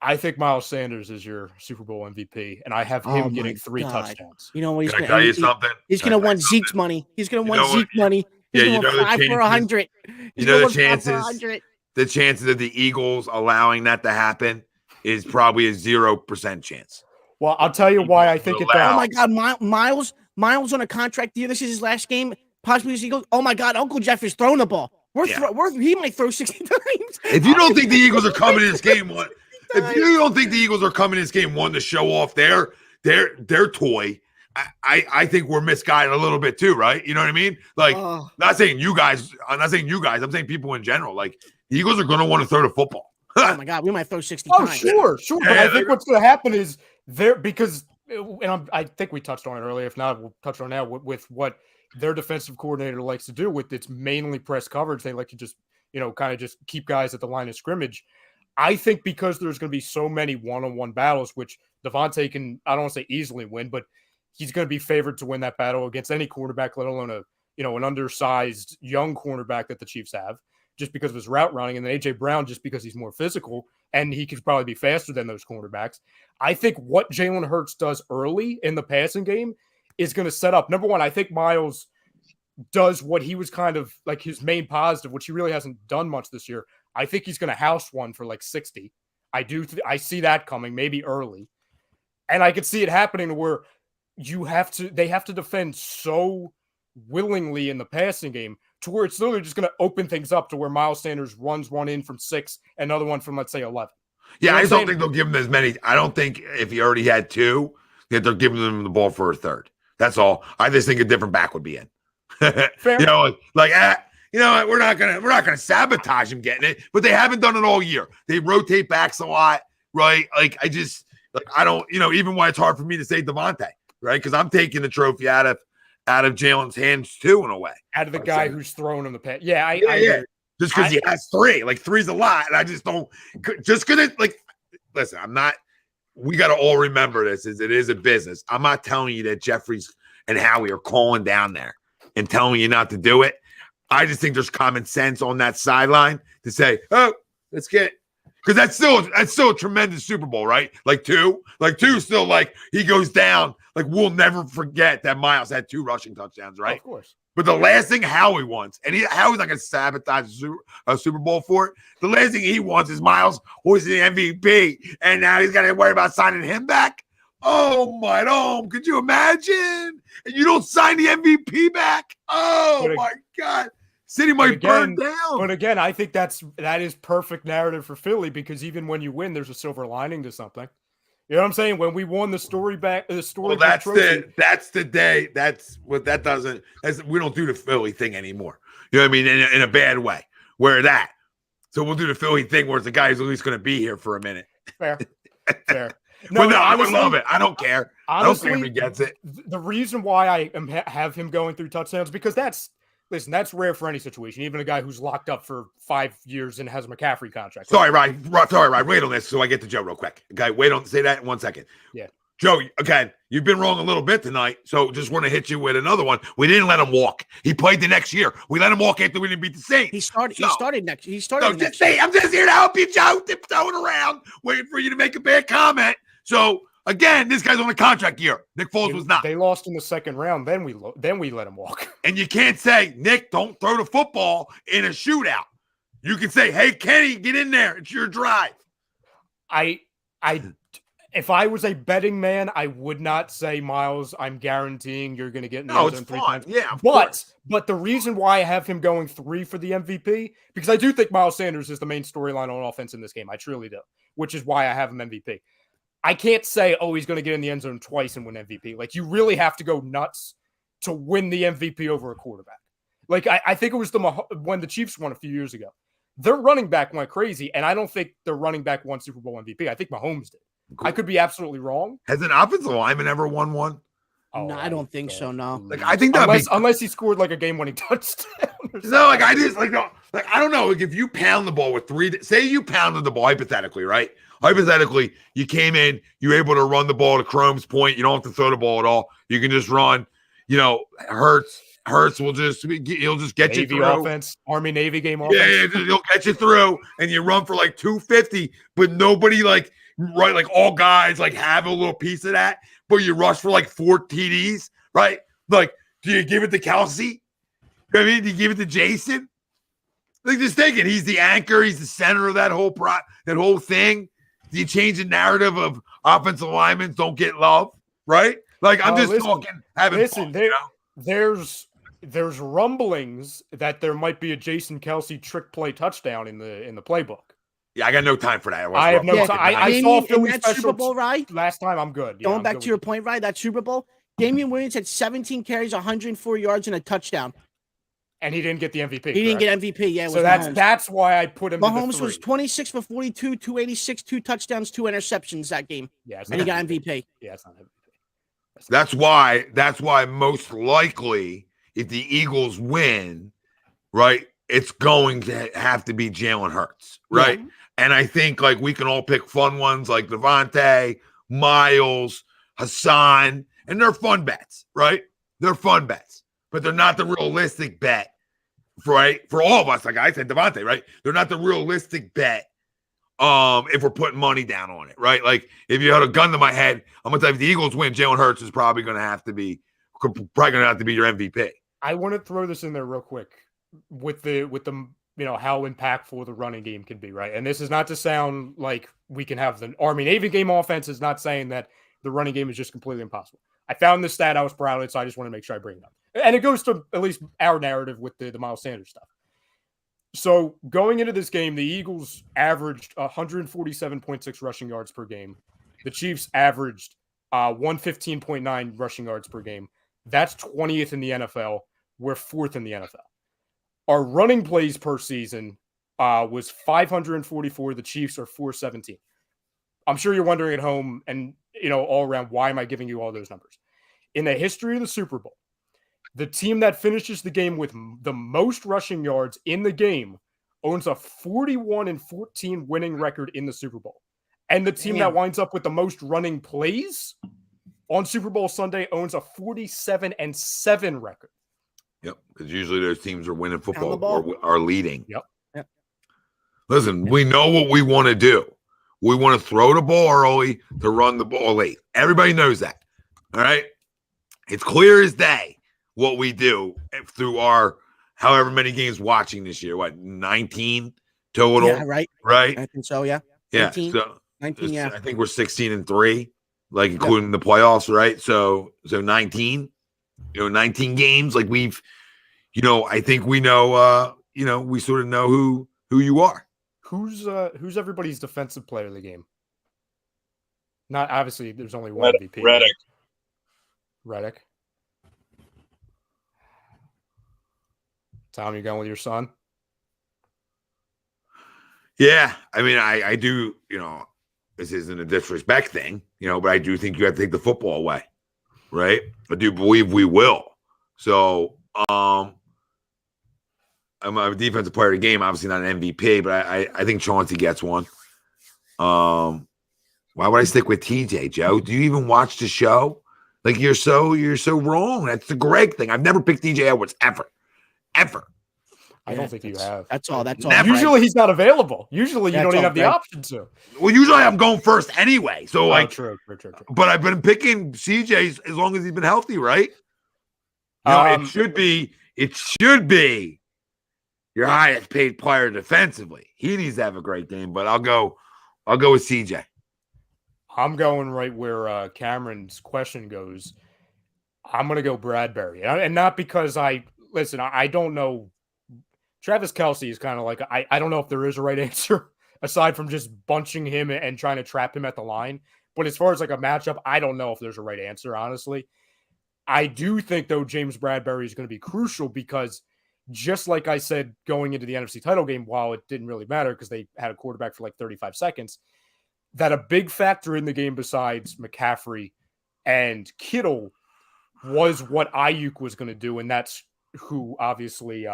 [SPEAKER 5] I think Miles Sanders is your Super Bowl MVP, and I have him getting 3 touchdowns.
[SPEAKER 3] You know what?
[SPEAKER 1] Can I tell you something?
[SPEAKER 3] He's going to want Zeke's money. He's going to want Zeke money. He's going to want 5 for 100.
[SPEAKER 1] The chances of the Eagles allowing that to happen is probably a 0% chance.
[SPEAKER 5] Well, I'll tell you why I think it does.
[SPEAKER 3] Oh my God, Miles on a contract year. This is his last game. Possibly his Eagles. Oh my God, Uncle Jeff is throwing the ball. He might throw 60 times.
[SPEAKER 1] If you don't think the Eagles are coming in this game, if you don't think the Eagles are coming in this game to show off their toy, I think we're misguided a little bit too, right? You know what I mean? Like, not saying you guys. I'm saying people in general. Like, the Eagles are going to want to throw the football.
[SPEAKER 3] Oh my God, we might throw 60 times.
[SPEAKER 5] Sure. But I think what's going to happen is I think we touched on it earlier. If not, we'll touch on it now with what their defensive coordinator likes to do with its mainly press coverage. They like to just, kind of just keep guys at the line of scrimmage. I think because there's going to be so many one-on-one battles, which DeVonta can, I don't want to say easily win, but he's going to be favored to win that battle against any quarterback, let alone an undersized young cornerback that the Chiefs have, just because of his route running, and then A.J. Brown just because he's more physical and he could probably be faster than those cornerbacks. I think what Jalen Hurts does early in the passing game is going to set up. Number one, I think Miles does what he was kind of like his main positive, which he really hasn't done much this year. I think he's going to house one for like 60. I see that coming maybe early. And I could see it happening to where they have to defend so willingly in the passing game to where it's literally just going to open things up to where Miles Sanders runs one in from 6, another one from, let's say, 11.
[SPEAKER 1] Yeah, I just don't think they'll give him as many. I don't think if he already had 2, that they're giving him the ball for a third. That's all. I just think a different back would be in.
[SPEAKER 5] Fair.
[SPEAKER 1] We're not gonna sabotage him getting it, but they haven't done it all year. They rotate backs a lot, right? Like I don't, even why it's hard for me to say DeVonta, right? Because I'm taking the trophy out of Jalen's hands too, in a way.
[SPEAKER 5] Out of the guy who's throwing him the pass. Yeah, I
[SPEAKER 1] just because he has 3, like 3's a lot, and I just don't. Just gonna listen. I'm not. We got to all remember this. It is a business. I'm not telling you that Jeffries and Howie are calling down there and telling you not to do it. I just think there's common sense on that sideline to say, "Oh, let's get," because that's still a tremendous Super Bowl, right? Like two, still like he goes down. Like we'll never forget that Miles had 2 rushing touchdowns, right?
[SPEAKER 5] Of course.
[SPEAKER 1] But the last thing Howie wants, and Howie's not going to sabotage a Super Bowl for it. The last thing he wants is Miles, who is the MVP, and now he's got to worry about signing him back. Oh my dome! Could you imagine? And you don't sign the MVP back? Oh my God! City might burn down.
[SPEAKER 5] But again, I think that is perfect narrative for Philly because even when you win, there's a silver lining to something. You know what I'm saying? When we won the story back,
[SPEAKER 1] well, that's the day. That's what that doesn't. We don't do the Philly thing anymore. You know what I mean? In a bad way. Where that So we'll do the Philly thing where it's the guy who's at least going to be here for a minute.
[SPEAKER 5] Fair.
[SPEAKER 1] No,
[SPEAKER 5] No,
[SPEAKER 1] I would
[SPEAKER 5] honestly,
[SPEAKER 1] love it. I don't care. I don't care if he
[SPEAKER 5] honestly,
[SPEAKER 1] gets it.
[SPEAKER 5] the reason why I have him going through touchdowns because that's rare for any situation. Even a guy who's locked up for 5 years and has a McCaffrey contract.
[SPEAKER 1] Sorry, Ryan. Wait on this so I get to Joe real quick. Okay, wait on say that in 1 second.
[SPEAKER 5] Yeah.
[SPEAKER 1] Joe, again, you've been wrong a little bit tonight, so just want to hit you with another one. We didn't let him walk. He played the next year. We let him walk after we didn't beat the Saints.
[SPEAKER 3] He started next. He
[SPEAKER 1] So
[SPEAKER 3] started
[SPEAKER 1] just
[SPEAKER 3] next.
[SPEAKER 1] say, I'm just here to help you, Joe. Tiptoeing around, waiting for you to make a bad comment. So again, this guy's on a contract year. Nick Foles was not.
[SPEAKER 5] They lost in the second round. Then we let him walk.
[SPEAKER 1] And you can't say, Nick, don't throw the football in a shootout. You can say, hey, Kenny, get in there. It's your drive.
[SPEAKER 5] If I was a betting man, I would not say, Miles, I'm guaranteeing you're going to get in the end zone 3 times.
[SPEAKER 1] Yeah, of course.
[SPEAKER 5] But the reason why I have him going 3 for the MVP, because I do think Miles Sanders is the main storyline on offense in this game. I truly do, which is why I have him MVP. I can't say, oh, he's going to get in the end zone twice and win MVP. Like, you really have to go nuts to win the MVP over a quarterback. Like, I think it was when the Chiefs won a few years ago. Their running back went crazy, and I don't think their running back won Super Bowl MVP. I think Mahomes did. Cool. I could be absolutely wrong.
[SPEAKER 1] Has an offensive lineman ever won one?
[SPEAKER 3] Oh, no, I don't think so. No.
[SPEAKER 1] Like I think that
[SPEAKER 5] unless he scored like a game-winning touchdown.
[SPEAKER 1] No, like I just like I don't know. Like if you pound the ball with say you pounded the ball hypothetically, right? Hypothetically, you came in, you're able to run the ball to Chrome's point. You don't have to throw the ball at all. You can just run. You know, Hurts will he'll just get you through.
[SPEAKER 5] Offense, Army Navy game offense.
[SPEAKER 1] Yeah, he'll get you through, and you run for like 250, but nobody like all guys like have a little piece of that, but you rush for like 4 TDs, right? Like, do you give it to Kelce? I mean, do you give it to Jason? Like, just think it. He's the anchor. He's the center of that whole thing. Do you change the narrative of offensive linemen don't get love, right? Like, I'm just talking.
[SPEAKER 5] There's rumblings that there might be a Jason Kelce trick play touchdown in the playbook.
[SPEAKER 1] Yeah, I got no time for that.
[SPEAKER 5] I have no time. I saw Philly special
[SPEAKER 3] Super Bowl, right?
[SPEAKER 5] Last time. I'm good.
[SPEAKER 3] Going back to your point, right? That Super Bowl, Damian Williams had 17 carries, 104 yards, and a touchdown.
[SPEAKER 5] And he didn't get the MVP.
[SPEAKER 3] He didn't get MVP. Yeah,
[SPEAKER 5] so that's why I put him.
[SPEAKER 3] Mahomes was 26 for 42, 286, 2 touchdowns, 2 interceptions that game.
[SPEAKER 5] Yeah,
[SPEAKER 3] and he got MVP.
[SPEAKER 5] Yeah, it's not MVP.
[SPEAKER 1] That's why most likely if the Eagles win, right, it's going to have to be Jalen Hurts, right? Yeah. And I think like we can all pick fun ones like DeVonta, Miles, Hassan, and they're fun bets, right? They're fun bets, but they're not the realistic bet, right? For all of us, like I said, DeVonta, right? They're not the realistic bet if we're putting money down on it, right? Like if you had a gun to my head, I'm gonna tell you if the Eagles win, Jalen Hurts is probably gonna have to be your MVP.
[SPEAKER 5] I want to throw this in there real quick with the how impactful the running game can be, right? And this is not to sound like we can have the Army Navy game offense. Is not saying that the running game is just completely impossible. I found this stat, I was proud of it, so I just want to make sure I bring it up. And it goes to at least our narrative with the Miles Sanders stuff. So going into this game, the Eagles averaged 147.6 rushing yards per game. The Chiefs averaged 115.9 rushing yards per game. That's 20th in the NFL. We're 4th in the NFL. Our running plays per season was 544. The Chiefs are 417. I'm sure you're wondering at home and, all around, why am I giving you all those numbers? In the history of the Super Bowl, the team that finishes the game with the most rushing yards in the game owns a 41-14 winning record in the Super Bowl. And the team that winds up with the most running plays on Super Bowl Sunday owns a 47-7 record.
[SPEAKER 1] Yep, because usually those teams are winning football or are leading.
[SPEAKER 5] Yep.
[SPEAKER 1] Listen, we know what we want to do. We want to throw the ball early to run the ball late. Everybody knows that. All right? It's clear as day what we do through our however many games watching this year. What, 19 total?
[SPEAKER 3] Yeah, right.
[SPEAKER 1] Right?
[SPEAKER 3] I think so, yeah.
[SPEAKER 1] Yeah.
[SPEAKER 3] 19,
[SPEAKER 1] so
[SPEAKER 3] 19, yeah.
[SPEAKER 1] I think we're 16-3, like including the playoffs, right? So 19. 19 games, like we've, I think we know, we sort of know who you are.
[SPEAKER 5] Who's everybody's defensive player of the game? Not obviously. There's only one MVP. Reddick. Tom, you going with your son?
[SPEAKER 1] Yeah, I mean, I do, this isn't a disrespect thing, but I do think you have to take the football away, right? I do believe we will. So, I'm a defensive player of the game, obviously not an MVP, but I think Chauncey gets one. Why would I stick with TJ, Joe? Do you even watch the show? Like you're so wrong. That's the Greg thing. I've never picked TJ Edwards ever.
[SPEAKER 5] I don't think you have.
[SPEAKER 3] That's all. That's all.
[SPEAKER 1] Never.
[SPEAKER 5] Usually he's not available. Usually you
[SPEAKER 3] That's
[SPEAKER 5] don't even
[SPEAKER 3] all,
[SPEAKER 5] have the
[SPEAKER 3] Greg.
[SPEAKER 5] option to.
[SPEAKER 1] Well, usually I'm going first anyway. So
[SPEAKER 5] True.
[SPEAKER 1] but I've been picking CJ as long as he's been healthy, right? It should be your highest paid player defensively. He needs to have a great game, but I'll go with CJ.
[SPEAKER 5] I'm going right where Cameron's question goes. I'm going to go Bradbury. And not because I don't know. Travis Kelce is kind of like, I don't know if there is a right answer aside from just bunching him and trying to trap him at the line. But as far as like a matchup, I don't know if there's a right answer, honestly. I do think, though, James Bradbury is going to be crucial because just like I said going into the NFC title game, while it didn't really matter because they had a quarterback for like 35 seconds, that a big factor in the game besides McCaffrey and Kittle was what Ayuk was going to do, and that's who obviously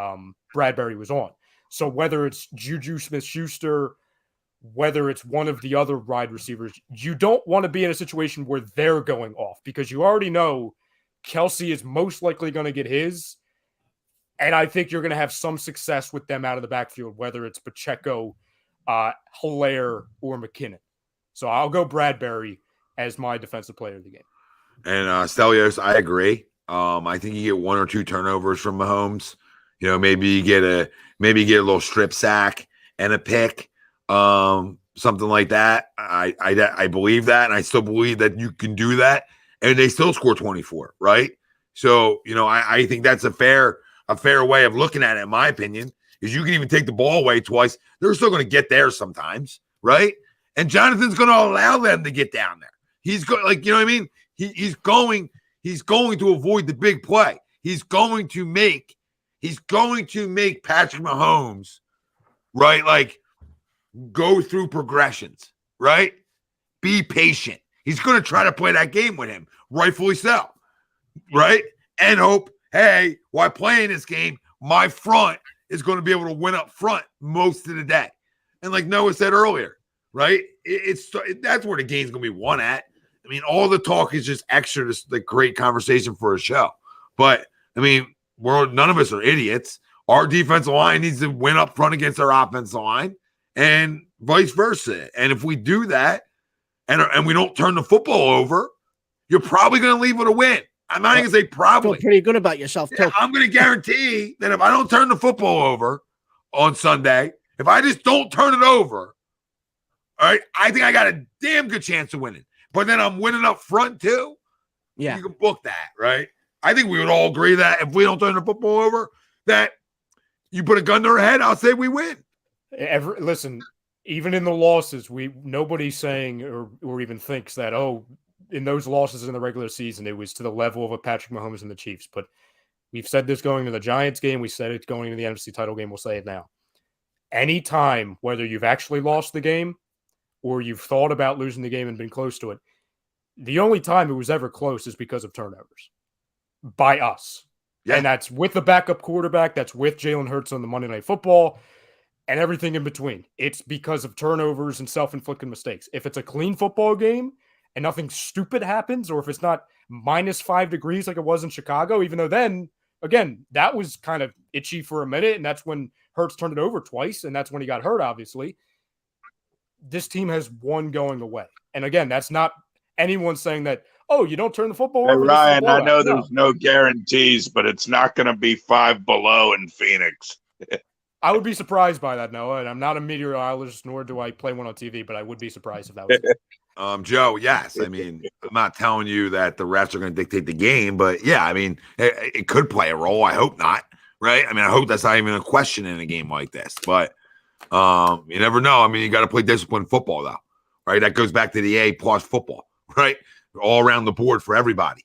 [SPEAKER 5] Bradbury was on. So whether it's Juju Smith-Schuster, whether it's one of the other wide receivers, you don't want to be in a situation where they're going off because you already know Kelce is most likely going to get his, and I think you're going to have some success with them out of the backfield, whether it's Pacheco, Hilaire, or McKinnon. So I'll go Bradbury as my defensive player of the game.
[SPEAKER 1] And Stelios, I agree. I think you get one or two turnovers from Mahomes. Maybe you get a little strip sack and a pick, something like that. I believe that, and I still believe that you can do that, and they still score 24, right? So I think that's a fair way of looking at it, in my opinion. Is you can even take the ball away twice. They're still going to get there sometimes, right? And Jonathan's going to allow them to get down there. He's going, you know what I mean? He's going to avoid the big play. He's going to make Patrick Mahomes, right? Like go through progressions, right? Be patient. He's going to try to play that game with him, rightfully so, right? And hope, hey, while playing this game, my front is going to be able to win up front most of the day. And like Noah said earlier, right? That's where the game's going to be won at. I mean, all the talk is just extra to the great conversation for a show. But, I mean, none of us are idiots. Our defensive line needs to win up front against our offensive line and vice versa. And if we do that and we don't turn the football over, you're probably going to leave with a win. I'm not going to say probably.
[SPEAKER 3] Feel pretty good about yourself, too.
[SPEAKER 1] Yeah, I'm going to guarantee that if I don't turn the football over on Sunday, if I just don't turn it over, all right, I think I got a damn good chance of winning. But then I'm winning up front too.
[SPEAKER 3] Yeah.
[SPEAKER 1] You can book that, right? I think we would all agree that if we don't turn the football over, that you put a gun to our head, I'll say we win.
[SPEAKER 5] Listen, even in the losses, nobody's saying or even thinks that, in those losses in the regular season, it was to the level of a Patrick Mahomes and the Chiefs. But we've said this going into the Giants game. We said it going into the NFC title game. We'll say it now. Anytime, whether you've actually lost the game or you've thought about losing the game and been close to it, the only time it was ever close is because of turnovers by us. Yeah. And that's with the backup quarterback. That's with Jalen Hurts on the Monday Night Football and everything in between. It's because of turnovers and self-inflicted mistakes. If it's a clean football game and nothing stupid happens, or if it's not -5 degrees like it was in Chicago, even though then, again, that was kind of itchy for a minute, and that's when Hurts turned it over twice, and that's when he got hurt, obviously. This team has one going away. And again, that's not anyone saying that, you don't turn the football over.
[SPEAKER 2] Ryan, I know there's no guarantees, but it's not going to be 5 below in Phoenix.
[SPEAKER 5] I would be surprised by that, Noah. And I'm not a meteorologist, nor do I play one on TV, but I would be surprised if that was
[SPEAKER 1] Joe, yes. I mean, I'm not telling you that the refs are going to dictate the game, but yeah, I mean, it could play a role. I hope not, right? I mean, I hope that's not even a question in a game like this, but you never know. I mean, you got to play disciplined football, though, right? That goes back to the A+ football, right? All around the board for everybody,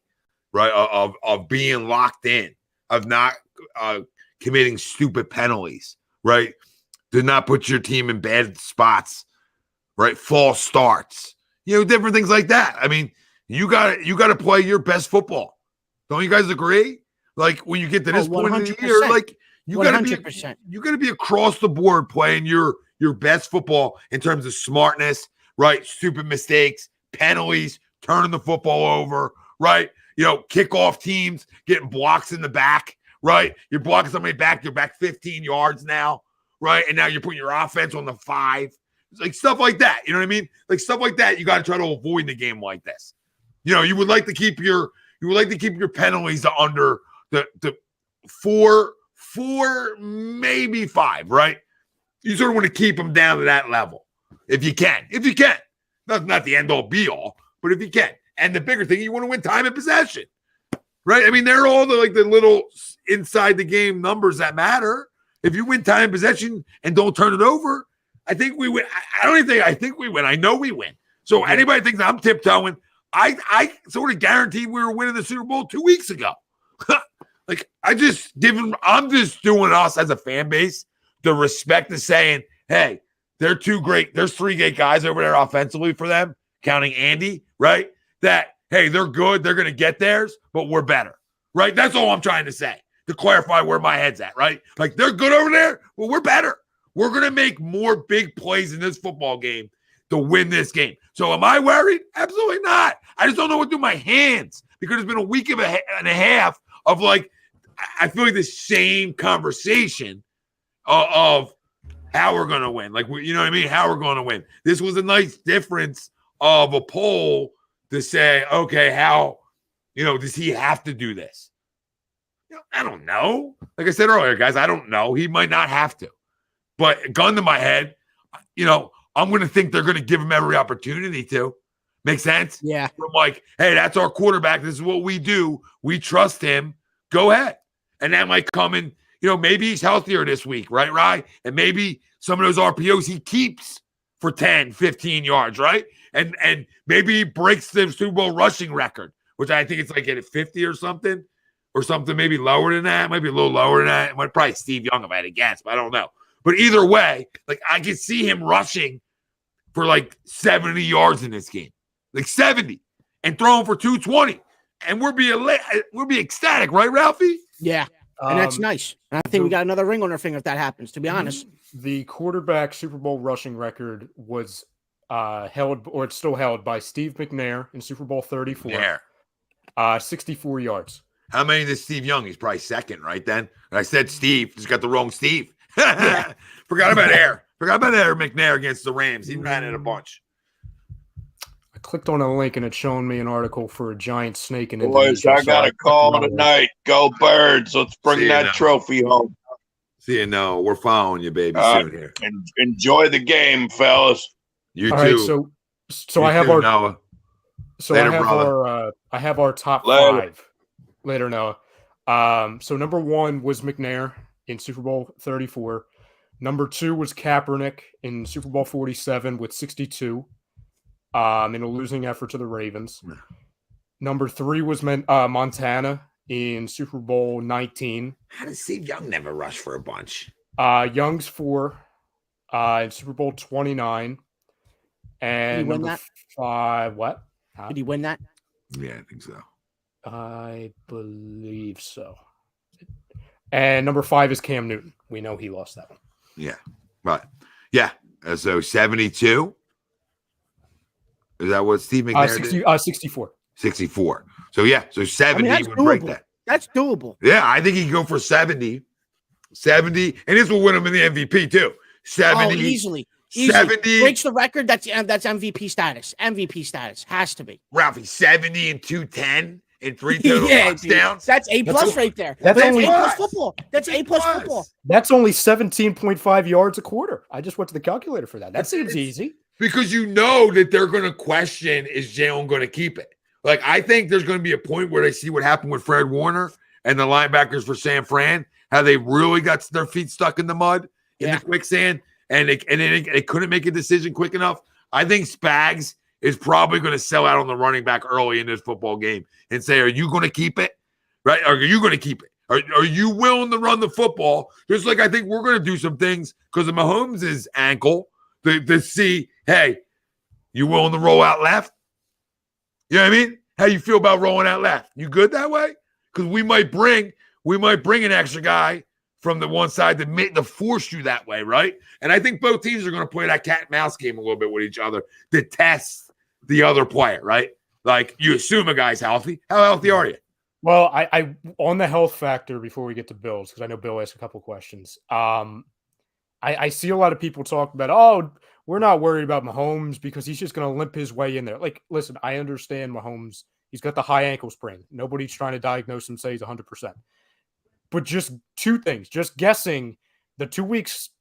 [SPEAKER 1] right? Of being locked in, of not committing stupid penalties, right? to not put your team in bad spots, right? False starts, different things like that. I mean, you got to play your best football. Don't you guys agree? Like when you get to this point of the year, like you got to be across the board playing your best football in terms of smartness, right? Stupid mistakes, penalties, turning the football over, right? Kickoff teams getting blocks in the back, right? You're blocking somebody back, you're back 15 yards now, right? And now you're putting your offense on the 5. It's like stuff like that. You know what I mean? Like stuff like that. You got to try to avoid in a game like this. You would like to keep your penalties to under the 4, maybe 5, right? You sort of want to keep them down to that level if you can. Not the end all be all, but if you can. And the bigger thing, you want to win time and possession, right? I mean, they're all the little inside the game numbers that matter. If you win time and possession and don't turn it over, I think we win. I think we win. I know we win. So anybody thinks I'm tiptoeing, I sort of guaranteed we were winning the Super Bowl 2 weeks ago. I'm just doing us as a fan base the respect of saying, hey, they're 2 great. There's 3 great guys over there offensively for them, counting Andy, right? That, hey, they're good. They're going to get theirs, but we're better, right? That's all I'm trying to say to clarify where my head's at, right? Like they're good over there, but we're better. We're going to make more big plays in this football game to win this game. So am I worried? Absolutely not. I just don't know what to do with my hands because it's been a week and a half of I feel like the same conversation of how we're going to win. Like, you know what I mean? How we're going to win. This was a nice difference of a poll to say, okay, how, does he have to do this? I don't know. Like I said earlier, guys, I don't know. He might not have to. But gun to my head, I'm going to think they're going to give him every opportunity to. Make sense?
[SPEAKER 3] Yeah.
[SPEAKER 1] I'm like, hey, that's our quarterback. This is what we do. We trust him. Go ahead. And that might come in, maybe he's healthier this week, right, Rye? And maybe some of those RPOs he keeps for 10, 15 yards, right? And maybe he breaks the Super Bowl rushing record, which I think it's like at 50 or something maybe lower than that. Might be a little lower than that. It might probably Steve Young if I had to guess, but I don't know. But either way, I could see him rushing for 70 yards in this game, 70, and throwing for 220, and we'll be ecstatic, right, Ralphie?
[SPEAKER 3] Yeah, and that's nice. And I think we got another ring on our finger if that happens. To be honest,
[SPEAKER 5] the quarterback Super Bowl rushing record was held, or it's still held, by Steve McNair in Super Bowl 34. 64 yards.
[SPEAKER 1] How many did Steve Young? He's probably second, right then. I said Steve, just got the wrong Steve. Forgot about Air McNair against the Rams. He ran it a bunch.
[SPEAKER 5] I clicked on a link and it's showing me an article for a giant snake in
[SPEAKER 2] Boys,
[SPEAKER 5] Indonesia.
[SPEAKER 2] I got a call tonight. Go Birds. Let's bring that trophy home.
[SPEAKER 1] See you. No, we're following you, baby, soon here.
[SPEAKER 2] And enjoy the game, fellas.
[SPEAKER 1] You
[SPEAKER 5] All
[SPEAKER 1] too.
[SPEAKER 5] Right, so I have our
[SPEAKER 1] Noah.
[SPEAKER 5] So
[SPEAKER 1] Later,
[SPEAKER 5] I have our top
[SPEAKER 2] Later.
[SPEAKER 5] 5. Later, Noah. So number 1 was McNair in Super Bowl 34. Number 2 was Kaepernick in Super Bowl 47 with 62 in a losing effort to the Ravens. Number 3 was Montana in Super Bowl 19.
[SPEAKER 1] How does Steve Young never rush for a bunch?
[SPEAKER 5] Young's 4 in Super Bowl 29. And
[SPEAKER 3] Did he win
[SPEAKER 5] number
[SPEAKER 3] that?
[SPEAKER 5] 5, what? Huh?
[SPEAKER 3] Did he win that?
[SPEAKER 1] Yeah, I think so.
[SPEAKER 5] I believe so. And number 5 is Cam Newton. We know he lost that one.
[SPEAKER 1] Yeah, right. Yeah. So 72. Is that what Steve McNair did?
[SPEAKER 5] 64.
[SPEAKER 1] 64. So yeah, so 70
[SPEAKER 3] that's
[SPEAKER 1] would break
[SPEAKER 3] doable.
[SPEAKER 1] that.
[SPEAKER 3] That's doable.
[SPEAKER 1] Yeah, I think he could go for 70. 70, and this will win him in the MVP too. 70.
[SPEAKER 3] Oh, easily.
[SPEAKER 1] 70.
[SPEAKER 3] Breaks the record. That's MVP status. MVP status has to be.
[SPEAKER 1] Ralphie, 70 and 210 and 3 total touchdowns.
[SPEAKER 3] Dude. That's A plus right there.
[SPEAKER 5] That's only
[SPEAKER 3] A plus football. That's A plus football.
[SPEAKER 5] That's only 17.5 yards a quarter. I just went to the calculator for that. That seems easy.
[SPEAKER 1] Because you know that they're going to question, is Jalen going to keep it? I think there's going to be a point where they see what happened with Fred Warner and the linebackers for San Fran, how they really got their feet stuck in the mud, in the quicksand, and they couldn't make a decision quick enough. I think Spags is probably going to sell out on the running back early in this football game and say, are you going to keep it? Right? Are you going to keep it? Are you willing to run the football? Just like I think we're going to do some things because of Mahomes' ankle to see, hey, you willing to roll out left? You know what I mean? How you feel about rolling out left? You good that way? Because we might bring an extra guy from the one side to force you that way, right? And I think both teams are going to play that cat and mouse game a little bit with each other to test the other player, right? Like you assume a guy's healthy. How healthy are you?
[SPEAKER 5] Well, I on the health factor before we get to Bills, because I know Bill asked a couple questions. I see a lot of people talk about, oh, we're not worried about Mahomes because he's just going to limp his way in there. Like, listen, I understand Mahomes. He's got the high ankle sprain. Nobody's trying to diagnose him, say he's 100%. But just two things. Just guessing the 2 weeks,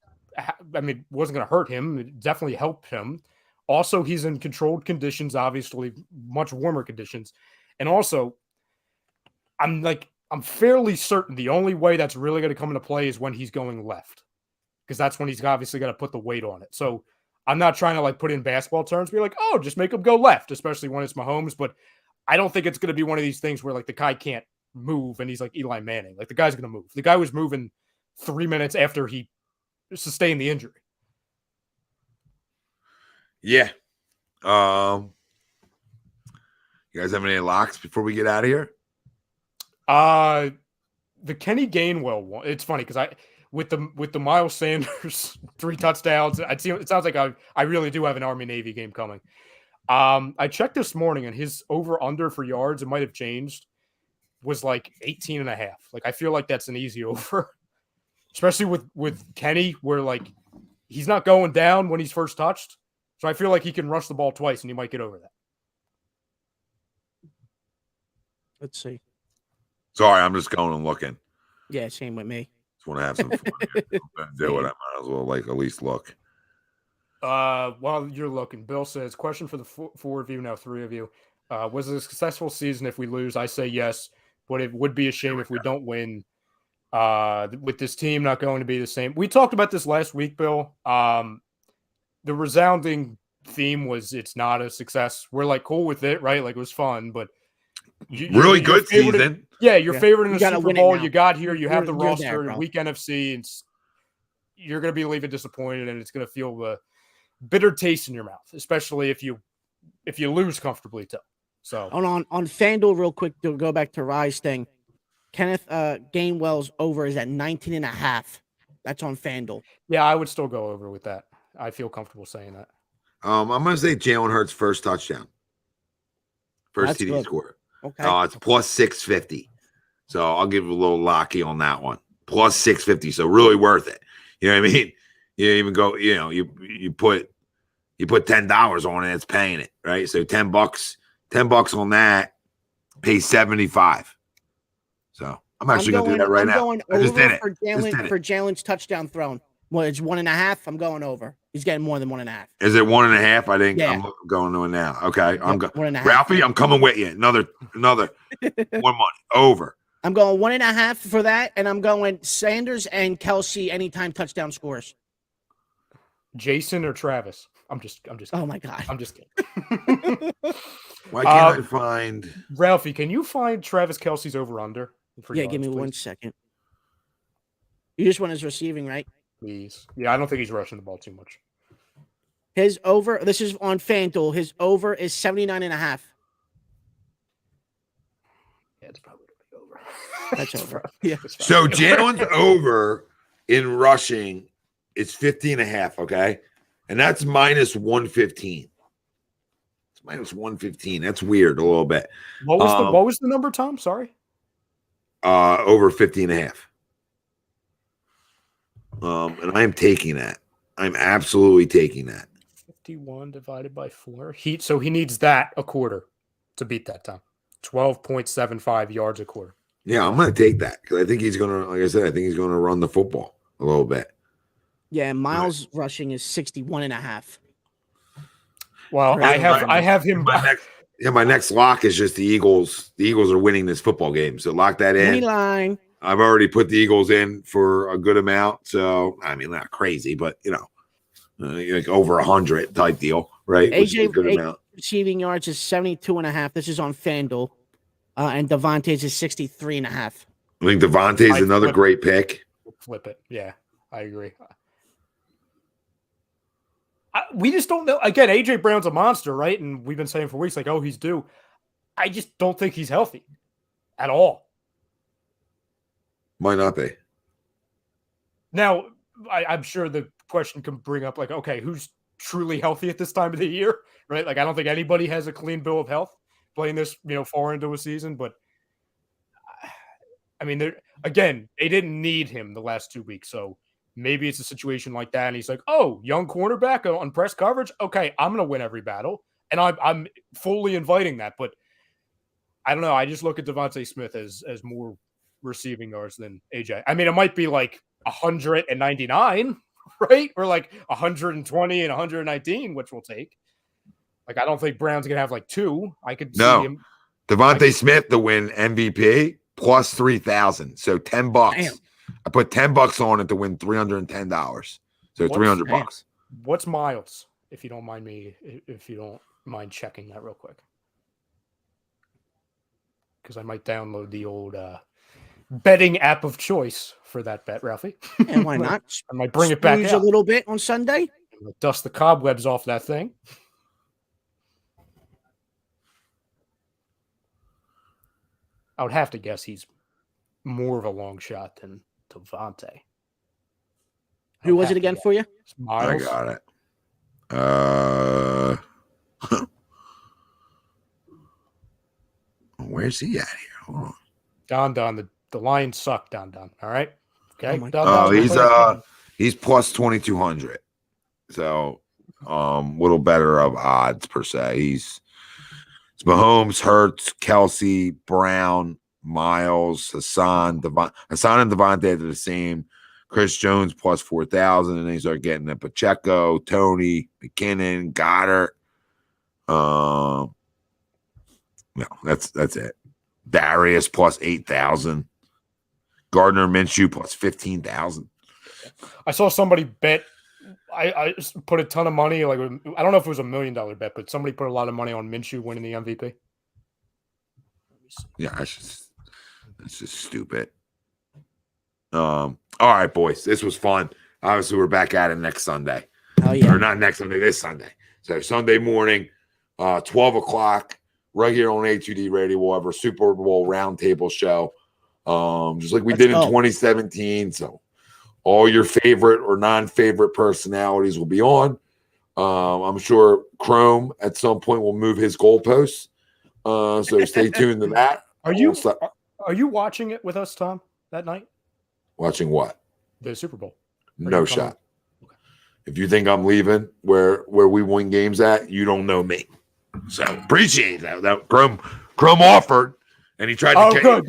[SPEAKER 5] I mean, wasn't going to hurt him. It definitely helped him. Also, he's in controlled conditions, obviously, much warmer conditions. And also, I'm fairly certain the only way that's really going to come into play is when he's going left, because that's when he's obviously got to put the weight on it. So I'm not trying to like put in basketball terms, be like, oh, just make him go left, especially when it's Mahomes. But I don't think it's going to be one of these things where like the guy can't move and he's like Eli Manning. Like the guy's going to move. The guy was moving 3 minutes after he sustained the injury.
[SPEAKER 1] Yeah. You guys have any locks before we get out of here?
[SPEAKER 5] The Kenny Gainwell one. It's funny because with the Miles Sanders 3 touchdowns, it sounds like I really do have an Army Navy game coming. I checked this morning and his over under for yards, it might have changed, was like 18.5. Like I feel like that's an easy over, especially with Kenny, where like he's not going down when he's first touched. So I feel like he can rush the ball twice and he might get over that.
[SPEAKER 3] Let's see.
[SPEAKER 1] Sorry, I'm just going and looking.
[SPEAKER 3] Yeah, same with me.
[SPEAKER 1] Just want to have some fun. Do it. I might as well like at least look.
[SPEAKER 5] While you're looking, Bill says, question for the four of you, now 3 of you. Was it a successful season if we lose? I say yes, but it would be a shame if we don't win. With this team not going to be the same. We talked about this last week, Bill. The resounding theme was it's not a success. We're like cool with it, right? Like it was fun, but
[SPEAKER 1] really good season.
[SPEAKER 5] You're favored in the Super Bowl. You got here. You have the
[SPEAKER 3] You're
[SPEAKER 5] roster.
[SPEAKER 3] there,
[SPEAKER 5] Week NFC. And you're going to be leaving disappointed, and it's going to feel a bitter taste in your mouth, especially if you lose comfortably too. So
[SPEAKER 3] on FanDuel, real quick to go back to Rye's thing. Kenneth Gainwell's over is at 19.5. That's on FanDuel.
[SPEAKER 5] Yeah, I would still go over with that. I feel comfortable saying that.
[SPEAKER 1] I'm going to say Jalen Hurts first touchdown. First TD score.
[SPEAKER 3] Okay.
[SPEAKER 1] It's plus 650. So I'll give a little locky on that one. Plus 650. So really worth it. You know what I mean? You even go, you put $10 on it, it's paying it, right? So $10 on that pays 75. So I'm actually going to do that right now. I just did it.
[SPEAKER 3] For Jalen's touchdown thrown. Well, it's 1.5. I'm going over. He's getting more than 1.5.
[SPEAKER 1] Is it 1.5? I think
[SPEAKER 3] yeah.
[SPEAKER 1] I'm going to it now. Okay. I'm going
[SPEAKER 3] 1.5.
[SPEAKER 1] Ralphie, I'm coming with you. Another more money. Over.
[SPEAKER 3] I'm going 1.5 for that, and I'm going Sanders and Kelce anytime touchdown scores.
[SPEAKER 5] Jason or Travis? I'm just
[SPEAKER 3] Oh my God.
[SPEAKER 5] I'm just kidding.
[SPEAKER 1] Why can't I find
[SPEAKER 5] Ralphie? Can you find Travis Kelce's over under?
[SPEAKER 3] Yeah, give me 1 second. You just want his receiving, right?
[SPEAKER 5] Please. Yeah, I don't think he's rushing the ball too much.
[SPEAKER 3] His over, this is on FanDuel, his over is 79.5.
[SPEAKER 5] Yeah, it's probably going to be over.
[SPEAKER 3] That's over. Yeah.
[SPEAKER 1] So Jalen's over in rushing is 50.5, okay? And that's minus 115. It's minus 115. That's weird a little bit.
[SPEAKER 5] What was the number, Tom? Sorry.
[SPEAKER 1] Over 50.5. And I am taking that. I'm absolutely taking that.
[SPEAKER 5] 51 divided by 4. So he needs that a quarter to beat that, Tom. 12.75 yards a quarter.
[SPEAKER 1] Yeah, I'm going to take that because I think he's going to, like I said, I think he's going to run the football a little bit.
[SPEAKER 3] Yeah, Miles rushing is 61.5.
[SPEAKER 5] Well, I have him.
[SPEAKER 1] My next lock is just the Eagles. The Eagles are winning this football game, so lock that in.
[SPEAKER 3] Money line.
[SPEAKER 1] I've already put the Eagles in for a good amount, so I mean not crazy, but like over 100 type deal, right?
[SPEAKER 3] AJ receiving yards is 72.5. This is on FanDuel, and DeVonta's is 63.5.
[SPEAKER 1] I think DeVonta's
[SPEAKER 5] I'd
[SPEAKER 1] another great pick.
[SPEAKER 5] Flip it. Yeah, I agree. We just don't know. Again, AJ Brown's a monster, right? And we've been saying for weeks, like, oh, he's due. I just don't think he's healthy at all.
[SPEAKER 1] Might not be.
[SPEAKER 5] Now, I'm sure the question can bring up, like, okay, who's truly healthy at this time of the year, right? Like, I don't think anybody has a clean bill of health playing this, far into a season. But, I mean, again, they didn't need him the last 2 weeks. So maybe it's a situation like that. And he's like, oh, young cornerback on press coverage. Okay, I'm going to win every battle. And I'm fully inviting that. But I don't know. I just look at DeVonta Smith as more receiving yards than AJ. I mean, it might be like 199, right? Or like 120 and 119, which we'll take. Like, I don't think Brown's going to have like 2. I could see him.
[SPEAKER 1] DeVonta Smith to win MVP plus 3,000. So $10.
[SPEAKER 3] Damn.
[SPEAKER 1] I put $10 on it to win $310. So $300.
[SPEAKER 5] What's Miles? If you don't mind checking that real quick. Because I might download the old betting app of choice for that bet, Ralphie.
[SPEAKER 3] And why not?
[SPEAKER 5] I might bring it back
[SPEAKER 3] Squeeze
[SPEAKER 5] out
[SPEAKER 3] a little bit on Sunday.
[SPEAKER 5] Dust the cobwebs off that thing. I would have to guess he's more of a long shot than DeVonta.
[SPEAKER 3] Who was it again for you?
[SPEAKER 1] I got it. Where's he at here? Hold on.
[SPEAKER 5] Don. The Lions suck, Don. All right. Okay.
[SPEAKER 1] He's plus 2,200. So little better of odds per se. It's Mahomes, Hurts, Kelce, Brown, Miles, Hassan and DeVonta are the same. Chris Jones plus 4,000, and then you start getting the Pacheco, Tony, McKinnon, Goddard. No, that's it. Darius plus 8,000. Gardner Minshew plus 15,000.
[SPEAKER 5] I saw somebody bet. I just put a ton of money. Like, I don't know if it was $1 million bet, but somebody put a lot of money on Minshew winning the MVP.
[SPEAKER 1] Yeah, that's just stupid. All right, boys. This was fun. Obviously, we're back at it next Sunday.
[SPEAKER 3] Oh, yeah.
[SPEAKER 1] Or not next Sunday, this Sunday. So Sunday morning, 12 o'clock, right here on A2D Radio. We'll have our Super Bowl roundtable show. Just like we did in 2017. So all your favorite or non-favorite personalities will be on. I'm sure Chrome at some point will move his goalposts. So stay tuned to that.
[SPEAKER 5] Are you watching it with us, Tom, that night?
[SPEAKER 1] Watching what?
[SPEAKER 5] The Super Bowl.
[SPEAKER 1] No shot. Okay. If you think I'm leaving where we win games at, you don't know me. So appreciate that. That Chrome offered, and he tried to
[SPEAKER 5] good.
[SPEAKER 1] He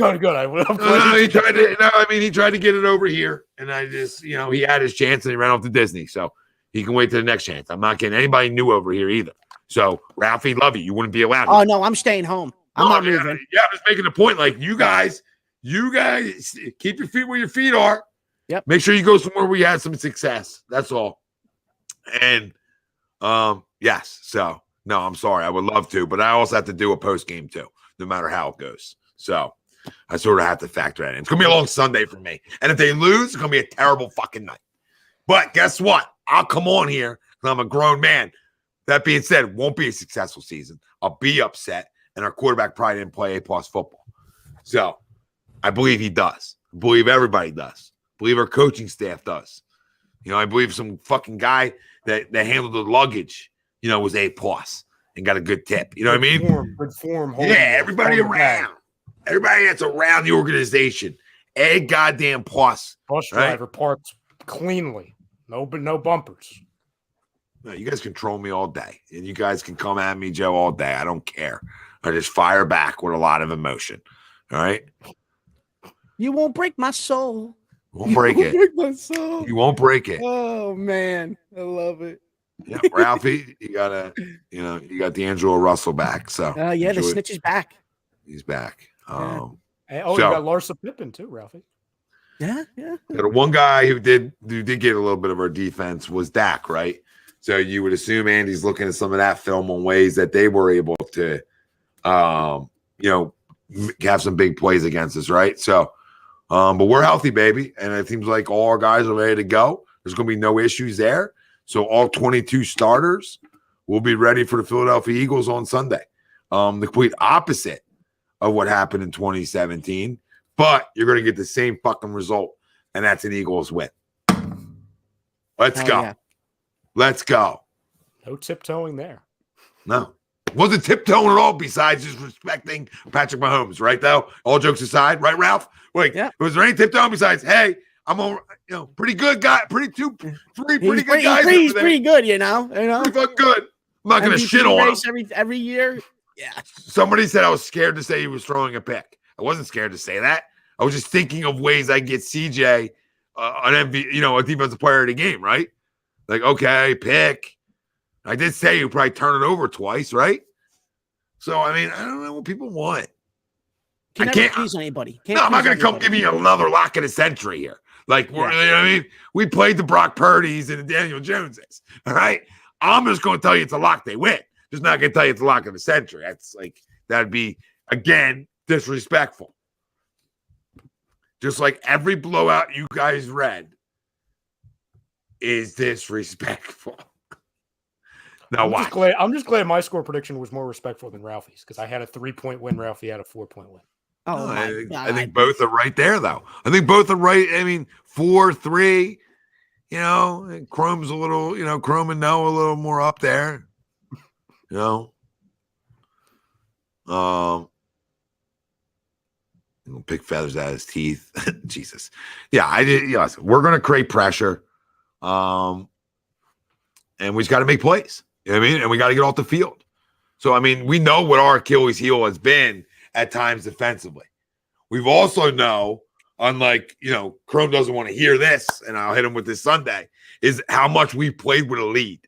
[SPEAKER 1] tried to get it over here, and I just, he had his chance, and he ran off to Disney. So he can wait to the next chance. I'm not getting anybody new over here either. So Ralphie, love you. You wouldn't be allowed.
[SPEAKER 3] Oh no, I'm staying home. I'm not moving.
[SPEAKER 1] Yeah, I'm just making a point. Like you guys keep your feet where your feet are.
[SPEAKER 3] Yep.
[SPEAKER 1] Make sure you go somewhere where you had some success. That's all. And yes. So no, I'm sorry. I would love to, but I also have to do a post game too, no matter how it goes. So I sort of have to factor that in. It's gonna be a long Sunday for me. And if they lose, it's gonna be a terrible fucking night. But guess what? I'll come on here because I'm a grown man. That being said, it won't be a successful season. I'll be upset, and our quarterback probably didn't play A+ football. So I believe he does. I believe everybody does. I believe our coaching staff does. I believe some fucking guy that handled the luggage, was A+ and got a good tip. You know what I mean?
[SPEAKER 5] Good form.
[SPEAKER 1] Yeah, everybody around. Everybody that's around the organization. A goddamn plus.
[SPEAKER 5] Bus driver parks cleanly. No bumpers.
[SPEAKER 1] No, you guys control me all day. And you guys can come at me, Joe, all day. I don't care. I just fire back with a lot of emotion. All right?
[SPEAKER 3] You won't break my soul.
[SPEAKER 1] Won't break it.
[SPEAKER 3] Break my soul.
[SPEAKER 1] You won't break it.
[SPEAKER 3] Oh man, I love it.
[SPEAKER 1] Yeah, Ralphie, you got D'Angelo Russell back. So
[SPEAKER 3] yeah, the snitch is back.
[SPEAKER 1] He's back.
[SPEAKER 5] You got Larsa Pippen too, Ralphie.
[SPEAKER 3] Yeah.
[SPEAKER 1] The one guy who did get a little bit of our defense was Dak, right? So you would assume Andy's looking at some of that film on ways that they were able to, have some big plays against us, right? So But we're healthy, baby. And it seems like all our guys are ready to go. There's going to be no issues there. So all 22 starters will be ready for the Philadelphia Eagles on Sunday. The complete opposite of what happened in 2017. But you're going to get the same fucking result, and that's an Eagles win. Let's go. Yeah. Let's go.
[SPEAKER 5] No tiptoeing there.
[SPEAKER 1] No. Wasn't tiptoeing at all besides just respecting Patrick Mahomes, right, though? All jokes aside, right, Ralph? Wait, was there any tiptoeing besides, hey, I'm a pretty good guy, pretty good guys.
[SPEAKER 3] He's pretty good, you know.
[SPEAKER 1] Pretty fucking good. I'm not going to shit on him.
[SPEAKER 3] Every year. Yeah.
[SPEAKER 1] Somebody said I was scared to say he was throwing a pick. I wasn't scared to say that. I was just thinking of ways I get CJ an a defensive player of the game, right? Like, okay, pick. I did say you probably turn it over twice, right? So, I mean, I don't know what people want.
[SPEAKER 3] I can't please anybody.
[SPEAKER 1] I'm not going to come give you another lock of the century here. Like, you know what I mean? We played the Brock Purdy's and the Daniel Joneses, all right? I'm just going to tell you it's a lock they win. Just not going to tell you it's a lock of the century. That's like, that'd be, again, disrespectful. Just like every blowout you guys read is disrespectful. Now,
[SPEAKER 5] I'm just glad my score prediction was more respectful than Ralphie's because I had a 3-point win. Ralphie had a 4-point win.
[SPEAKER 3] Oh,
[SPEAKER 1] I think both are right there, though. I think both are right. I mean, 4-3, Chrome's a little, Chrome and Noah a little more up there, pick feathers out of his teeth. Jesus. Yeah, I did. Listen, we're going to create pressure. And we just got to make plays. You know what I mean? And we got to get off the field. So, I mean, we know what our Achilles heel has been at times defensively. We've also know, unlike, Chrome doesn't want to hear this, and I'll hit him with this Sunday, is how much we played with a lead,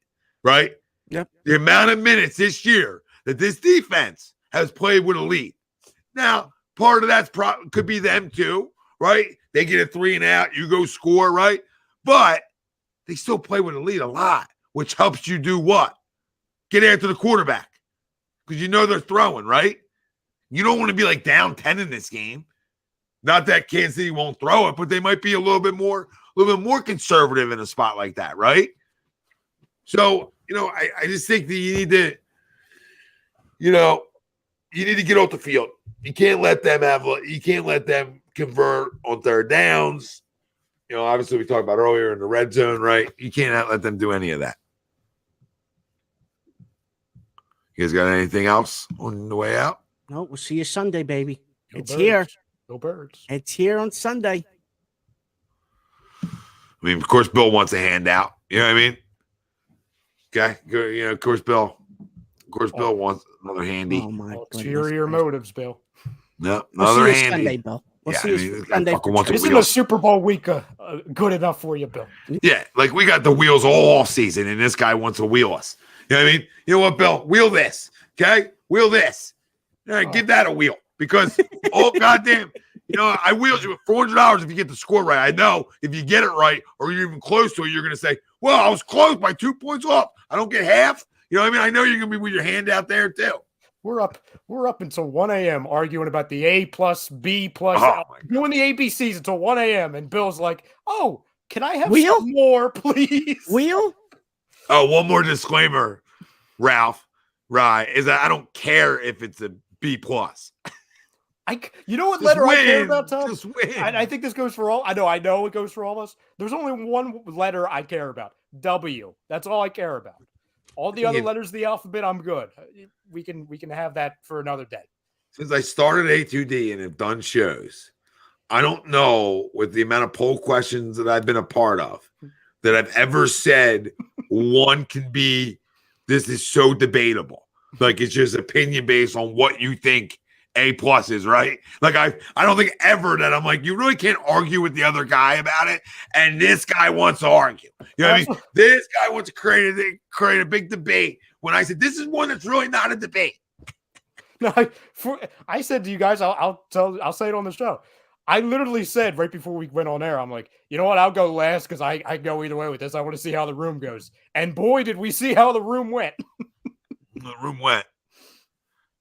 [SPEAKER 1] right?
[SPEAKER 3] Yep.
[SPEAKER 1] The amount of minutes this year that this defense has played with a lead. Now, part of that could be them too, right? They get a 3 and out, you go score, right? But they still play with a lead a lot, which helps you do what? Get after the quarterback because they're throwing, right? You don't want to be like down 10 in this game. Not that Kansas City won't throw it, but they might be a little bit more conservative in a spot like that, right? So, I just think that you need to, you need to get off the field. You can't let them convert on third downs. Obviously we talked about earlier in the red zone, right? You can't let them do any of that. You guys got anything else on the way out?
[SPEAKER 3] No, we'll see you Sunday, baby. It's
[SPEAKER 5] birds.
[SPEAKER 3] here.
[SPEAKER 5] Go Birds.
[SPEAKER 3] It's here on Sunday.
[SPEAKER 1] I mean, of course, Bill wants a handout. You know what I mean? Okay. Good. Of course, Bill wants another handy.
[SPEAKER 3] Oh, my
[SPEAKER 5] Ulterior motives, Bill.
[SPEAKER 1] No,
[SPEAKER 3] we'll
[SPEAKER 1] another
[SPEAKER 3] see you
[SPEAKER 1] handy.
[SPEAKER 3] Sunday, Bill. We'll see you Sunday.
[SPEAKER 5] Isn't the Super Bowl week good enough for you, Bill?
[SPEAKER 1] Yeah, like we got the wheels all off season, and this guy wants to wheel us. You know what I mean? You know what, Bill? Wheel this, okay? Wheel this. All right, give that a wheel because, goddamn, I wheeled you at $400 if you get the score right. I know if you get it right or you're even close to it, you're going to say, well, I was close by 2 points off. I don't get half. You know what I mean? I know you're going to be with your hand out there, too.
[SPEAKER 5] We're up until 1 a.m. arguing about the A plus B plus doing the ABCs until 1 a.m. And Bill's like, oh, can I have some more, please?
[SPEAKER 3] Wheel?
[SPEAKER 1] Oh, one more disclaimer, Ralph, right, is that I don't care if it's a B plus.
[SPEAKER 5] You know what letter I care about, Tom?
[SPEAKER 1] Just win.
[SPEAKER 5] I think this goes for all. I know it goes for all of us. There's only one letter I care about. W. That's all I care about. All the other letters of the alphabet, I'm good. We can have that for another day.
[SPEAKER 1] Since I started A2D and have done shows, I don't know with the amount of poll questions that I've been a part of that I've ever said one can be, this is so debatable. Like it's just opinion based on what you think A plus is, right? Like I don't think ever that I'm like, you really can't argue with the other guy about it. And this guy wants to argue. You know what I mean? This guy wants to create a big debate. When I said, this is one that's really not a debate.
[SPEAKER 5] No, I said to you guys, I'll say it on the show. I literally said right before we went on air, I'm like, you know what? I'll go last because I go either way with this. I want to see how the room goes. And boy, did we see how the room went.
[SPEAKER 1] The room went.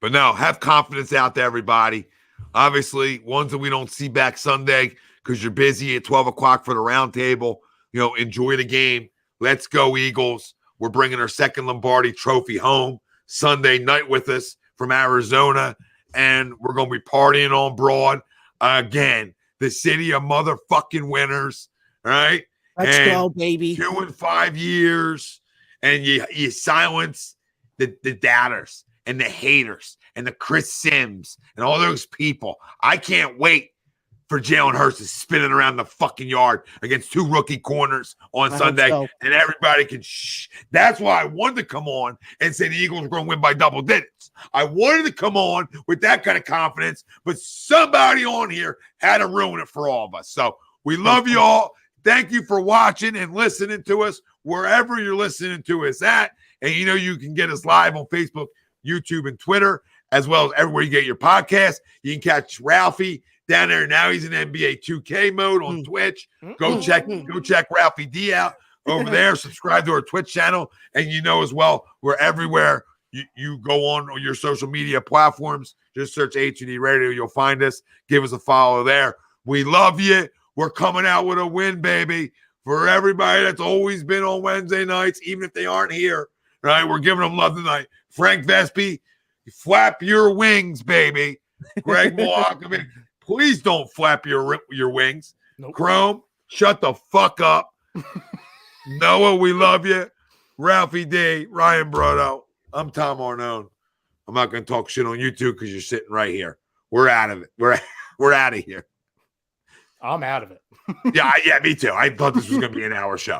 [SPEAKER 1] But no, have confidence out there, everybody. Obviously, ones that we don't see back Sunday, because you're busy at 12 o'clock for the round table. Enjoy the game. Let's go, Eagles. We're bringing our second Lombardi trophy home Sunday night with us from Arizona, and we're going to be partying on Broad again. The city of motherfucking winners, all right?
[SPEAKER 3] Let's go, baby.
[SPEAKER 1] 2 and 5 years, and you silence the doubters and the haters and the Chris Sims and all those people. I can't wait for Jalen Hurts to spinning around the fucking yard against 2 rookie corners on Sunday, and everybody can shh. That's why I wanted to come on and say the Eagles were going to win by double digits. I wanted to come on with that kind of confidence, but somebody on here had to ruin it for all of us. So we love you all. Thank you for watching and listening to us wherever you're listening to us at. And you can get us live on Facebook, YouTube, and Twitter, as well as everywhere you get your podcast. You can catch Ralphie down there. Now he's in NBA 2K mode on Twitch. Go check Ralphie D out over there. Subscribe to our Twitch channel. And as well, we're everywhere. You go on your social media platforms. Just search A2D Radio. You'll find us. Give us a follow there. We love you. We're coming out with a win, baby. For everybody that's always been on Wednesday nights, even if they aren't here, right? We're giving them love tonight. Frank Vespi, flap your wings, baby. Greg Malachowicz, please don't flap your wings. Nope. Chrome, shut the fuck up. Noah, we love you. Ralphie D, Ryan Brodo. I'm Tom Arnone. I'm not going to talk shit on you two because you're sitting right here. We're out of it. We're out of here.
[SPEAKER 5] I'm out of it.
[SPEAKER 1] Yeah, me too. I thought this was going to be an hour show.